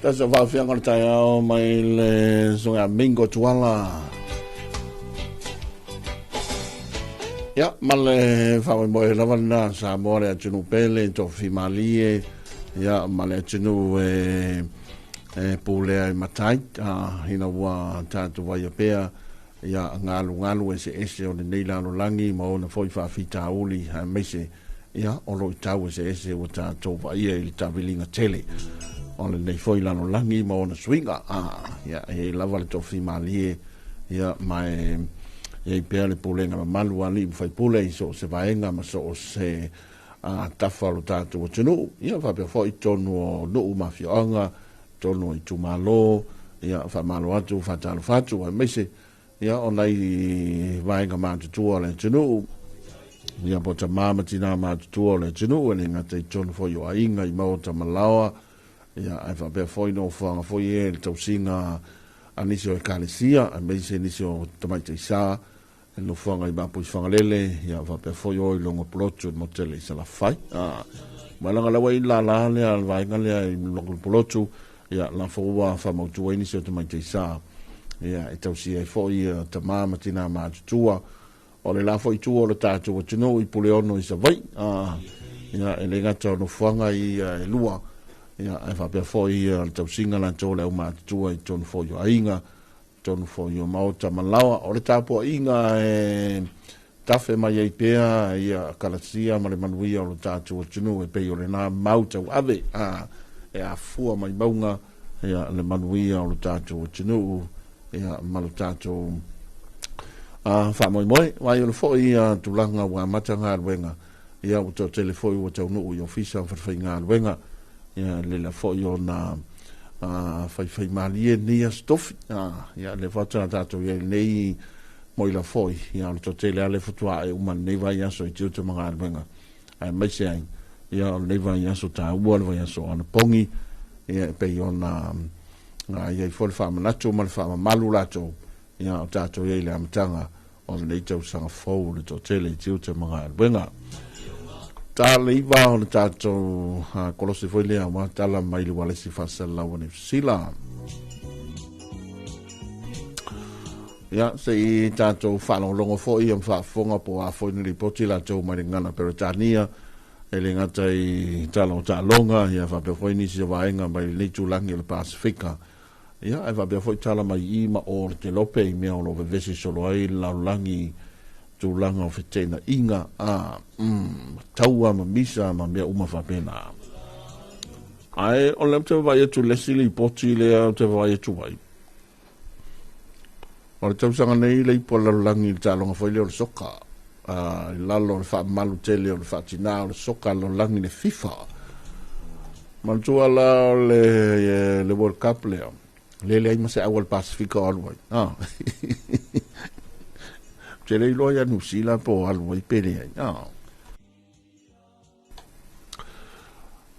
Tasa whawhianga le tai ao mai le songa mingo tuala. Ia, ma le whawe moe lawana sa moa le atunu pele, to whimalie, ia, ma le atunu pūlea i matai, hina ua tātu vai a pēa, ia ngalu e se ese o le neilano langi, ma ona foi whawhita uli, meise, ia, olo i tau e se ese o tātu vai e li tawilinga tele. Ole nei foi lano langi ma ona swinga ya e lava le tofi malie ya mai e pele pulenga ma malu ali fai pule so se vaenga ma so se tafalo tatu o tunu ya fa pe foi tonu no mafionga tonu i tumalo ya fa malo atu fa talo fatu me se ya onai vaenga ma tu ole tunu ya bota mama tina ma tu ole tunu ni ngate tonu foi o ainga i mauta malawa ia ai fa be foi no fa foi el tausinga anisio e kalesia a me se anisio tomaite sa no fanga i ba pui fanga lele ia fa be foi o longo plotu mo tele sa la fai malanga la wai la le al vai ngale i longo plotu ia la fo wa fa mo tu anisio tomaite sa ia e tausia foi tamama tina ma tua o le la foi tu o le tatu o tino i puleono i sa vai ia e le gato no fanga i lua ia e fa pe foi al tau singa la tole o ma tua i ton foi ainga tonu fo yo mau tamalawa o le tapo inga tafe mai ai pea ia kalasia ma le manuia o le tātou tunu e pei o le nā mau tau ave e a fua mai maunga ia le manuia o le tātou tunu ia ma le tātou wha moi moi wai o le fo ia tulanga wa matanga alwenga ia o tau telefoi o tau nuu i ofisa whawhai ngā alwenga ia le la fo i o na whai malie nia stofi ia le whatana tātou ia nei mo i la foi ia o to tele ale futua e uma nei vai aso i tutu mga alwenga ai mai se ai ia nei vai aso ta ua vai aso ana pongi ia pe ona ia i fol fama nacho mal fama malu lato ia o tato ia le amtanga o nei tau sanga fo le to tele i tutu mga alwenga ta le iwa o le tato kolosi foi lea wa tala mai le wale si fasala wane sila ia se i tātou whanolongo fo i am whafonga po a fo ni ripoti la tau mai ngana Peritania e le ngata i talo talonga ia whapea fo ni si waenga mai le tulangi le Pasifika ia e whapea fo i tala mai i ma o te lope i mea o lo vevesi solo ai laulangi tulanga o fetena inga taua ma misa ma mea uma whapena ai o lem te vai tu lesili poti le te vai tu vai o le tausanga nei le ipo laulangi le talonga foi leo le soka lalo le wha malu tele o le wha tina o le soka laulangi le FIFA mantua la le World Cup leo le ai mase awal Pasifika o alwai te le loia nusila po alwai pere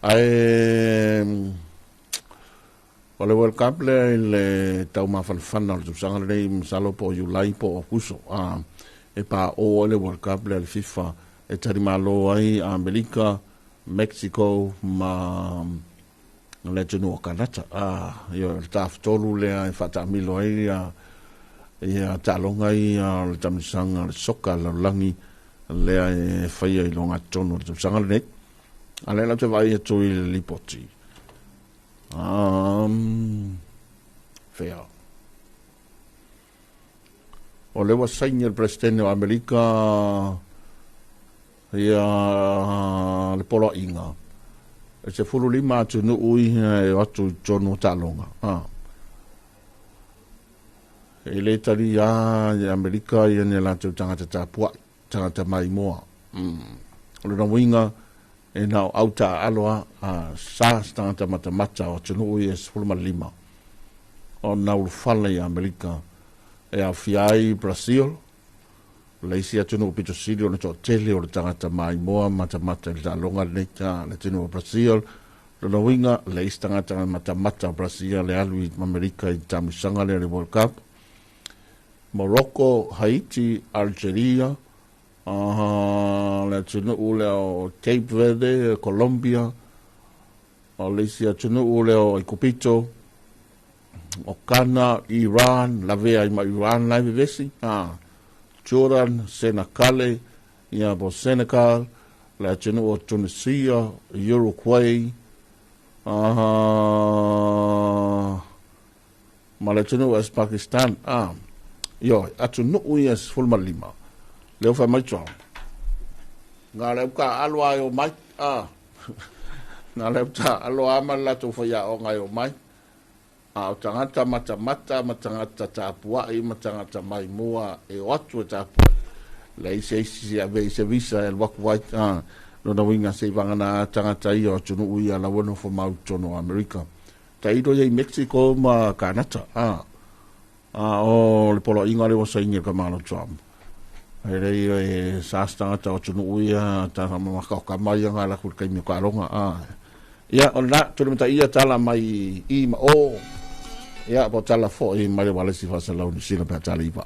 ai o le World Cup le tau mawhanwhana o le tusanga le msalo po Julai po o kuso e pa o le World Cup le FIFA e tari malo ai Amerika, Mexico ma le tunu o Kanata yo le taf tolu le ai whatamilo ai ia talonga i le tamisanga le soka le langi le ai whaia i longa tonu le tusanga le nei ale la te vai e tui le lipoti fea o le wasaini il presidente o Amerika ia le polo inga e se fulu lima atu nu ui e atu tonu talonga e le tari i Amerika ia ne la tu tangata tapua tangata mai moa o le na winga e nao auta aloa sa tangata matamata o tunu i e sefulma lima o nau fala i Amerika e a fiai Brazil le isi a tunu pito siri o na to tele o le tangata mai moa matamata i talonga leita le tunu o Brazil le na winga le isi tangata matamata Brazil le alu i Amerika i tamisanga le World Cup Morocco, Haiti, Algeria, le tunu ule o Cape Verde, Colombia, o le sia tunu ule o Ikopito, o Kana, Iran, la vea ima Iran lai vivesi, Jordan, Senegale, ia po Senegal, le tunu o Tunisia, Uruguay, ma le tunu o Pakistan, yo atu no uias fulma lima leo fa mai tau nga leo ka alwa yo mai nga leo ta alwa amala tu fa ya o nga yo mai o tangata matangata tapua i matangata mai mua e watu tapua le se ave se visa el wak white no na winga se vangana tangata i o tunu uia la wono fo mau tono America tai do ye Mexico ma Canada o le polo inga le wasa inga ka malo Trump. E rei e sāstanga tau tunu uia, ta mamaka o ka mai anga la kul kaimi o ka aronga. Ia, o na, tunu mta ia tala mai i ma o. Ia, po tala fo i mai wale si fasa lau ni sila pia tala iwa.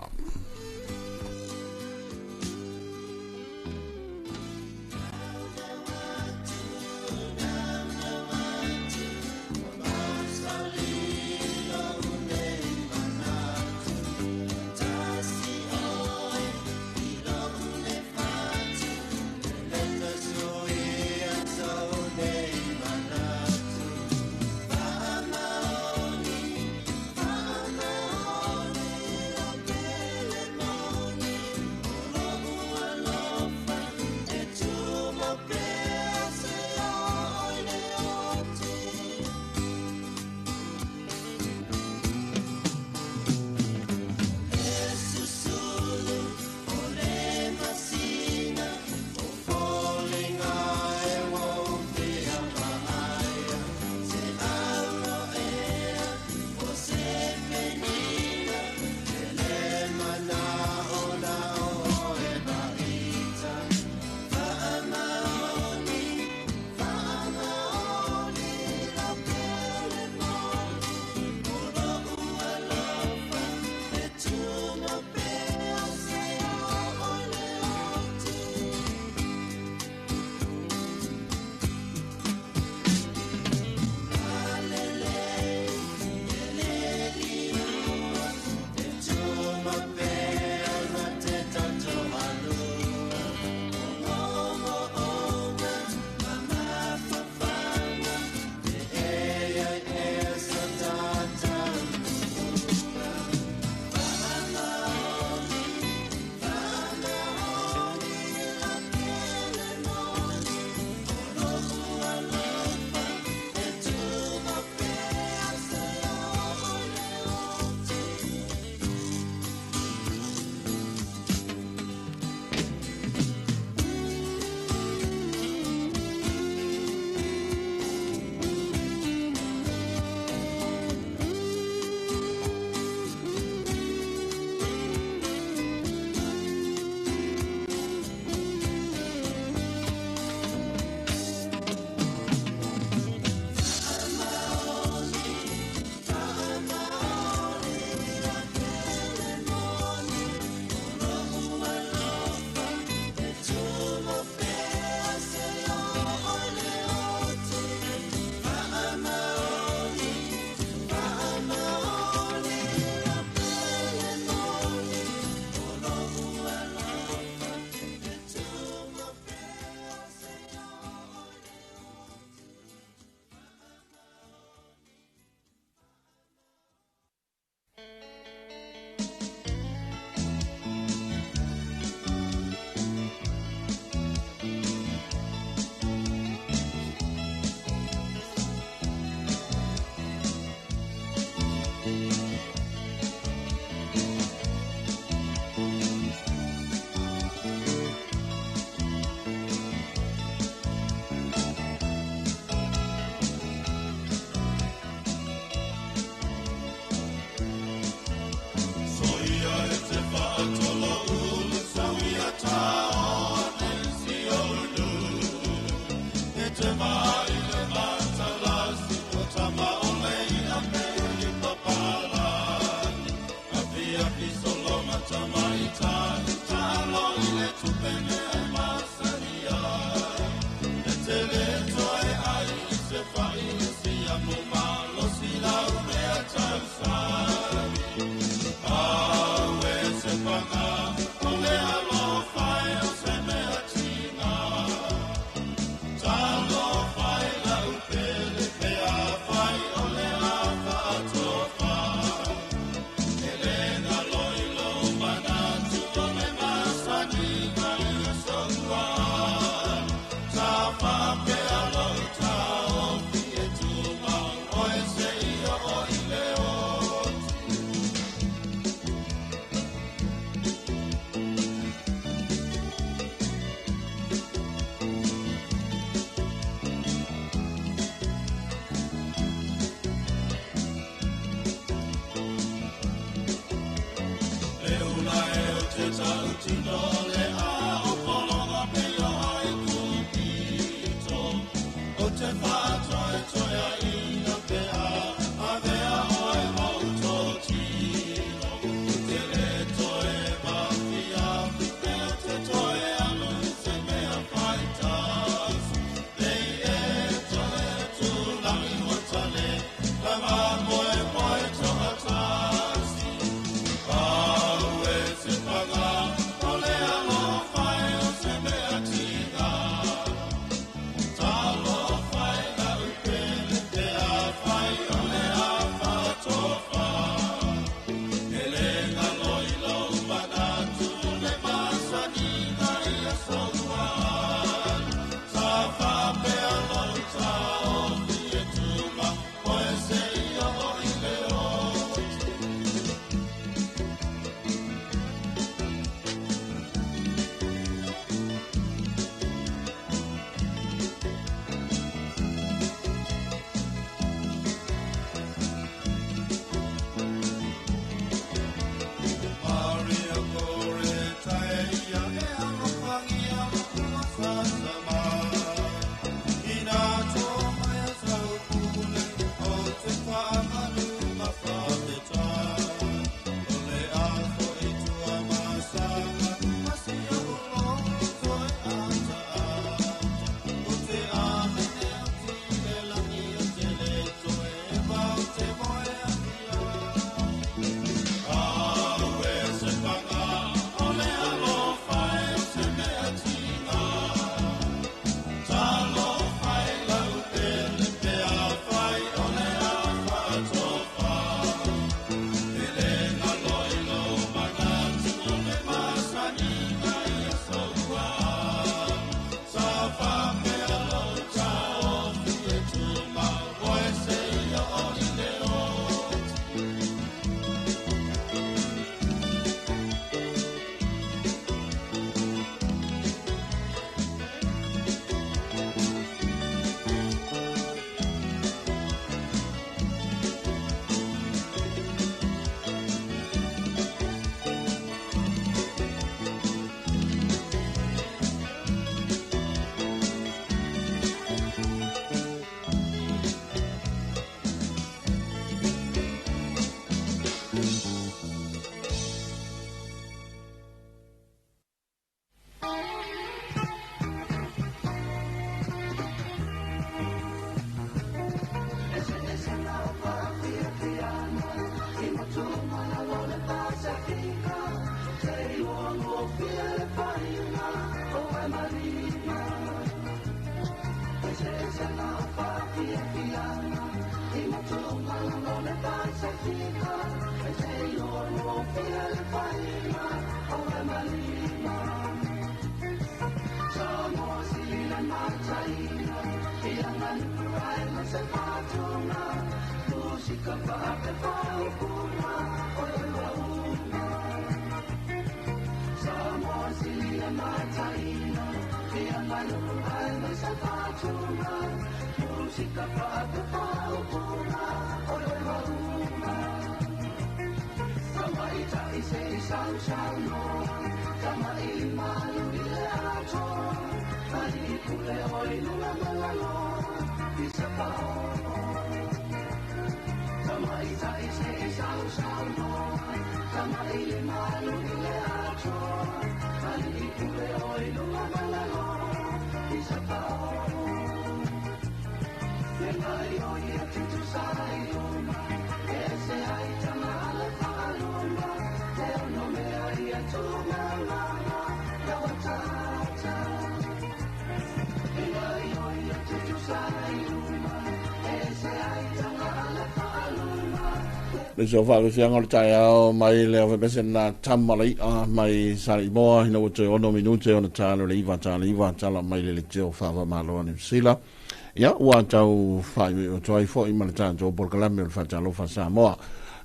Le so fa ke fianga le tai ao mai le ave besen na tamali a mai sali moa hina o te ono minute ona talo le iwa tala mai le teo fa va malo ni sila ya wa tau fa o toi fo i mal tanto por kalame le fa talo fa sa moa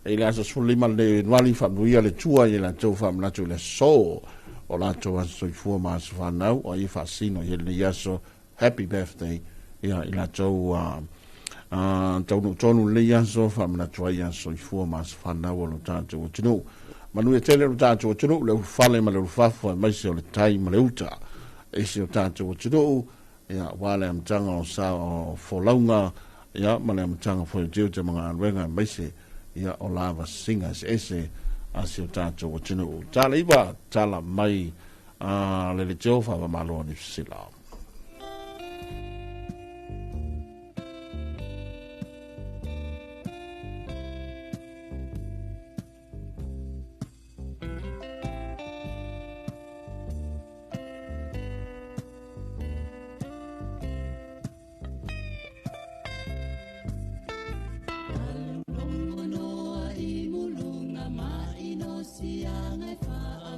e le aso suli mal le wali fa buia le tua i la tau fa mla tu le so o la tau aso i fu ma fa nau o i fa sino i le yaso happy birthday ya i la tau tonu le yaso fa mna tua yaso i fu ma fa nau o lo tanto o tino Manu e tele o tātou o tunu, le ufale ma le ufafo, mai se o le tai ma le uta, e se o tātou o tunu, ia wale am tanga o sa o folaunga, ia ma le am tanga fo tiu te mga anwenga, mai se ia o lava singa, se ese a se o tātou o tunu. Tala iwa, tala mai, le le tiofa wa malo ni sila.